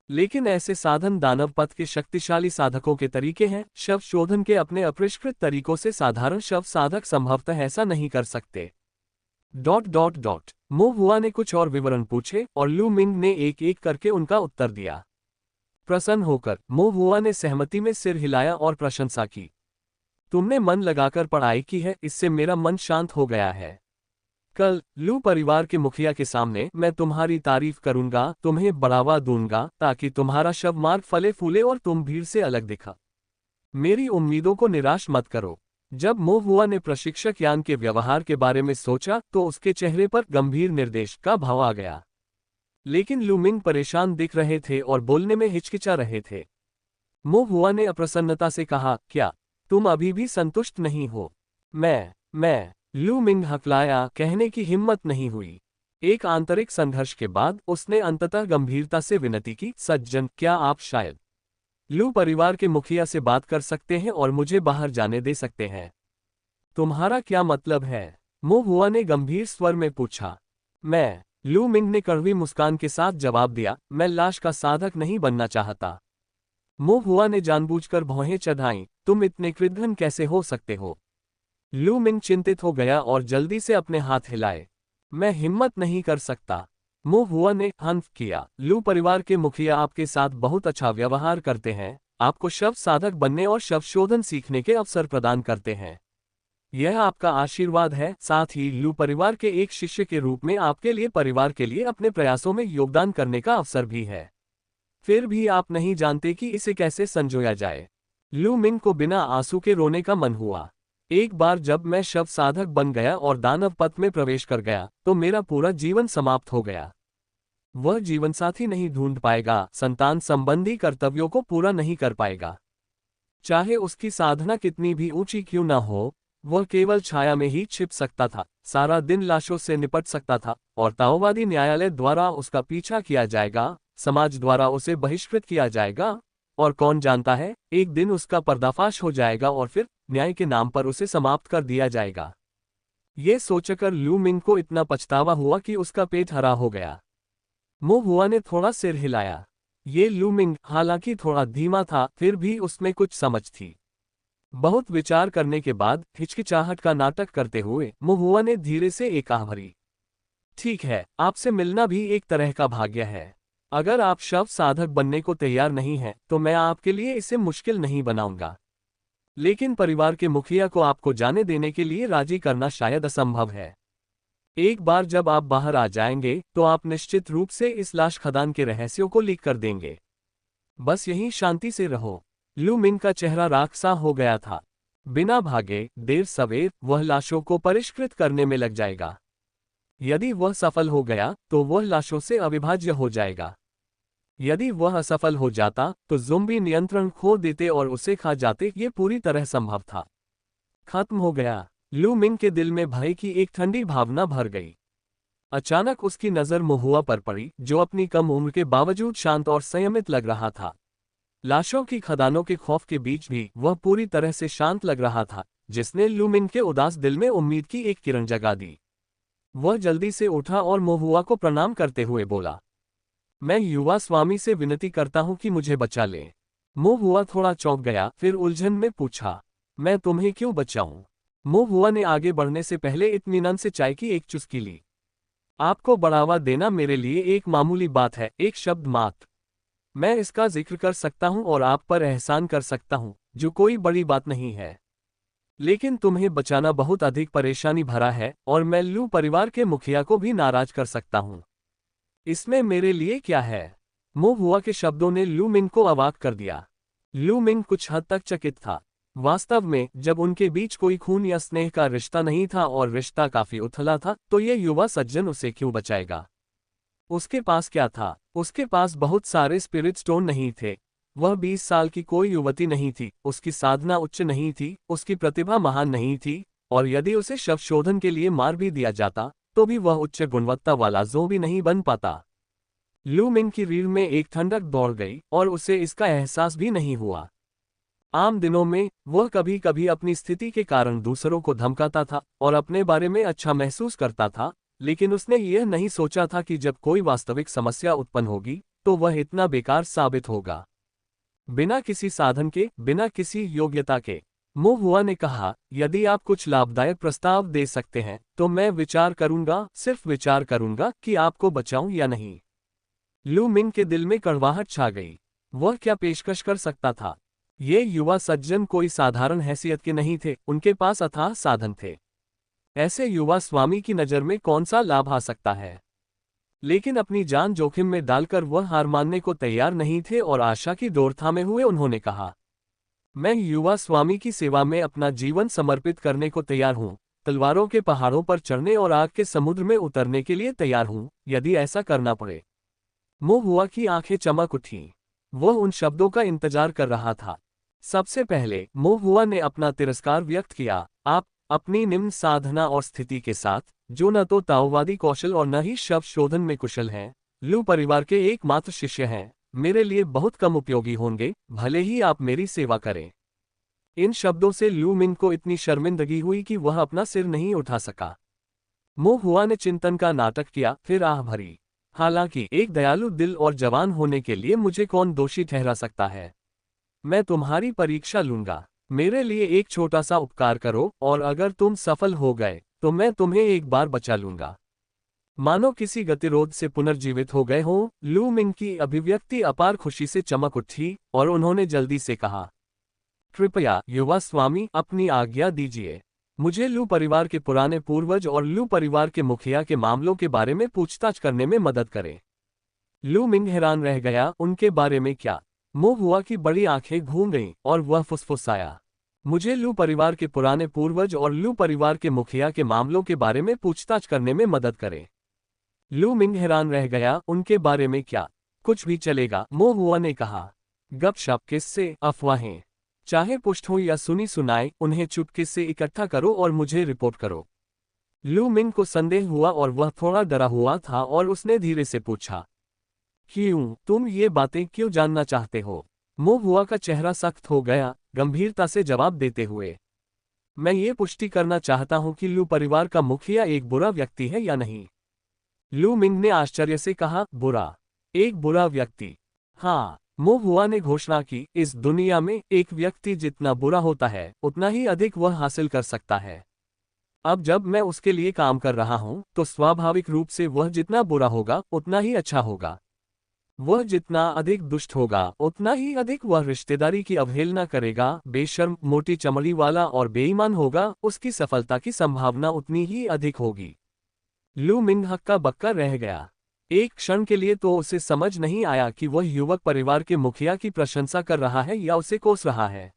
[SPEAKER 1] लेकिन ऐसे साधन दानव पथ के शक्तिशाली साधकों के तरीके हैं। शव शोधन के अपने अपरिष्कृत तरीकों से साधारण शव साधक संभवतः ऐसा नहीं कर सकते। मो हुआ ने कुछ और विवरण पूछे और लू मिंग ने एक एक करके उनका उत्तर दिया। प्रसन्न होकर मो हुआ ने सहमति में सिर हिलाया और प्रशंसा की। तुमने मन लगाकर पढ़ाई की है, इससे मेरा मन शांत हो गया है। कल लू परिवार के मुखिया के सामने मैं तुम्हारी तारीफ करूंगा, तुम्हें बढ़ावा दूंगा, ताकि तुम्हारा शव मार्ग फले फूले और तुम भीड़ से अलग दिखा। मेरी उम्मीदों को निराश मत करो। जब मोहुआ ने प्रशिक्षक यान के व्यवहार के बारे में सोचा तो उसके चेहरे पर गंभीर निर्देश का भाव आ गया। लेकिन लू मिंग परेशान दिख रहे थे और बोलने में हिचकिचा रहे थे। मोहुआ ने अप्रसन्नता से कहा, क्या तुम अभी भी संतुष्ट नहीं हो? मैं लू मिंग हकलाया, कहने की हिम्मत नहीं हुई। एक आंतरिक संघर्ष के बाद उसने अंततः गंभीरता से विनती की, सज्जन, क्या आप शायद लू परिवार के मुखिया से बात कर सकते हैं और मुझे बाहर जाने दे सकते हैं? तुम्हारा क्या मतलब है? मोहुआ ने गंभीर स्वर में पूछा। लू मिंग ने कड़वी मुस्कान के साथ जवाब दिया, मैं लाश का साधक नहीं बनना चाहता। मोहुआ ने जानबूझकर भौहें चढ़ाईं, तुम इतने कृतघ्न कैसे हो सकते हो? लू मिंग चिंतित हो गया और जल्दी से अपने हाथ हिलाए। मैं हिम्मत नहीं कर सकता। मोहुआ ने हंफ किया, लू परिवार के मुखिया आपके साथ बहुत अच्छा व्यवहार करते हैं, आपको शव साधक बनने और शव शोधन सीखने के अवसर प्रदान करते हैं। यह आपका आशीर्वाद है, साथ ही लू परिवार के एक शिष्य के रूप में आपके लिए परिवार के लिए अपने प्रयासों में योगदान करने का अवसर भी है। फिर भी आप नहीं जानते कि इसे कैसे संजोया जाए। लू मिंग को बिना आंसू के रोने का मन हुआ। एक बार जब मैं शव साधक बन गया और दानव पथ में प्रवेश कर गया तो मेरा पूरा जीवन समाप्त हो गया। वह जीवनसाथी नहीं ढूंढ पाएगा, संतान संबंधी कर्तव्यों को पूरा नहीं कर पाएगा। चाहे उसकी साधना कितनी भी ऊंची क्यों ना हो, वह केवल छाया में ही छिप सकता था, सारा दिन लाशों से निपट सकता था और ताओवादी न्यायालय द्वारा उसका पीछा किया जाएगा, समाज द्वारा उसे बहिष्कृत किया जाएगा, और कौन जानता है, एक दिन उसका पर्दाफाश हो जाएगा और फिर न्याय के नाम पर उसे समाप्त कर दिया जाएगा। ये सोचकर लू मिंग को इतना पछतावा हुआ कि उसका पेट हरा हो गया। मोहुआ ने थोड़ा सिर हिलाया। ये लू मिंग हालांकि थोड़ा धीमा था, फिर भी उसमें कुछ समझ थी। बहुत विचार करने के बाद हिचकिचाहट का नाटक करते हुए मोहुआ ने धीरे से एक आह भरी। ठीक है, आपसे मिलना भी एक तरह का भाग्य है। अगर आप शव साधक बनने को तैयार नहीं हैं, तो मैं आपके लिए इसे मुश्किल नहीं बनाऊंगा। लेकिन परिवार के मुखिया को आपको जाने देने के लिए राजी करना शायद असंभव है। एक बार जब आप बाहर आ जाएंगे तो आप निश्चित रूप से इस लाश खदान के रहस्यों को लीक कर देंगे। बस यहीं शांति से रहो। लू मिंग का चेहरा राख सा हो गया था। बिना भागे देर सवेर वह लाशों को परिष्कृत करने में लग जाएगा। यदि वह सफल हो गया तो वह लाशों से अविभाज्य हो जाएगा। यदि वह असफल हो जाता तो ज़ोंबी नियंत्रण खो देते और उसे खा जाते। ये पूरी तरह संभव था। खत्म हो गया। लू मिंग के दिल में भय की एक ठंडी भावना भर गई। अचानक उसकी नज़र मोहुआ पर पड़ी, जो अपनी कम उम्र के बावजूद शांत और संयमित लग रहा था। लाशों की खदानों के खौफ के बीच भी वह पूरी तरह से शांत लग रहा था, जिसने लू मिंग के उदास दिल में उम्मीद की एक किरण जगा दी। वह जल्दी से उठा और मोहुआ को प्रणाम करते हुए बोला, मैं युवा स्वामी से विनती करता हूं कि मुझे बचा ले। मोहुआ थोड़ा चौंक गया, फिर उलझन में पूछा, मैं तुम्हें क्यों बचाऊं? मोहुआ ने आगे बढ़ने से पहले इत्मीनान से चाय की एक चुस्की ली। आपको बढ़ावा देना मेरे लिए एक मामूली बात है, एक शब्द मात्र। मैं इसका जिक्र कर सकता हूं और आप पर एहसान कर सकता हूं, जो कोई बड़ी बात नहीं है। लेकिन तुम्हें बचाना बहुत अधिक परेशानी भरा है और मैं लू परिवार के मुखिया को भी नाराज कर सकता हूं। इसमें मेरे लिए क्या है? मोहुआ के शब्दों ने लू मिंग को अवाक कर दिया। लू मिंग कुछ हद तक चकित था। वास्तव में जब उनके बीच कोई खून या स्नेह का रिश्ता नहीं था और रिश्ता काफी उथला था, तो ये युवा सज्जन उसे क्यों बचाएगा? उसके पास क्या था? उसके पास बहुत सारे स्पिरिट स्टोन नहीं थे। वह 20 साल की कोई युवती नहीं थी, उसकी साधना उच्च नहीं थी, उसकी प्रतिभा महान नहीं थी, और यदि उसे शव शोधन के लिए मार भी दिया जाता तो भी वह उच्च गुणवत्ता वाला ज़ोंबी नहीं बन पाता। लू मिंग की रीढ़ में एक ठंडक दौड़ गई और उसे इसका एहसास भी नहीं हुआ। आम दिनों में वह कभी कभी अपनी स्थिति के कारण दूसरों को धमकाता था और अपने बारे में अच्छा महसूस करता था, लेकिन उसने यह नहीं सोचा था कि जब कोई वास्तविक समस्या उत्पन्न होगी तो वह इतना बेकार साबित होगा। बिना किसी साधन के, बिना किसी योग्यता के। मोहुआ ने कहा, यदि आप कुछ लाभदायक प्रस्ताव दे सकते हैं तो मैं विचार करूंगा, सिर्फ विचार करूंगा कि आपको बचाऊं या नहीं। लू मिंग के दिल में कड़वाहट छा गई। वह क्या पेशकश कर सकता था? ये युवा सज्जन कोई साधारण हैसियत के नहीं थे, उनके पास अथाह साधन थे। ऐसे युवा स्वामी की नज़र में कौन सा लाभ आ सकता है? लेकिन अपनी जान जोखिम में डालकर वह हार मानने को तैयार नहीं थे और आशा की डोर थामे हुए उन्होंने कहा, मैं युवा स्वामी की सेवा में अपना जीवन समर्पित करने को तैयार हूँ। तलवारों के पहाड़ों पर चढ़ने और आग के समुद्र में उतरने के लिए तैयार हूँ, यदि ऐसा करना पड़े। मोहुआ की आंखें चमक उठीं। वह उन शब्दों का इंतजार कर रहा था। सबसे पहले मोहुआ ने अपना तिरस्कार व्यक्त किया, आप अपनी निम्न साधना और स्थिति के साथ, जो न तो ताओवादी कौशल और न ही शब्द शोधन में कुशल हैं, लू परिवार के एकमात्र शिष्य हैं, मेरे लिए बहुत कम उपयोगी होंगे, भले ही आप मेरी सेवा करें। इन शब्दों से लू मिंग को इतनी शर्मिंदगी हुई कि वह अपना सिर नहीं उठा सका। मोहुआ ने चिंतन का नाटक किया, फिर आह भरी, हालांकि एक दयालु दिल और जवान होने के लिए मुझे कौन दोषी ठहरा सकता है? मैं तुम्हारी परीक्षा लूंगा। मेरे लिए एक छोटा सा उपकार करो, और अगर तुम सफल हो गए तो मैं तुम्हें एक बार बचा लूंगा। मानो किसी गतिरोध से पुनर्जीवित हो गए हों, लू मिंग की अभिव्यक्ति अपार खुशी से चमक उठी और उन्होंने जल्दी से कहा, कृपया युवा स्वामी, अपनी आज्ञा दीजिए। मुझे लू परिवार के पुराने पूर्वज और लू परिवार के मुखिया के मामलों के बारे में पूछताछ करने में मदद करें। लू मिंग हैरान रह गया, उनके बारे में क्या? मोहुआ की बड़ी आंखें घूम गईं और वह फुसफुसाया, मुझे लू परिवार के पुराने पूर्वज और लू परिवार के मुखिया के मामलों के बारे में पूछताछ करने में मदद करें। लू मिंग हैरान रह गया, उनके बारे में क्या? कुछ भी चलेगा, मोहुआ ने कहा। गपशप, किस्से, अफवाहें, चाहे पुष्ट हो या सुनी सुनाई, उन्हें चुपके से इकट्ठा करो और मुझे रिपोर्ट करो। लू मिंग को संदेह हुआ और वह थोड़ा डरा हुआ था और उसने धीरे से पूछा, क्यों? तुम ये बातें क्यों जानना चाहते हो? मोहुआ का चेहरा सख्त हो गया, गंभीरता से जवाब देते हुए, मैं ये पुष्टि करना चाहता हूं कि लू परिवार का मुखिया एक बुरा व्यक्ति है या नहीं। लू मिंग ने आश्चर्य से कहा, बुरा? एक बुरा व्यक्ति? हाँ, मोहुआ ने घोषणा की, इस दुनिया में एक व्यक्ति जितना बुरा होता है, उतना ही अधिक वह हासिल कर सकता है। अब जब मैं उसके लिए काम कर रहा हूं, तो स्वाभाविक रूप से वह जितना बुरा होगा, उतना ही अच्छा होगा। वह जितना अधिक दुष्ट होगा, उतना ही अधिक वह रिश्तेदारी की अवहेलना करेगा, बेशर्म, मोटी चमड़ी वाला और बेईमान होगा, उसकी सफलता की संभावना उतनी ही अधिक होगी। लू मिंग हक्का बक्का रह गया। एक क्षण के लिए तो उसे समझ नहीं आया कि वह युवक परिवार के मुखिया की प्रशंसा कर रहा है या उसे कोस रहा है।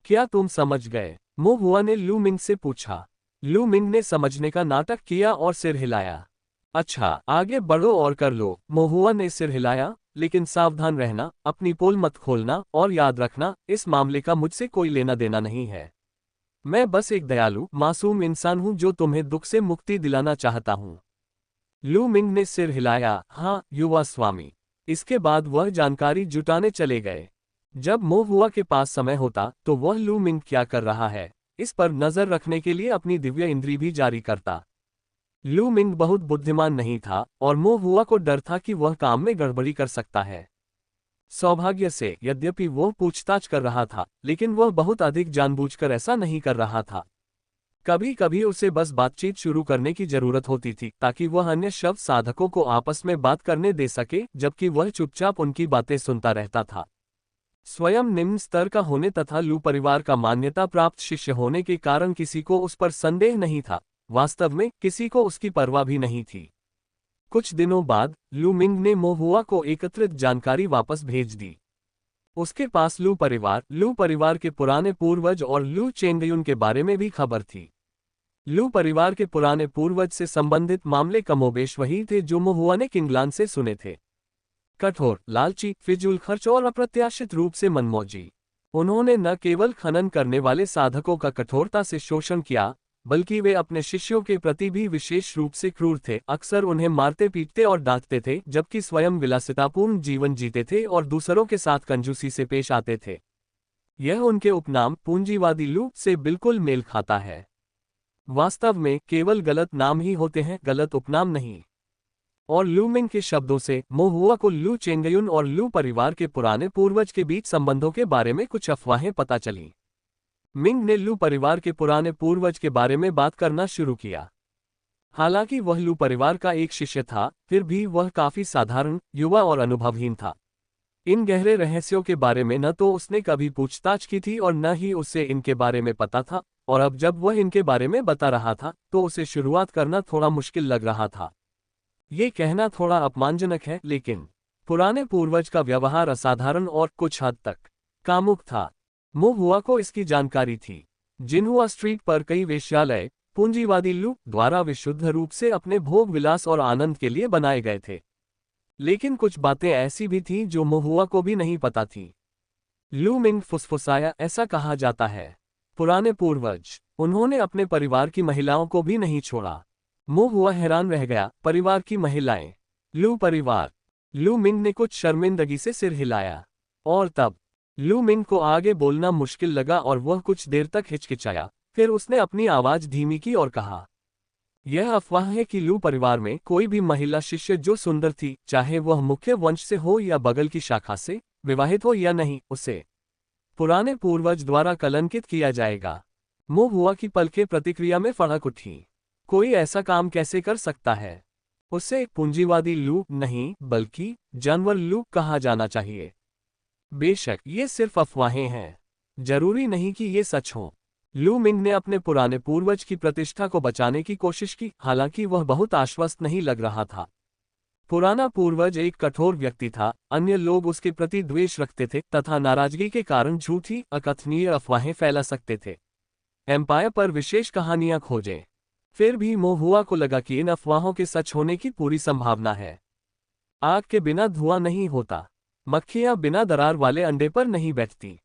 [SPEAKER 1] क्या तुम समझ गए? मोहुआ ने लू मिंग से पूछा। लू मिंग ने समझने का नाटक किया और सिर हिलाया। अच्छा, आगे बढ़ो और कर लो। मोहुआ ने सिर हिलाया, लेकिन सावधान रहना, अपनी पोल मत खोलना, और याद रखना, इस मामले का मुझसे कोई लेना देना नहीं है। मैं बस एक दयालु, मासूम इंसान हूं जो तुम्हें दुख से मुक्ति दिलाना चाहता हूं। लू मिंग ने सिर हिलाया, हाँ युवा स्वामी। इसके बाद वह जानकारी जुटाने चले गए। जब मोहुआ के पास समय होता तो वह लू मिंग क्या कर रहा है, इस पर नजर रखने के लिए अपनी दिव्य इंद्री भी जारी करता। लू मिंग बहुत बुद्धिमान नहीं था और मोहुआ को डर था कि वह काम में गड़बड़ी कर सकता है। सौभाग्य से, यद्यपि वह पूछताछ कर रहा था, लेकिन वह बहुत अधिक जानबूझकर ऐसा नहीं कर रहा था। कभी कभी उसे बस बातचीत शुरू करने की जरूरत होती थी ताकि वह अन्य शब्द साधकों को आपस में बात करने दे सके, जबकि वह चुपचाप उनकी बातें सुनता रहता था। स्वयं निम्न स्तर का होने तथा लू परिवार का मान्यता प्राप्त शिष्य होने के कारण किसी को उस पर संदेह नहीं था। वास्तव में किसी को उसकी परवाह भी नहीं थी। कुछ दिनों बाद लू मिंग ने मोहुआ को एकत्रित जानकारी वापस भेज दी। उसके पास लू परिवार के पुराने पूर्वज और लू चेंगयुन के बारे में भी खबर थी। लू परिवार के पुराने पूर्वज से संबंधित मामले कमोबेश वही थे जो मोहुआ ने किंगलान से सुने थे। कठोर, लालची, फिजूल खर्च और अप्रत्याशित रूप से मनमौजी। उन्होंने न केवल खनन करने वाले साधकों का कठोरता से शोषण किया, बल्कि वे अपने शिष्यों के प्रति भी विशेष रूप से क्रूर थे। अक्सर उन्हें मारते पीटते और डांटते थे, जबकि स्वयं विलासितापूर्ण जीवन जीते थे और दूसरों के साथ कंजूसी से पेश आते थे। यह उनके उपनाम पूंजीवादी लू से बिल्कुल मेल खाता है। वास्तव में केवल गलत नाम ही होते हैं, गलत उपनाम नहीं। और लू मिंग के शब्दों से मोहुआ को लू चेंगयुन और लू परिवार के पुराने पूर्वज के बीच संबंधों के बारे में कुछ अफवाहें पता चलीं। मिंग ने लू परिवार के पुराने पूर्वज के बारे में बात करना शुरू किया। हालांकि वह लू परिवार का एक शिष्य था, फिर भी वह काफी साधारण, युवा और अनुभवहीन था। इन गहरे रहस्यों के बारे में न तो उसने कभी पूछताछ की थी और न ही उसे इनके बारे में पता था, और अब जब वह इनके बारे में बता रहा था तो उसे शुरुआत करना थोड़ा मुश्किल लग रहा था। ये कहना थोड़ा अपमानजनक है, लेकिन पुराने पूर्वज का व्यवहार असाधारण और कुछ हद तक कामुक था। मुहुआ को इसकी जानकारी थी। जिनहुआ स्ट्रीट पर कई वेश्यालय पूंजीवादी लू द्वारा विशुद्ध रूप से अपने भोग विलास और आनंद के लिए बनाए गए थे। लेकिन कुछ बातें ऐसी भी थीं जो मुहुआ को भी नहीं पता थी। लू मिंग फुसफुसाया, ऐसा कहा जाता है पुराने पूर्वज, उन्होंने अपने परिवार की महिलाओं को भी नहीं छोड़ा। मुहुआ हैरान रह गया, परिवार की महिलाएं? लू परिवार? लू मिंग ने कुछ शर्मिंदगी से सिर हिलाया। और तब लू मिंग को आगे बोलना मुश्किल लगा और वह कुछ देर तक हिचकिचाया। फिर उसने अपनी आवाज धीमी की और कहा, यह अफवाह है कि लू परिवार में कोई भी महिला शिष्य जो सुंदर थी, चाहे वह मुख्य वंश से हो या बगल की शाखा से, विवाहित हो या नहीं, उसे पुराने पूर्वज द्वारा कलंकित किया जाएगा। मुहुआ की पलकें प्रतिक्रिया में फड़क उठी। कोई ऐसा काम कैसे कर सकता है? उसे एक पूंजीवादी लू नहीं बल्कि जानवर लू कहा जाना चाहिए। बेशक ये सिर्फ अफवाहें हैं, जरूरी नहीं कि ये सच हो। लू मिंग ने अपने पुराने पूर्वज की प्रतिष्ठा को बचाने की कोशिश की, हालांकि वह बहुत आश्वस्त नहीं लग रहा था। पुराना पूर्वज एक कठोर व्यक्ति था, अन्य लोग उसके प्रति द्वेष रखते थे तथा नाराजगी के कारण झूठी अकथनीय अफवाहें फैला सकते थे। एम्पायर पर विशेष कहानियां खोजें। फिर भी मुहुआ को लगा कि इन अफवाहों के सच होने की पूरी संभावना है। आग के बिना धुआं नहीं होता, मक्खियां बिना दरार वाले अंडे पर नहीं बैठती।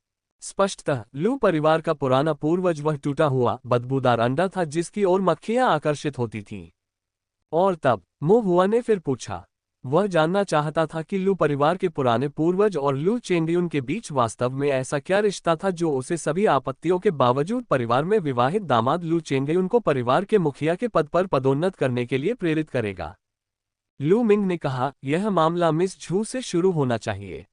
[SPEAKER 1] स्पष्टतः लू परिवार का पुराना पूर्वज वह टूटा हुआ बदबूदार अंडा था जिसकी ओर मक्खियां आकर्षित होती थीं। और तब मुहुआ ने फिर पूछा। वह जानना चाहता था कि लू परिवार के पुराने पूर्वज और लू चेंगयुन के बीच वास्तव में ऐसा क्या रिश्ता था जो उसे सभी आपत्तियों के बावजूद परिवार में विवाहित दामाद लू चेंगयुन को परिवार के मुखिया के पद पर पदोन्नत करने के लिए प्रेरित करेगा। लू मिंग ने कहा, यह मामला मिस झू से शुरू होना चाहिए।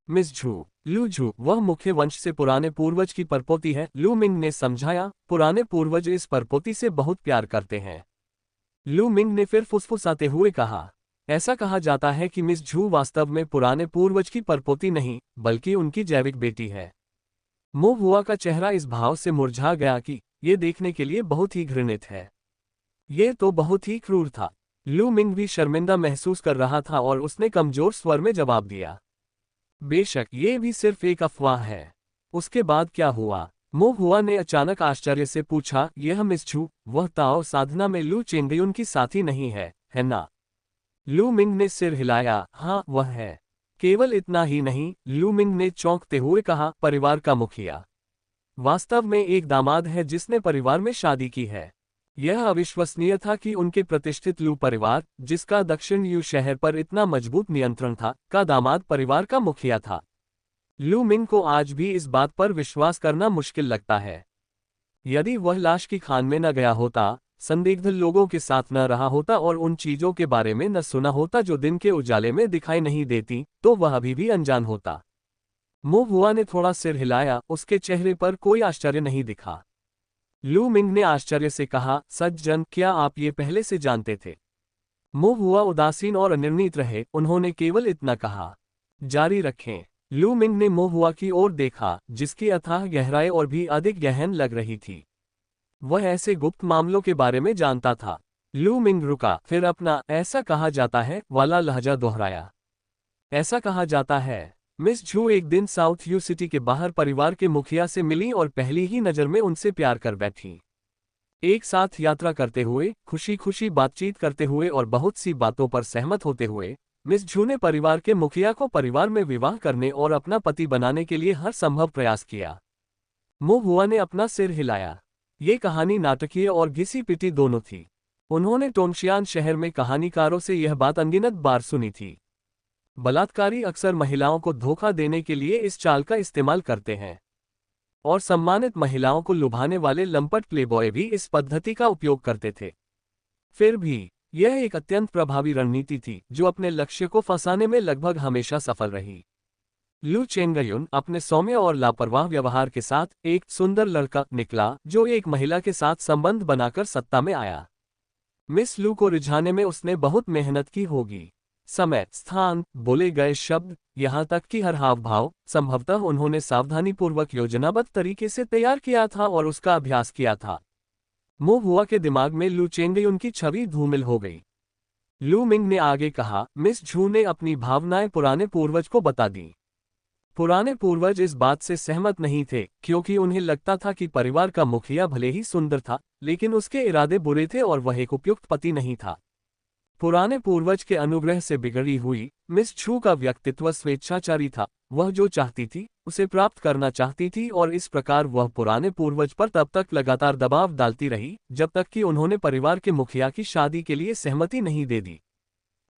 [SPEAKER 1] मिस झू? लू झू वह मुख्य वंश से पुराने पूर्वज की परपोती है, लू मिंग ने समझाया। पुराने पूर्वज इस परपोती से बहुत प्यार करते हैं। लू मिंग ने फिर फुसफुसाते हुए कहा, ऐसा कहा जाता है कि मिस झू वास्तव में पुराने पूर्वज की परपोती नहीं बल्कि उनकी जैविक बेटी है। मुहुआ का चेहरा इस भाव से मुरझा गया कि यह देखने के लिए बहुत ही घृणित है। यह तो बहुत ही क्रूर था। लू मिंग भी शर्मिंदा महसूस कर रहा था और उसने कमजोर स्वर में जवाब दिया, बेशक ये भी सिर्फ एक अफवाह है। उसके बाद क्या हुआ? मुहुआ ने अचानक आश्चर्य से पूछा, यह मिस झू वह ताओ साधना में लू चेंगयुन की साथी नहीं है ना? लू मिंग ने सिर हिलाया, हाँ वह है। केवल इतना ही नहीं, लू मिंग ने चौंकते हुए कहा, परिवार का मुखिया? वास्तव में एक दामाद है जिसने परिवार में शादी की है। यह अविश्वसनीय था कि उनके प्रतिष्ठित लू परिवार, जिसका दक्षिण यू शहर पर इतना मजबूत नियंत्रण था, का दामाद परिवार का मुखिया था। लू मिंग को आज भी इस बात पर विश्वास करना मुश्किल लगता है। यदि वह लाश की खान में न गया होता, संदिग्ध लोगों के साथ न रहा होता और उन चीजों के बारे में न सुना होता जो दिन के उजाले में दिखाई नहीं देती, तो वह अभी भी अनजान होता। मुहुआ ने थोड़ा सिर हिलाया, उसके चेहरे पर कोई आश्चर्य नहीं दिखा। लू मिंग ने आश्चर्य से कहा, सज्जन, क्या आप ये पहले से जानते थे? मुहुआ उदासीन और अनिर्णित रहे, उन्होंने केवल इतना कहा, जारी रखें। लू मिंग ने मुहुआ की ओर देखा, जिसकी अथाह गहराई और भी अधिक गहन लग रही थी। वह ऐसे गुप्त मामलों के बारे में जानता था। लू मिंग रुका, फिर अपना ऐसा कहा जाता है वाला लहजा दोहराया। ऐसा कहा जाता है। मिस झू एक दिन साउथ यू सिटी के बाहर परिवार के मुखिया से मिली और पहली ही नज़र में उनसे प्यार कर बैठी। एक साथ यात्रा करते हुए, खुशी खुशी बातचीत करते हुए और बहुत सी बातों पर सहमत होते हुए, मिस झू ने परिवार के मुखिया को परिवार में विवाह करने और अपना पति बनाने के लिए हर संभव प्रयास किया। मुहुआ ने अपना सिर हिलाया। ये कहानी नाटकीय और घिसी पिटी दोनों थी। उन्होंने टोंगशियान शहर में कहानीकारों से यह बात अनगिनत बार सुनी थी। बलात्कारी अक्सर महिलाओं को धोखा देने के लिए इस चाल का इस्तेमाल करते हैं, और सम्मानित महिलाओं को लुभाने वाले लंपट प्लेबॉय भी इस पद्धति का उपयोग करते थे। फिर भी यह एक अत्यंत प्रभावी रणनीति थी जो अपने लक्ष्य को फंसाने में लगभग हमेशा सफल रही। लू चेंगयुन अपने सौम्य और लापरवाह व्यवहार के साथ एक सुंदर लड़का निकला जो एक महिला के साथ संबंध बनाकर सत्ता में आया। मिस लू को रिझाने में उसने बहुत मेहनत की होगी। समय, स्थान, बोले गए शब्द, यहाँ तक कि हर हाव भाव संभवतः उन्होंने सावधानीपूर्वक योजनाबद्ध तरीके से तैयार किया था और उसका अभ्यास किया था। मो हुआ के दिमाग में लू चेंगयुन की छवि धूमिल हो गई। लू मिंग ने आगे कहा, मिस झू ने अपनी भावनाएं पुराने पूर्वज को बता दी। पुराने पूर्वज इस बात से सहमत नहीं थे क्योंकि उन्हें लगता था कि परिवार का मुखिया भले ही सुंदर था, लेकिन उसके इरादे बुरे थे और वह एक उपयुक्त पति नहीं था। पुराने पूर्वज के अनुग्रह से बिगड़ी हुई मिस झू का व्यक्तित्व स्वेच्छाचारी था। वह जो चाहती थी उसे प्राप्त करना चाहती थी और इस प्रकार वह पुराने पूर्वज पर तब तक लगातार दबाव डालती रही जब तक कि उन्होंने परिवार के मुखिया की शादी के लिए सहमति नहीं दे दी।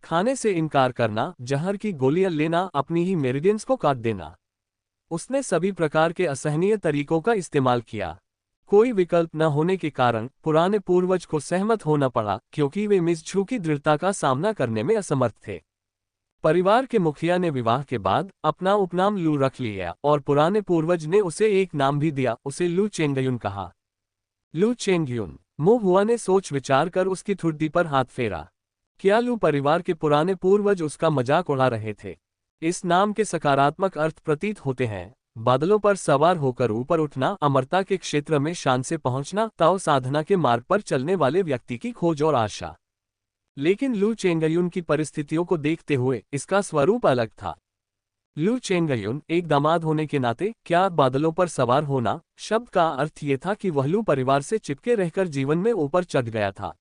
[SPEAKER 1] खाने से इनकार करना, जहर की गोलियां लेना, अपनी ही मेरिडियंस को काट देना। उसने सभी प्रकार के असहनीय तरीकों का इस्तेमाल किया। कोई विकल्प न होने के कारण पुराने पूर्वज को सहमत होना पड़ा क्योंकि वे मिस झू की दृढ़ता का सामना करने में असमर्थ थे। परिवार के मुखिया ने विवाह के बाद अपना उपनाम लू रख लिया और पुराने पूर्वज ने उसे एक नाम भी दिया, उसे लू चेंगयुन कहा। लू चेंगयुन। मो हुआ ने सोच विचार कर उसकी ठुड्डी पर हाथ फेरा। क्या लू परिवार के पुराने पूर्वज उसका मजाक उड़ा रहे थे? इस नाम के सकारात्मक अर्थ प्रतीत होते हैं। बादलों पर सवार होकर ऊपर उठना, अमरता के क्षेत्र में शान से पहुंचना, ताओ साधना के मार्ग पर चलने वाले व्यक्ति की खोज और आशा। लेकिन लू चेंगयुन की परिस्थितियों को देखते हुए इसका स्वरूप अलग था। लू चेंगयुन एक दामाद होने के नाते क्या बादलों पर सवार होना शब्द का अर्थ ये था कि वह लू परिवार से चिपके रहकर जीवन में ऊपर चढ़ गया था।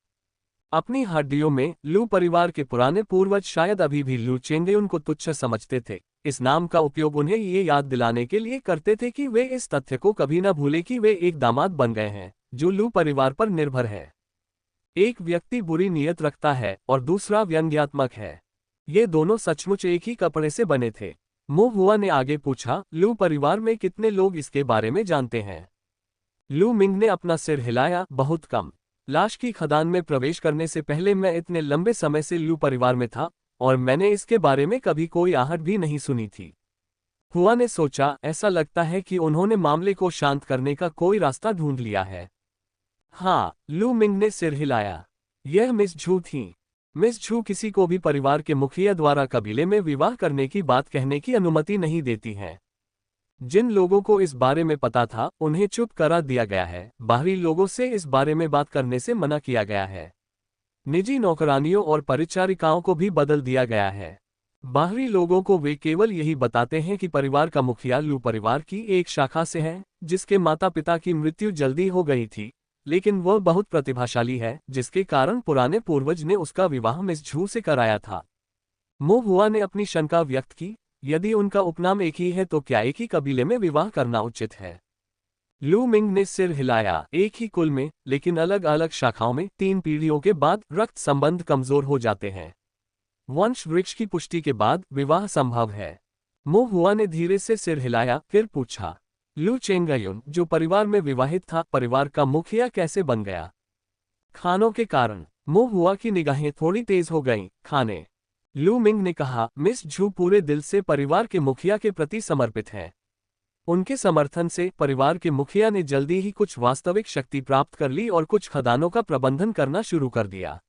[SPEAKER 1] अपनी हड्डियों में लू परिवार के पुराने पूर्वज शायद अभी भी लू चेंगयुन को तुच्छ समझते थे। इस नाम का उपयोग उन्हें ये याद दिलाने के लिए करते थे कि वे इस तथ्य को कभी न भूले कि वे एक दामाद बन गए हैं जो लू परिवार पर निर्भर है। एक व्यक्ति बुरी नीयत रखता है और दूसरा व्यंग्यात्मक है। ये दोनों सचमुच एक ही कपड़े से बने थे। मो हुआ ने आगे पूछा, लू परिवार में कितने लोग इसके बारे में जानते हैं? लू मिंग ने अपना सिर हिलाया, बहुत कम। लाश की खदान में प्रवेश करने से पहले मैं इतने लंबे समय से लू परिवार में था और मैंने इसके बारे में कभी कोई आहट भी नहीं सुनी थी। हुआ ने सोचा, ऐसा लगता है कि उन्होंने मामले को शांत करने का कोई रास्ता ढूंढ लिया है। हाँ, लू मिंग ने सिर हिलाया। यह मिस झू थी। मिस झू किसी को भी परिवार के मुखिया द्वारा कबीले में विवाह करने की बात कहने की अनुमति नहीं देती हैं। जिन लोगों को इस बारे में पता था उन्हें चुप करा दिया गया है। बाहरी लोगों से इस बारे में बात करने से मना किया गया है। निजी नौकरानियों और परिचारिकाओं को भी बदल दिया गया है। बाहरी लोगों को वे केवल यही बताते हैं कि परिवार का मुखिया लू परिवार की एक शाखा से है जिसके माता पिता की मृत्यु जल्दी हो गई थी, लेकिन वह बहुत प्रतिभाशाली है जिसके कारण पुराने पूर्वज ने उसका विवाह मिस झू से कराया था। मो हुआ ने अपनी शंका व्यक्त की, यदि उनका उपनाम एक ही है तो क्या एक ही कबीले में विवाह करना उचित है? लू मिंग ने सिर हिलाया। एक ही कुल में लेकिन अलग अलग शाखाओं में 3 पीढ़ियों के बाद रक्त संबंध कमजोर हो जाते हैं। वंश वृक्ष की पुष्टि के बाद विवाह संभव है। मो हुआ ने धीरे से सिर हिलाया, फिर पूछा, लू चेंगयुन जो परिवार में विवाहित था, परिवार का मुखिया कैसे बन गया? खानों के कारण। मो हुआ की निगाहें थोड़ी तेज हो गईं। खाने? लू मिंग ने कहा, मिस झू पूरे दिल से परिवार के मुखिया के प्रति समर्पित हैं। उनके समर्थन से परिवार के मुखिया ने जल्दी ही कुछ वास्तविक शक्ति प्राप्त कर ली और कुछ खदानों का प्रबंधन करना शुरू कर दिया।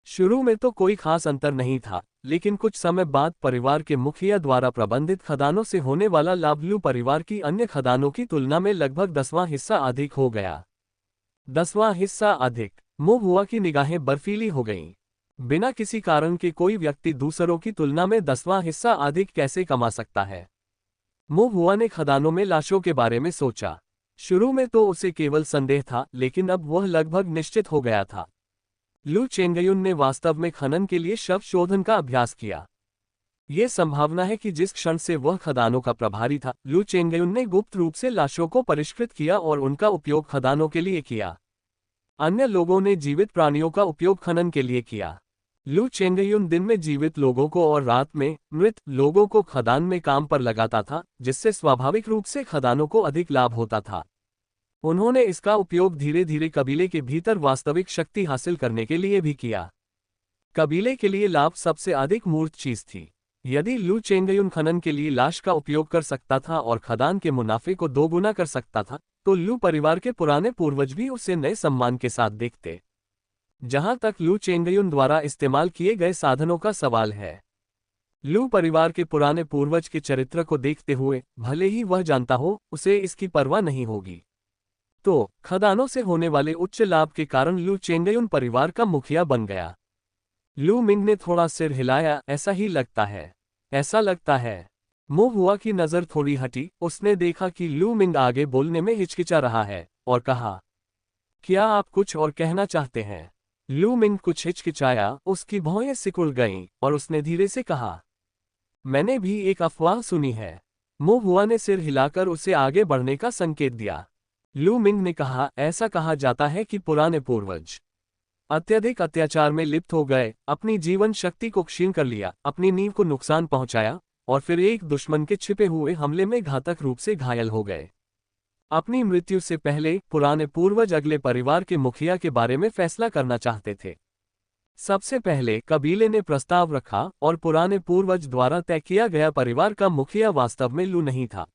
[SPEAKER 1] शुरू में तो कोई खास अंतर नहीं था, लेकिन कुछ समय बाद परिवार के मुखिया द्वारा प्रबंधित खदानों से होने वाला लाभ लू परिवार की अन्य खदानों की तुलना में लगभग 10वां हिस्सा अधिक हो गया। 10वां हिस्सा अधिक। मो हुआ की निगाहें बर्फीली हो गईं। बिना किसी कारण के कोई व्यक्ति दूसरों की तुलना में 10वां हिस्सा अधिक कैसे कमा सकता है? मो हुआ ने खदानों में लाशों के बारे में सोचा। शुरू में तो उसे केवल संदेह था, लेकिन अब वह लगभग निश्चित हो गया था। लू चेंगयुन ने वास्तव में खनन के लिए शव शोधन का अभ्यास किया। यह संभावना है कि जिस क्षण से वह खदानों का प्रभारी था, लू चेंगयुन ने गुप्त रूप से लाशों को परिष्कृत किया और उनका उपयोग खदानों के लिए किया। अन्य लोगों ने जीवित प्राणियों का उपयोग खनन के लिए किया। लू चेंगयुन दिन में जीवित लोगों को और रात में मृत लोगों को खदान में काम पर लगाता था, जिससे स्वाभाविक रूप से खदानों को अधिक लाभ होता था। उन्होंने इसका उपयोग धीरे धीरे कबीले के भीतर वास्तविक शक्ति हासिल करने के लिए भी किया। कबीले के लिए लाभ सबसे अधिक मूर्त चीज थी। यदि लू चेंगयुन खनन के लिए लाश का उपयोग कर सकता था और खदान के मुनाफे को 2 गुना कर सकता था, तो लू परिवार के पुराने पूर्वज भी उसे नए सम्मान के साथ देखते। जहां तक लू चेंगयुन द्वारा इस्तेमाल किए गए साधनों का सवाल है, लू परिवार के पुराने पूर्वज के चरित्र को देखते हुए भले ही वह जानता हो, उसे इसकी परवाह नहीं होगी। तो खदानों से होने वाले उच्च लाभ के कारण लू चेंगयुन परिवार का मुखिया बन गया। लू मिंग ने थोड़ा सिर हिलाया, ऐसा ही लगता है, ऐसा लगता है। मो हुआ की नजर थोड़ी हटी, उसने देखा कि लू मिंग आगे बोलने में हिचकिचा रहा है, और कहा, क्या आप कुछ और कहना चाहते हैं? लू मिंग कुछ हिचकिचाया, उसकी भौहें सिकुड़ गईं, और उसने धीरे से कहा, मैंने भी एक अफवाह सुनी है। मो हुआ ने सिर हिलाकर उसे आगे बढ़ने का संकेत दिया। लू मिंग ने कहा, ऐसा कहा जाता है कि पुराने पूर्वज अत्यधिक अत्याचार में लिप्त हो गए, अपनी जीवन शक्ति को क्षीण कर लिया, अपनी नींव को नुकसान पहुंचाया, और फिर एक दुश्मन के छिपे हुए हमले में घातक रूप से घायल हो गए। अपनी मृत्यु से पहले पुराने पूर्वज अगले परिवार के मुखिया के बारे में फैसला करना चाहते थे। सबसे पहले कबीले ने प्रस्ताव रखा, और पुराने पूर्वज द्वारा तय किया गया परिवार का मुखिया वास्तव में लू नहीं था।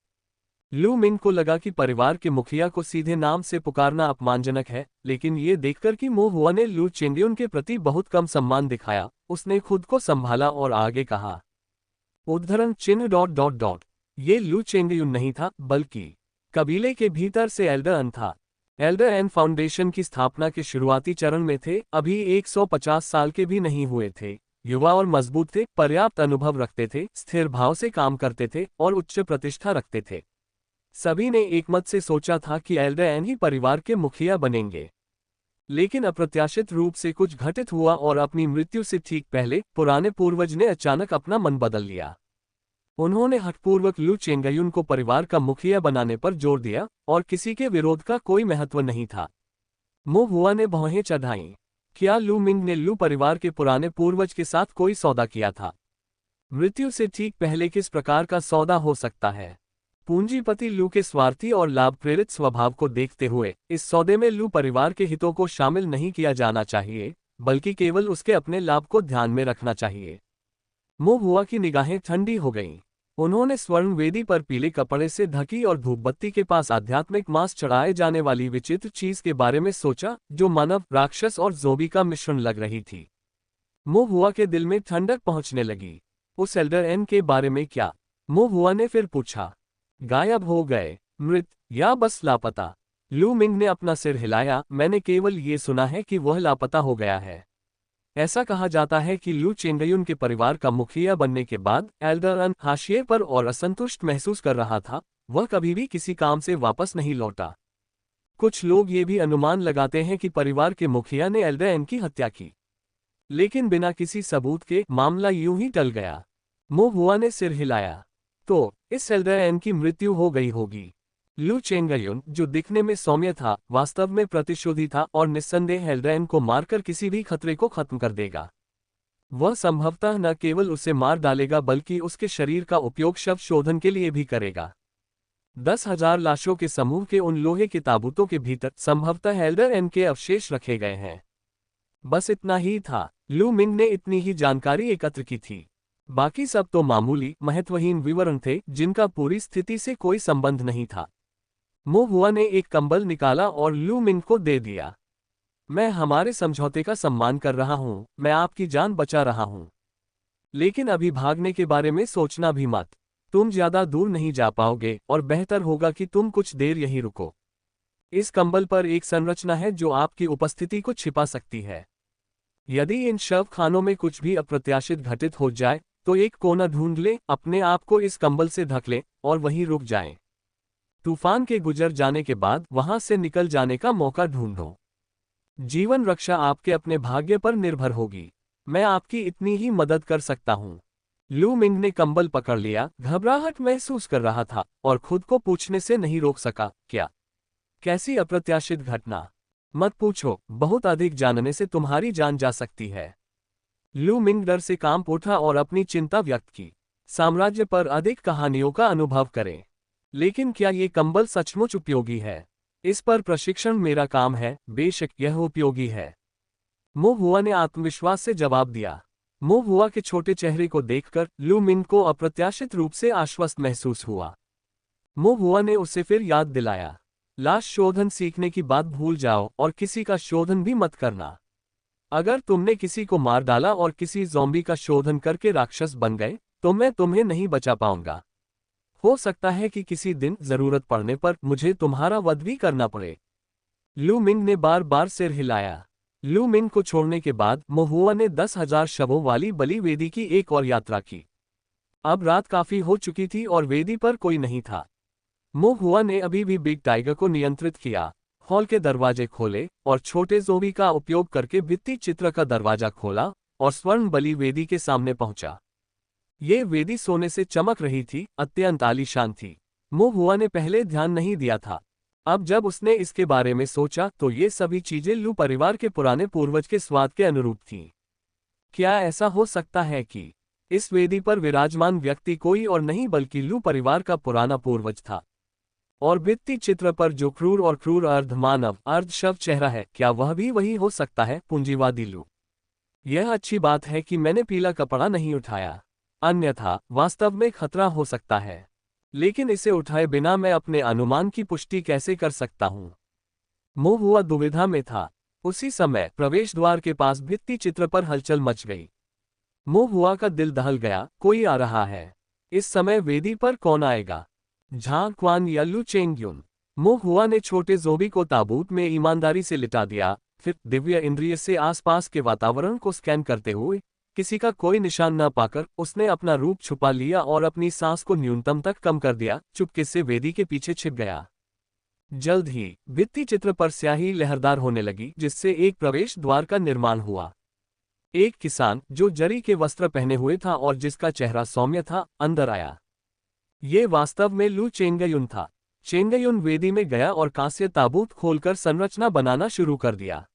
[SPEAKER 1] लू मिंग को लगा कि परिवार के मुखिया को सीधे नाम से पुकारना अपमानजनक है, लेकिन ये देखकर कि मो हुआ ने लू चेंगयुन के प्रति बहुत कम सम्मान दिखाया, उसने खुद को संभाला और आगे कहा, उद्धरण चिन्ह ... ये लू चेंगयुन नहीं था, बल्कि कबीले के भीतर से एल्डर एन था। एल्डर एन फाउंडेशन की स्थापना के शुरुआती चरण में थे, अभी 150 साल के भी नहीं हुए थे, युवा और मजबूत थे, पर्याप्त अनुभव रखते थे, स्थिर भाव से काम करते थे और उच्च प्रतिष्ठा रखते थे। सभी ने एकमत से सोचा था कि एल्डर एन ही परिवार के मुखिया बनेंगे। लेकिन अप्रत्याशित रूप से कुछ घटित हुआ, और अपनी मृत्यु से ठीक पहले पुराने पूर्वज ने अचानक अपना मन बदल लिया। उन्होंने हठपूर्वक लू चेंगयुन को परिवार का मुखिया बनाने पर जोर दिया, और किसी के विरोध का कोई महत्व नहीं था। मो हुआ ने भौहें चढ़ाईं। क्या लू मिंग ने लू परिवार के पुराने पूर्वज के साथ कोई सौदा किया था? मृत्यु से ठीक पहले किस प्रकार का सौदा हो सकता है? पूंजीपति लू के स्वार्थी और लाभ प्रेरित स्वभाव को देखते हुए इस सौदे में लू परिवार के हितों को शामिल नहीं किया जाना चाहिए, बल्कि केवल उसके अपने लाभ को ध्यान में रखना चाहिए। मो हुआ की निगाहें ठंडी हो गईं। उन्होंने स्वर्ण वेदी पर पीले कपड़े से ढकी और धूपबत्ती के पास आध्यात्मिक मांस चढ़ाए जाने वाली विचित्र चीज के बारे में सोचा, जो मानव, राक्षस और ज़ोंबी का मिश्रण लग रही थी। मो हुआ के दिल में ठंडक पहुंचने लगी। उस एल्डर एन के बारे में क्या? मो हुआ ने फिर पूछा। गायब हो गए, मृत, या बस लापता? लू मिंग ने अपना सिर हिलाया, मैंने केवल ये सुना है कि वह लापता हो गया है। ऐसा कहा जाता है कि लू चेंगयुन के परिवार का मुखिया बनने के बाद एल्डर एन हाशिए पर और असंतुष्ट महसूस कर रहा था, वह कभी भी किसी काम से वापस नहीं लौटा। कुछ लोग ये भी अनुमान लगाते हैं कि परिवार के मुखिया ने एल्डर एन की हत्या की, लेकिन बिना किसी सबूत के मामला यूं ही टल गया। मो हुआ ने सिर हिलाया। तो इस एल्डर एन की मृत्यु हो गई होगी। लू चेंगयुन, जो दिखने में सौम्य था, वास्तव में प्रतिशोधी था और निस्संदेह एल्डर एन को मारकर किसी भी खतरे को खत्म कर देगा। वह संभवतः न केवल उसे मार डालेगा, बल्कि उसके शरीर का उपयोग शव शोधन के लिए भी करेगा। 10,000 लाशों के समूह के उन लोहे के ताबूतों के भीतर संभवतः एल्डर एन के अवशेष रखे गए हैं। बस इतना ही था। लू मिंग ने इतनी ही जानकारी एकत्र की थी। बाकी सब तो मामूली, महत्वहीन विवरण थे, जिनका पूरी स्थिति से कोई संबंध नहीं था। मो हुआ ने एक कंबल निकाला और लू मिंग को दे दिया। मैं हमारे समझौते का सम्मान कर रहा हूं, मैं आपकी जान बचा रहा हूं। लेकिन अभी भागने के बारे में सोचना भी मत। तुम ज्यादा दूर नहीं जा पाओगे, और बेहतर होगा कि तुम कुछ देर यहीं रुको। इस कंबल पर एक संरचना है जो आपकी उपस्थिति को छिपा सकती है। यदि इन शव खानों में कुछ भी अप्रत्याशित घटित हो जाए, तो एक कोना ढूंढ लें, अपने आप को इस कंबल से ढक लें, और वहीं रुक जाएं। तूफान के गुजर जाने के बाद वहां से निकल जाने का मौका ढूंढो। जीवन रक्षा आपके अपने भाग्य पर निर्भर होगी। मैं आपकी इतनी ही मदद कर सकता हूं। लू मिंग ने कंबल पकड़ लिया, घबराहट महसूस कर रहा था, और खुद को पूछने से नहीं रोक सका, क्या? कैसी अप्रत्याशित घटना? मत पूछो, बहुत अधिक जानने से तुम्हारी जान जा सकती है। लू मिंग डर से कांप उठा और अपनी चिंता व्यक्त की। साम्राज्य पर अधिक कहानियों का अनुभव करें, लेकिन क्या ये कंबल सचमुच उपयोगी है? इस पर प्रशिक्षण मेरा काम है, बेशक यह उपयोगी है। मो हुआ ने आत्मविश्वास से जवाब दिया। मो हुआ के छोटे चेहरे को देखकर लू मिंग को अप्रत्याशित रूप से आश्वस्त महसूस हुआ। मो हुआ ने उसे फिर याद दिलाया, लाश शोधन सीखने की बात भूल जाओ और किसी का शोधन भी मत करना। अगर तुमने किसी को मार डाला और किसी ज़ॉम्बी का शोधन करके राक्षस बन गए तो मैं तुम्हें नहीं बचा पाऊंगा। हो सकता है कि किसी दिन जरूरत पड़ने पर मुझे तुम्हारा वध भी करना पड़े। लू मिंग ने बार बार सिर हिलाया। लू मिंग को छोड़ने के बाद महुआ ने 10,000 शवों वाली बलि वेदी की एक और यात्रा की। अब रात काफी हो चुकी थी और वेदी पर कोई नहीं था। महुआ ने अभी भी बिग टाइगर को नियंत्रित किया, हॉल के दरवाजे खोले और छोटे ज़ोंबी का उपयोग करके भित्ति चित्र का दरवाजा खोला और स्वर्ण बलि वेदी के सामने पहुंचा। ये वेदी सोने से चमक रही थी, अत्यंत आलीशान थी। महुआ ने पहले ध्यान नहीं दिया था। अब जब उसने इसके बारे में सोचा तो ये सभी चीजें लू परिवार के पुराने पूर्वज के स्वाद के अनुरूप थीं। क्या ऐसा हो सकता है कि इस वेदी पर विराजमान व्यक्ति कोई और नहीं बल्कि लू परिवार का पुराना पूर्वज था? और भित्ति चित्र पर जो क्रूर और क्रूर अर्ध मानव अर्ध शव चेहरा है, क्या वह भी वही हो सकता है? पूंजीवादी लू, यह अच्छी बात है कि मैंने पीला कपड़ा नहीं उठाया, अन्यथा वास्तव में खतरा हो सकता है। लेकिन इसे उठाए बिना मैं अपने अनुमान की पुष्टि कैसे कर सकता हूं? महुआ दुविधा में था। उसी समय प्रवेश द्वार के पास भित्ति चित्र पर हलचल मच गई। महुआ का दिल दहल गया, कोई आ रहा है। इस समय वेदी पर कौन आएगा? झांग क्वान या लू चेंगयुन? महुआ ने छोटे ज़ोंबी को ताबूत में ईमानदारी से लिटा दिया, फिर दिव्य इंद्रिय से आसपास के वातावरण को स्कैन करते हुए किसी का कोई निशान न पाकर उसने अपना रूप छुपा लिया और अपनी सांस को न्यूनतम तक कम कर दिया। चुपके से वेदी के पीछे छिप गया। जल्द ही भित्ति चित्र पर स्याही लहरदार होने लगी, जिससे एक प्रवेश द्वार का निर्माण हुआ। एक किसान जो जरी के वस्त्र पहने हुए था और जिसका चेहरा सौम्य था, अंदर आया। ये वास्तव में लू चेंगयुन था। चेंगयुन वेदी में गया और कांस्य ताबूत खोलकर संरचना बनाना शुरू कर दिया।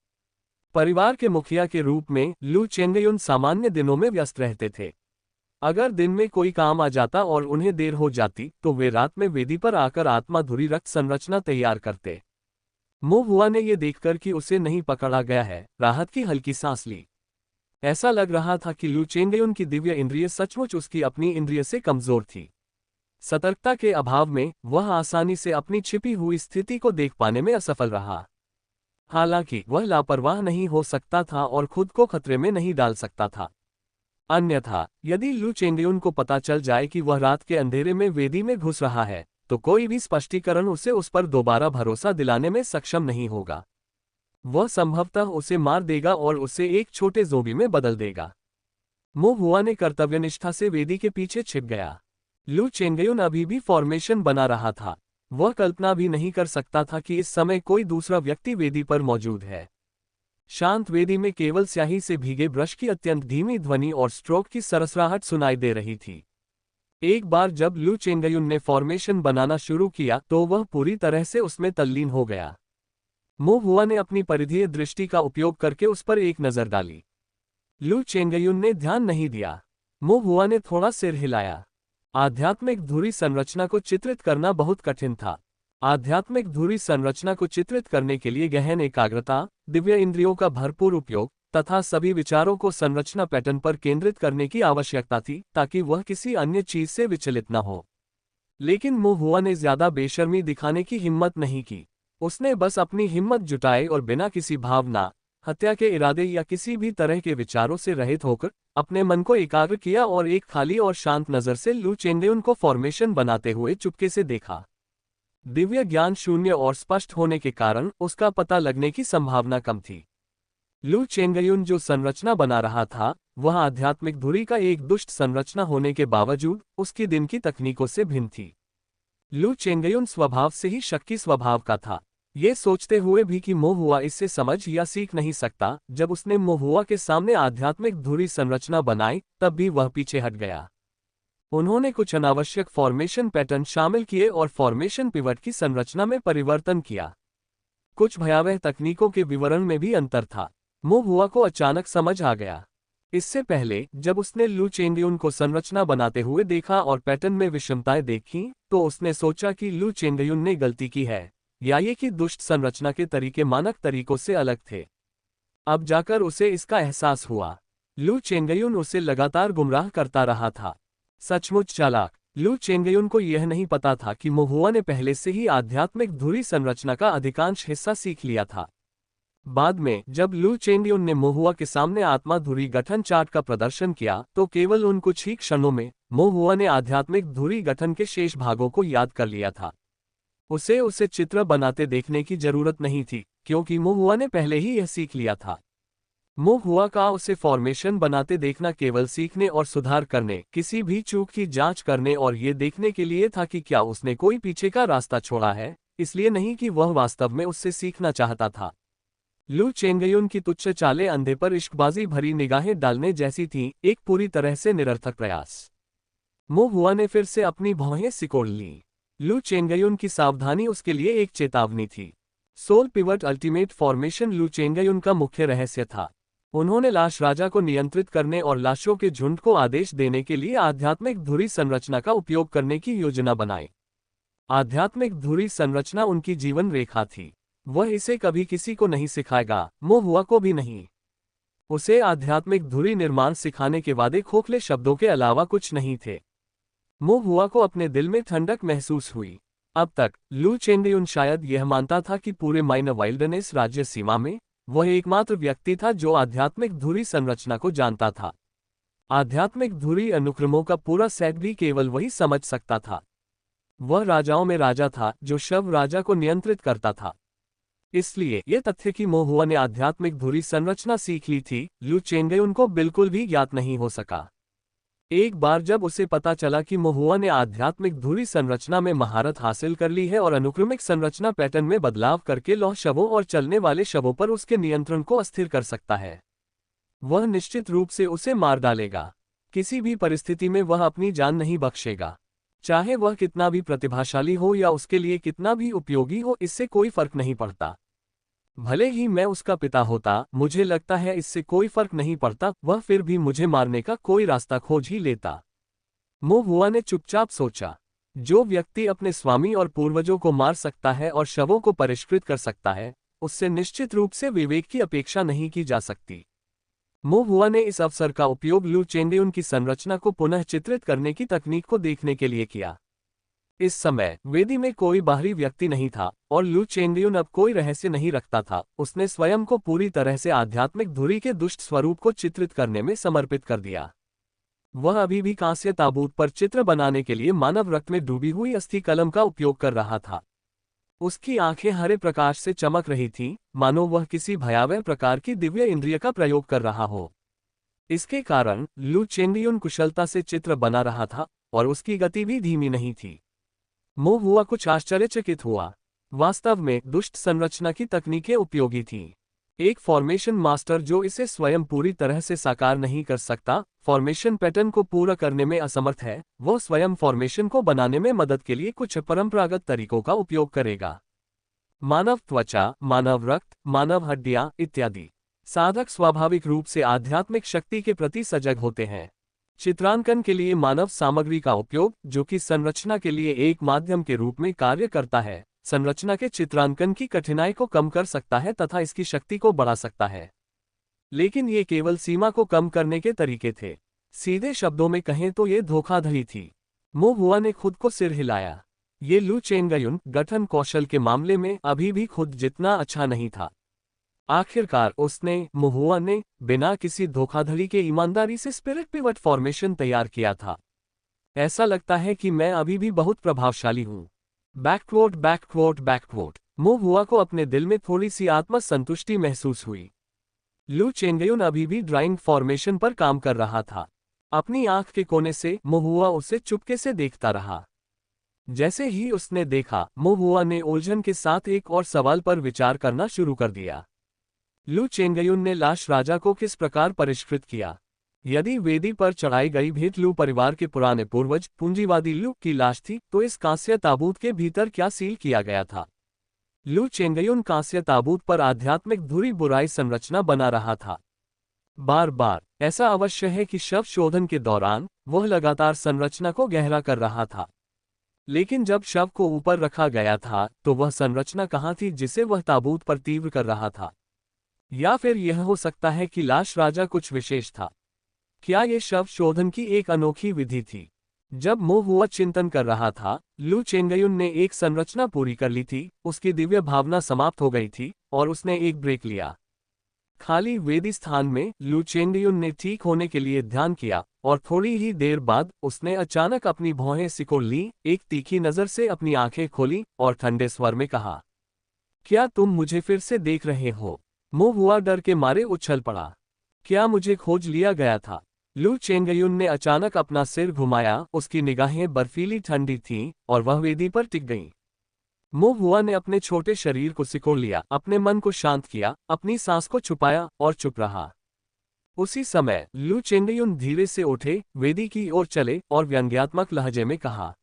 [SPEAKER 1] परिवार के मुखिया के रूप में लू चेंगयुन सामान्य दिनों में व्यस्त रहते थे। अगर दिन में कोई काम आ जाता और उन्हें देर हो जाती तो वे रात में वेदी पर आकर आत्माधुरी रक्त संरचना तैयार करते। महुआ ने यह देखकर कि उसे नहीं पकड़ा गया है, राहत की हल्की सांस ली। ऐसा लग रहा था कि लू चेंगयुन की दिव्य इंद्रिय सचमुच उसकी अपनी इंद्रिय से कमजोर थी। सतर्कता के अभाव में वह आसानी से अपनी छिपी हुई स्थिति को देख पाने में असफल रहा। हालांकि वह लापरवाह नहीं हो सकता था और खुद को खतरे में नहीं डाल सकता था। अन्यथा यदि लू चेंगयुन को पता चल जाए कि वह रात के अंधेरे में वेदी में घुस रहा है तो कोई भी स्पष्टीकरण उसे उस पर दोबारा भरोसा दिलाने में सक्षम नहीं होगा। वह संभवतः उसे मार देगा और उसे एक छोटे ज़ोंबी में बदल देगा। महुआ ने कर्तव्यनिष्ठा से वेदी के पीछे छिप गया। लू चेंगयुन अभी भी फॉर्मेशन बना रहा था। वह कल्पना भी नहीं कर सकता था कि इस समय कोई दूसरा व्यक्ति वेदी पर मौजूद है। शांत वेदी में केवल स्याही से भीगे ब्रश की अत्यंत धीमी ध्वनि और स्ट्रोक की सरसराहट सुनाई दे रही थी। एक बार जब लू चेंगयुन ने फॉर्मेशन बनाना शुरू किया तो वह पूरी तरह से उसमें तल्लीन हो गया। महुआ ने अपनी परिधीय दृष्टि का उपयोग करके उस पर एक नजर डाली। लू चेंगयुन ने ध्यान नहीं दिया। महुआ ने थोड़ा सिर हिलाया। आध्यात्मिक धुरी संरचना को चित्रित करना बहुत कठिन था। आध्यात्मिक धुरी संरचना को चित्रित करने के लिए गहन एकाग्रता, दिव्य इंद्रियों का भरपूर उपयोग तथा सभी विचारों को संरचना पैटर्न पर केंद्रित करने की आवश्यकता थी ताकि वह किसी अन्य चीज से विचलित न हो। लेकिन महुआ ने ज्यादा बेशर्मी दिखाने की हिम्मत नहीं की। उसने बस अपनी हिम्मत जुटाई और बिना किसी भावना, हत्या के इरादे या किसी भी तरह के विचारों से रहित होकर अपने मन को एकाग्र किया और एक खाली और शांत नजर से लू चेंगयुन को फॉर्मेशन बनाते हुए चुपके से देखा। दिव्य ज्ञान शून्य और स्पष्ट होने के कारण उसका पता लगने की संभावना कम थी। लू चेंगयुन जो संरचना बना रहा था वह आध्यात्मिक धुरी का एक दुष्ट संरचना होने के बावजूद उसकी दिन की तकनीकों से भिन्न थी। लू चेंगयुन स्वभाव से ही शक्की स्वभाव का था। ये सोचते हुए भी कि महुआ इससे समझ या सीख नहीं सकता, जब उसने महुआ के सामने आध्यात्मिक धुरी संरचना बनाई तब भी वह पीछे हट गया। उन्होंने कुछ अनावश्यक फॉर्मेशन पैटर्न शामिल किए और फॉर्मेशन पिवट की संरचना में परिवर्तन किया। कुछ भयावह तकनीकों के विवरण में भी अंतर था। महुआ को अचानक समझ आ गया। इससे पहले जब उसने लू चेंगयुन को संरचना बनाते हुए देखा और पैटर्न में विषमताएं देखी तो उसने सोचा कि लू चेंगयुन ने गलती की है या ये कि दुष्ट संरचना के तरीके मानक तरीकों से अलग थे। अब जाकर उसे इसका एहसास हुआ। लू चेंगयुन उसे लगातार गुमराह करता रहा था। सचमुच चालाक। लू चेंगयुन को यह नहीं पता था कि महुआ ने पहले से ही आध्यात्मिक धुरी संरचना का अधिकांश हिस्सा सीख लिया था। बाद में जब लू चेंगयुन ने मोहुआ के सामने आत्मा धुरी गठन चार्ट का प्रदर्शन किया तो केवल उन कुछ ही क्षणों में मोहुआ ने आध्यात्मिक धुरी गठन के शेष भागों को याद कर लिया था। उसे चित्र बनाते देखने की जरूरत नहीं थी, क्योंकि मोहुआ ने पहले ही यह सीख लिया था। मोहुआ का उसे फॉर्मेशन बनाते देखना केवल सीखने और सुधार करने, किसी भी चूक की जांच करने और ये देखने के लिए था कि क्या उसने कोई पीछे का रास्ता छोड़ा है, इसलिए नहीं कि वह वास्तव में उससे सीखना चाहता था। लू चेंगयुन की तुच्छ चालें अंधे पर इश्कबाजी भरी निगाहें डालने जैसी थीं, एक पूरी तरह से निरर्थक प्रयास। मोहुआ ने फिर से अपनी भौहें सिकोड़ लीं। लू चेंगयुन की सावधानी उसके लिए एक चेतावनी थी। सोल पिवट अल्टीमेट फॉर्मेशन लू चेंगयुन का मुख्य रहस्य था। उन्होंने लाश राजा को नियंत्रित करने और लाशों के झुंड को आदेश देने के लिए आध्यात्मिक धुरी संरचना का उपयोग करने की योजना बनाई। आध्यात्मिक धुरी संरचना उनकी जीवन रेखा थी। वह इसे कभी किसी को नहीं सिखाएगा, मोहुआ को भी नहीं। उसे आध्यात्मिक धुरी निर्माण सिखाने के वादे खोखले शब्दों के अलावा कुछ नहीं थे। मोहुआ को अपने दिल में ठंडक महसूस हुई। अब तक लू चेंगयुन शायद यह मानता था कि पूरे माइनर वाइल्डनेस राज्य सीमा में वह एकमात्र व्यक्ति था जो आध्यात्मिक धुरी संरचना को जानता था। आध्यात्मिक धुरी अनुक्रमों का पूरा सेट भी केवल वही समझ सकता था। वह राजाओं में राजा था जो शव राजा को नियंत्रित करता था। इसलिए यह तथ्य कि मोहुआ ने आध्यात्मिक धुरी संरचना सीख ली थी, लू चेंगयुन को बिल्कुल भी ज्ञात नहीं हो सका। एक बार जब उसे पता चला कि मोहुआ ने आध्यात्मिक धुरी संरचना में महारत हासिल कर ली है और अनुक्रमिक संरचना पैटर्न में बदलाव करके लौह शवों और चलने वाले शवों पर उसके नियंत्रण को अस्थिर कर सकता है, वह निश्चित रूप से उसे मार डालेगा। किसी भी परिस्थिति में वह अपनी जान नहीं बख्शेगा। चाहे वह कितना भी प्रतिभाशाली हो या उसके लिए कितना भी उपयोगी हो, इससे कोई फर्क नहीं पड़ता। भले ही मैं उसका पिता होता, मुझे लगता है इससे कोई फर्क नहीं पड़ता, वह फिर भी मुझे मारने का कोई रास्ता खोज ही लेता। मोहुआ ने चुपचाप सोचा, जो व्यक्ति अपने स्वामी और पूर्वजों को मार सकता है और शवों को परिष्कृत कर सकता है, उससे निश्चित रूप से विवेक की अपेक्षा नहीं की जा सकती। मोहुआ ने इस अवसर का उपयोग लू चेंगयुन की संरचना को पुनः चित्रित करने की तकनीक को देखने के लिए किया। इस समय वेदी में कोई बाहरी व्यक्ति नहीं था और लू चेंगयुन अब कोई रहस्य नहीं रखता था। उसने स्वयं को पूरी तरह से आध्यात्मिक धुरी के दुष्ट स्वरूप को चित्रित करने में समर्पित कर दिया। वह अभी भी कांस्य ताबूत पर चित्र बनाने के लिए मानव रक्त में डूबी हुई अस्थि कलम का उपयोग कर रहा था। उसकी आंखें हरे प्रकाश से चमक रही थीं, मानो वह किसी भयावह प्रकार की दिव्य इंद्रिय का प्रयोग कर रहा हो। इसके कारण लू चेंगयुन कुशलता से चित्र बना रहा था और उसकी गति भी धीमी नहीं थी। मोहुआ कुछ आश्चर्यचकित हुआ। वास्तव में दुष्ट संरचना की तकनीकें उपयोगी थीं। एक फॉर्मेशन मास्टर जो इसे स्वयं पूरी तरह से साकार नहीं कर सकता, फॉर्मेशन पैटर्न को पूरा करने में असमर्थ है, वह स्वयं फॉर्मेशन को बनाने में मदद के लिए कुछ परंपरागत तरीकों का उपयोग करेगा। मानव त्वचा, मानव रक्त, मानव हड्डियां इत्यादि। साधक स्वाभाविक रूप से आध्यात्मिक शक्ति के प्रति सजग होते हैं। चित्रांकन के लिए मानव सामग्री का उपयोग, जो कि संरचना के लिए एक माध्यम के रूप में कार्य करता है, संरचना के चित्रांकन की कठिनाई को कम कर सकता है तथा इसकी शक्ति को बढ़ा सकता है। लेकिन ये केवल सीमा को कम करने के तरीके थे। सीधे शब्दों में कहें तो ये धोखाधड़ी थी। मोहुआ ने खुद को सिर हिलाया। ये लू चेंगयुन गठन कौशल के मामले में अभी भी खुद जितना अच्छा नहीं था। आखिरकार मोहुआ ने बिना किसी धोखाधड़ी के ईमानदारी से स्पिरिट पिवट फॉर्मेशन तैयार किया था। ऐसा लगता है कि मैं अभी भी बहुत प्रभावशाली हूँ। बैकवोट बैकवोट बैकवोट। मोहुआ को अपने दिल में थोड़ी सी आत्मसंतुष्टि महसूस हुई। लू चेंगयुन अभी भी ड्राइंग फॉर्मेशन पर काम कर रहा था। अपनी आंख के कोने से मोहुआ उसे चुपके से देखता रहा। जैसे ही उसने देखा, मोहुआ ने उलझन के साथ एक और सवाल पर विचार करना शुरू कर दिया। लू चेंगयुन ने लाश राजा को किस प्रकार परिष्कृत किया? यदि वेदी पर चढ़ाई गई भेंट लू परिवार के पुराने पूर्वज पूंजीवादी लू की लाश थी, तो इस कांस्य ताबूत के भीतर क्या सील किया गया था? लू चेंगयुन कांस्य ताबूत पर आध्यात्मिक धुरी बुराई संरचना बना रहा था। बार बार ऐसा अवश्य है कि शव शोधन के दौरान वह लगातार संरचना को गहरा कर रहा था। लेकिन जब शव को ऊपर रखा गया था, तो वह संरचना कहाँ थी जिसे वह ताबूत पर तीव्र कर रहा था? या फिर यह हो सकता है कि लाश राजा कुछ विशेष था? क्या ये शव शोधन की एक अनोखी विधि थी? जब मो हुआ चिंतन कर रहा था, लू चेंगयुन ने एक संरचना पूरी कर ली थी, उसकी दिव्य भावना समाप्त हो गई थी और उसने एक ब्रेक लिया। खाली वेदी स्थान में लू चेंगयुन ने ठीक होने के लिए ध्यान किया और थोड़ी ही देर बाद उसने अचानक अपनी भौहें सिकोड़ ली, एक तीखी नजर से अपनी आंखें खोली और ठंडे स्वर में कहा, क्या तुम मुझे फिर से देख रहे हो? मो हुआ डर के मारे उछल पड़ा। क्या मुझे खोज लिया गया था? लू चेंगयुन ने अचानक अपना सिर घुमाया, उसकी निगाहें बर्फीली ठंडी थीं और वह वेदी पर टिक गईं। मो हुआ ने अपने छोटे शरीर को सिकोड़ लिया, अपने मन को शांत किया, अपनी सांस को छुपाया और चुप रहा। उसी समय लू चेंगयुन धीरे से उठे, वेदी की ओर चले और व्यंग्यात्मक लहजे में कहा,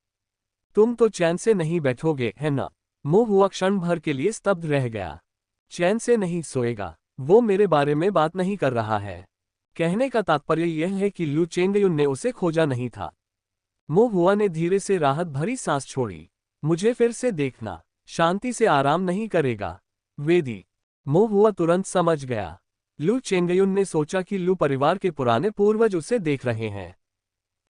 [SPEAKER 1] तुम तो चैन से नहीं बैठोगे, है ना? मो हुआ क्षण भर के लिए स्तब्ध रह गया। चैन से नहीं सोएगा? वो मेरे बारे में बात नहीं कर रहा है। कहने का तात्पर्य यह है कि लू चेंगयुन ने उसे खोजा नहीं था। मो हुआ ने धीरे से राहत भरी सांस छोड़ी। मुझे फिर से देखना, शांति से आराम नहीं करेगा। वेदी। मो हुआ तुरंत समझ गया। लू चेंगयुन ने सोचा कि लू परिवार के पुराने पूर्वज उसे देख रहे हैं।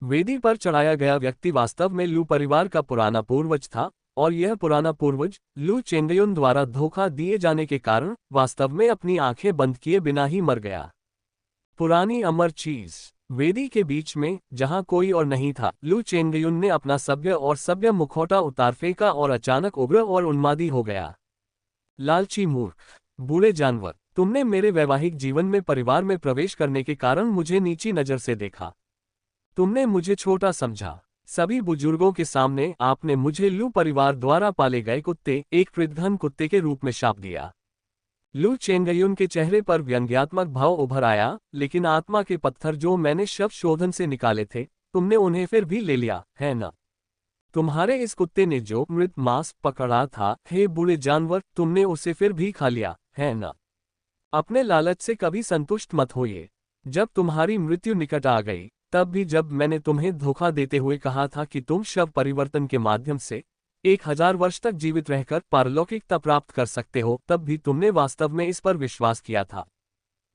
[SPEAKER 1] वेदी पर चढ़ाया गया व्यक्ति वास्तव में लू परिवार का पुराना पूर्वज था, और यह पुराना पूर्वज लू चेंगयुन द्वारा धोखा दिए जाने के कारण वास्तव में अपनी आंखें बंद किए बिना ही मर गया। पुरानी अमर चीज। वेदी के बीच में, जहां कोई और नहीं था, लू चेंगयुन ने अपना सभ्य मुखौटा उतार फेंका और अचानक उग्र और उन्मादी हो गया। लालची मूर्ख, बूढ़े जानवर, तुमने मेरे वैवाहिक जीवन में परिवार में प्रवेश करने के कारण मुझे नीची नजर से देखा। तुमने मुझे छोटा समझा। सभी बुजुर्गों के सामने आपने मुझे लू परिवार द्वारा पाले गए कुत्ते, एक निर्धन कुत्ते के रूप में शाप दिया। लू चेंगयुन के चेहरे पर व्यंग्यात्मक भाव उभर आया, लेकिन आत्मा के पत्थर जो मैंने शव शोधन से निकाले थे, तुमने उन्हें फिर भी ले लिया, है ना? तुम्हारे इस कुत्ते ने जो मृत मांस पकड़ा था, हे बूढ़े जानवर, तुमने उसे फिर भी खा लिया, है ना? अपने लालच से कभी संतुष्ट मत होइए। जब तुम्हारी मृत्यु निकट आ गई, तब भी जब मैंने तुम्हें धोखा देते हुए कहा था कि तुम शव परिवर्तन के माध्यम से 1000 वर्ष तक जीवित रहकर पारलौकिकता प्राप्त कर सकते हो, तब भी तुमने वास्तव में इस पर विश्वास किया था।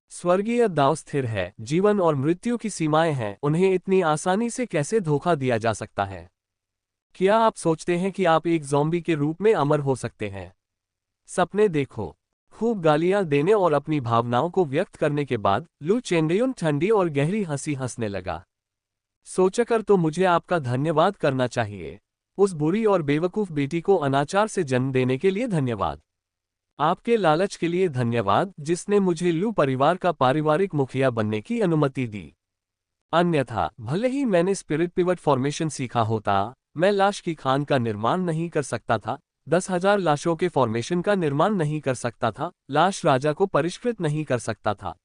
[SPEAKER 1] स्वर्गीय दाव स्थिर है, जीवन और मृत्यु की सीमाएं हैं, उन्हें इतनी आसानी से कैसे धोखा दिया जा सकता है? क्या आप सोचते हैं कि आप एक ज़ॉम्बी के रूप में अमर हो सकते हैं? सपने देखो। खूब गालियां देने और अपनी भावनाओं को व्यक्त करने के बाद लू चेंगयुन ठंडी और गहरी हंसी हंसने लगा। सोचकर तो मुझे आपका धन्यवाद करना चाहिए। उस बुरी और बेवकूफ बेटी को अनाचार से जन्म देने के लिए धन्यवाद। आपके लालच के लिए धन्यवाद, जिसने मुझे लू परिवार का पारिवारिक मुखिया बनने की अनुमति दी। अन्यथा भले ही मैंने स्पिरिट पिवट फॉर्मेशन सीखा होता, मैं लाश की खान का निर्माण नहीं कर सकता था, 10,000 लाशों के फॉर्मेशन का निर्माण नहीं कर सकता था, लाश राजा को परिष्कृत नहीं कर सकता था।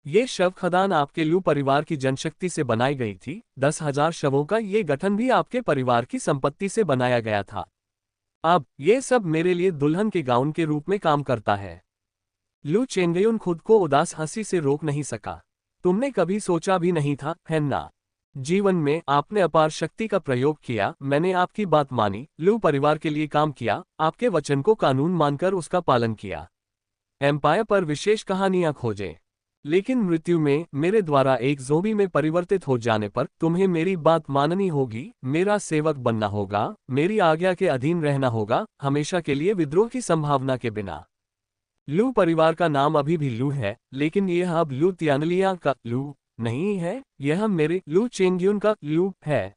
[SPEAKER 1] ये शव खदान आपके लू परिवार की जनशक्ति से बनाई गई थी, 10,000 शवों का ये गठन भी आपके परिवार की संपत्ति से बनाया गया था। अब ये सब मेरे लिए दुल्हन के गाउन के रूप में काम करता है। लू चेंगयुन खुद को उदास हंसी से रोक नहीं सका। तुमने कभी सोचा भी नहीं था, है ना? जीवन में आपने अपार शक्ति का प्रयोग किया, मैंने आपकी बात मानी, लू परिवार के लिए काम किया, आपके वचन को कानून मानकर उसका पालन किया। एम्पायर पर विशेष कहानियां खोजें। लेकिन मृत्यु में मेरे द्वारा एक ज़ोंबी में परिवर्तित हो जाने पर तुम्हें मेरी बात माननी होगी, मेरा सेवक बनना होगा, मेरी आज्ञा के अधीन रहना होगा, हमेशा के लिए विद्रोह की संभावना के बिना। लू परिवार का नाम अभी भी लू है, लेकिन यह अब लू तियानलिया का लू नहीं है, यह मेरे लू चेंगयुन का लू है।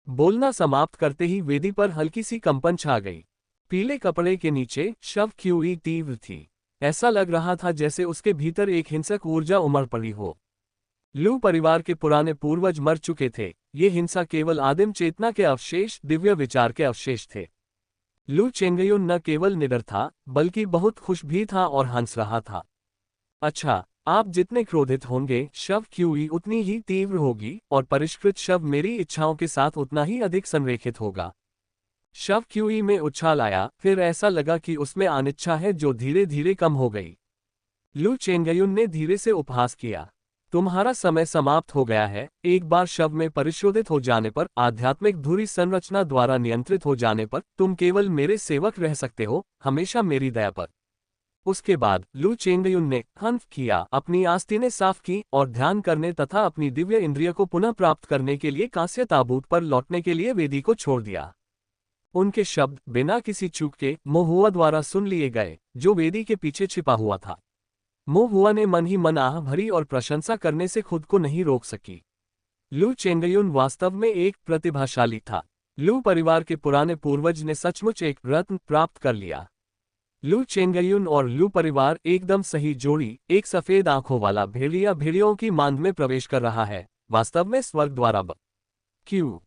[SPEAKER 1] बोलना समाप्त करते ही वेदी पर हल्की सी कंपन छा गई। पीले कपड़े के नीचे शव की तीव्र थी। ऐसा लग रहा था जैसे उसके भीतर एक हिंसक ऊर्जा उमड़ पड़ी हो। लू परिवार के पुराने पूर्वज मर चुके थे, ये हिंसा केवल आदिम चेतना के अवशेष, दिव्य विचार के अवशेष थे। लू चेंगयुन न केवल निडर था, बल्कि बहुत खुश भी था और हंस रहा था। अच्छा, आप जितने क्रोधित होंगे, शव क्यूई उतनी ही तीव्र होगी, और परिष्कृत शव मेरी इच्छाओं के साथ उतना ही अधिक संरेखित होगा। शव क्यूई में उछाल आया, फिर ऐसा लगा कि उसमें अनिच्छा है जो धीरे धीरे कम हो गई। लू चेंगयुन ने धीरे से उपहास किया। तुम्हारा समय समाप्त हो गया है। एक बार शव में परिशोधित हो जाने पर, आध्यात्मिक धुरी संरचना द्वारा नियंत्रित हो जाने पर, तुम केवल मेरे सेवक रह सकते हो, हमेशा मेरी दया पर। उसके बाद लू चेंगयुन ने हन्फ किया, अपनी आस्तीनें साफ की और ध्यान करने तथा अपनी दिव्य इंद्रिय को पुनः प्राप्त करने के लिए कांस्य ताबूत पर लौटने के लिए वेदी को छोड़ दिया। उनके शब्द बिना किसी चूक के मोहुआ द्वारा सुन लिए गए, जो वेदी के पीछे छिपा हुआ था। मोहुआ ने मन ही मन आह भरी और प्रशंसा करने से खुद को नहीं रोक सकी। लू चेंगयुन वास्तव में एक प्रतिभाशाली था। लू परिवार के पुराने पूर्वज ने सचमुच एक रत्न प्राप्त कर लिया। लू चेंगयुन और लू परिवार एकदम सही जोड़ी, एक सफेद आंखों वाला भेड़िया भेड़ियों की मांद में प्रवेश कर रहा है, वास्तव में स्वर्ग द्वारा क्यों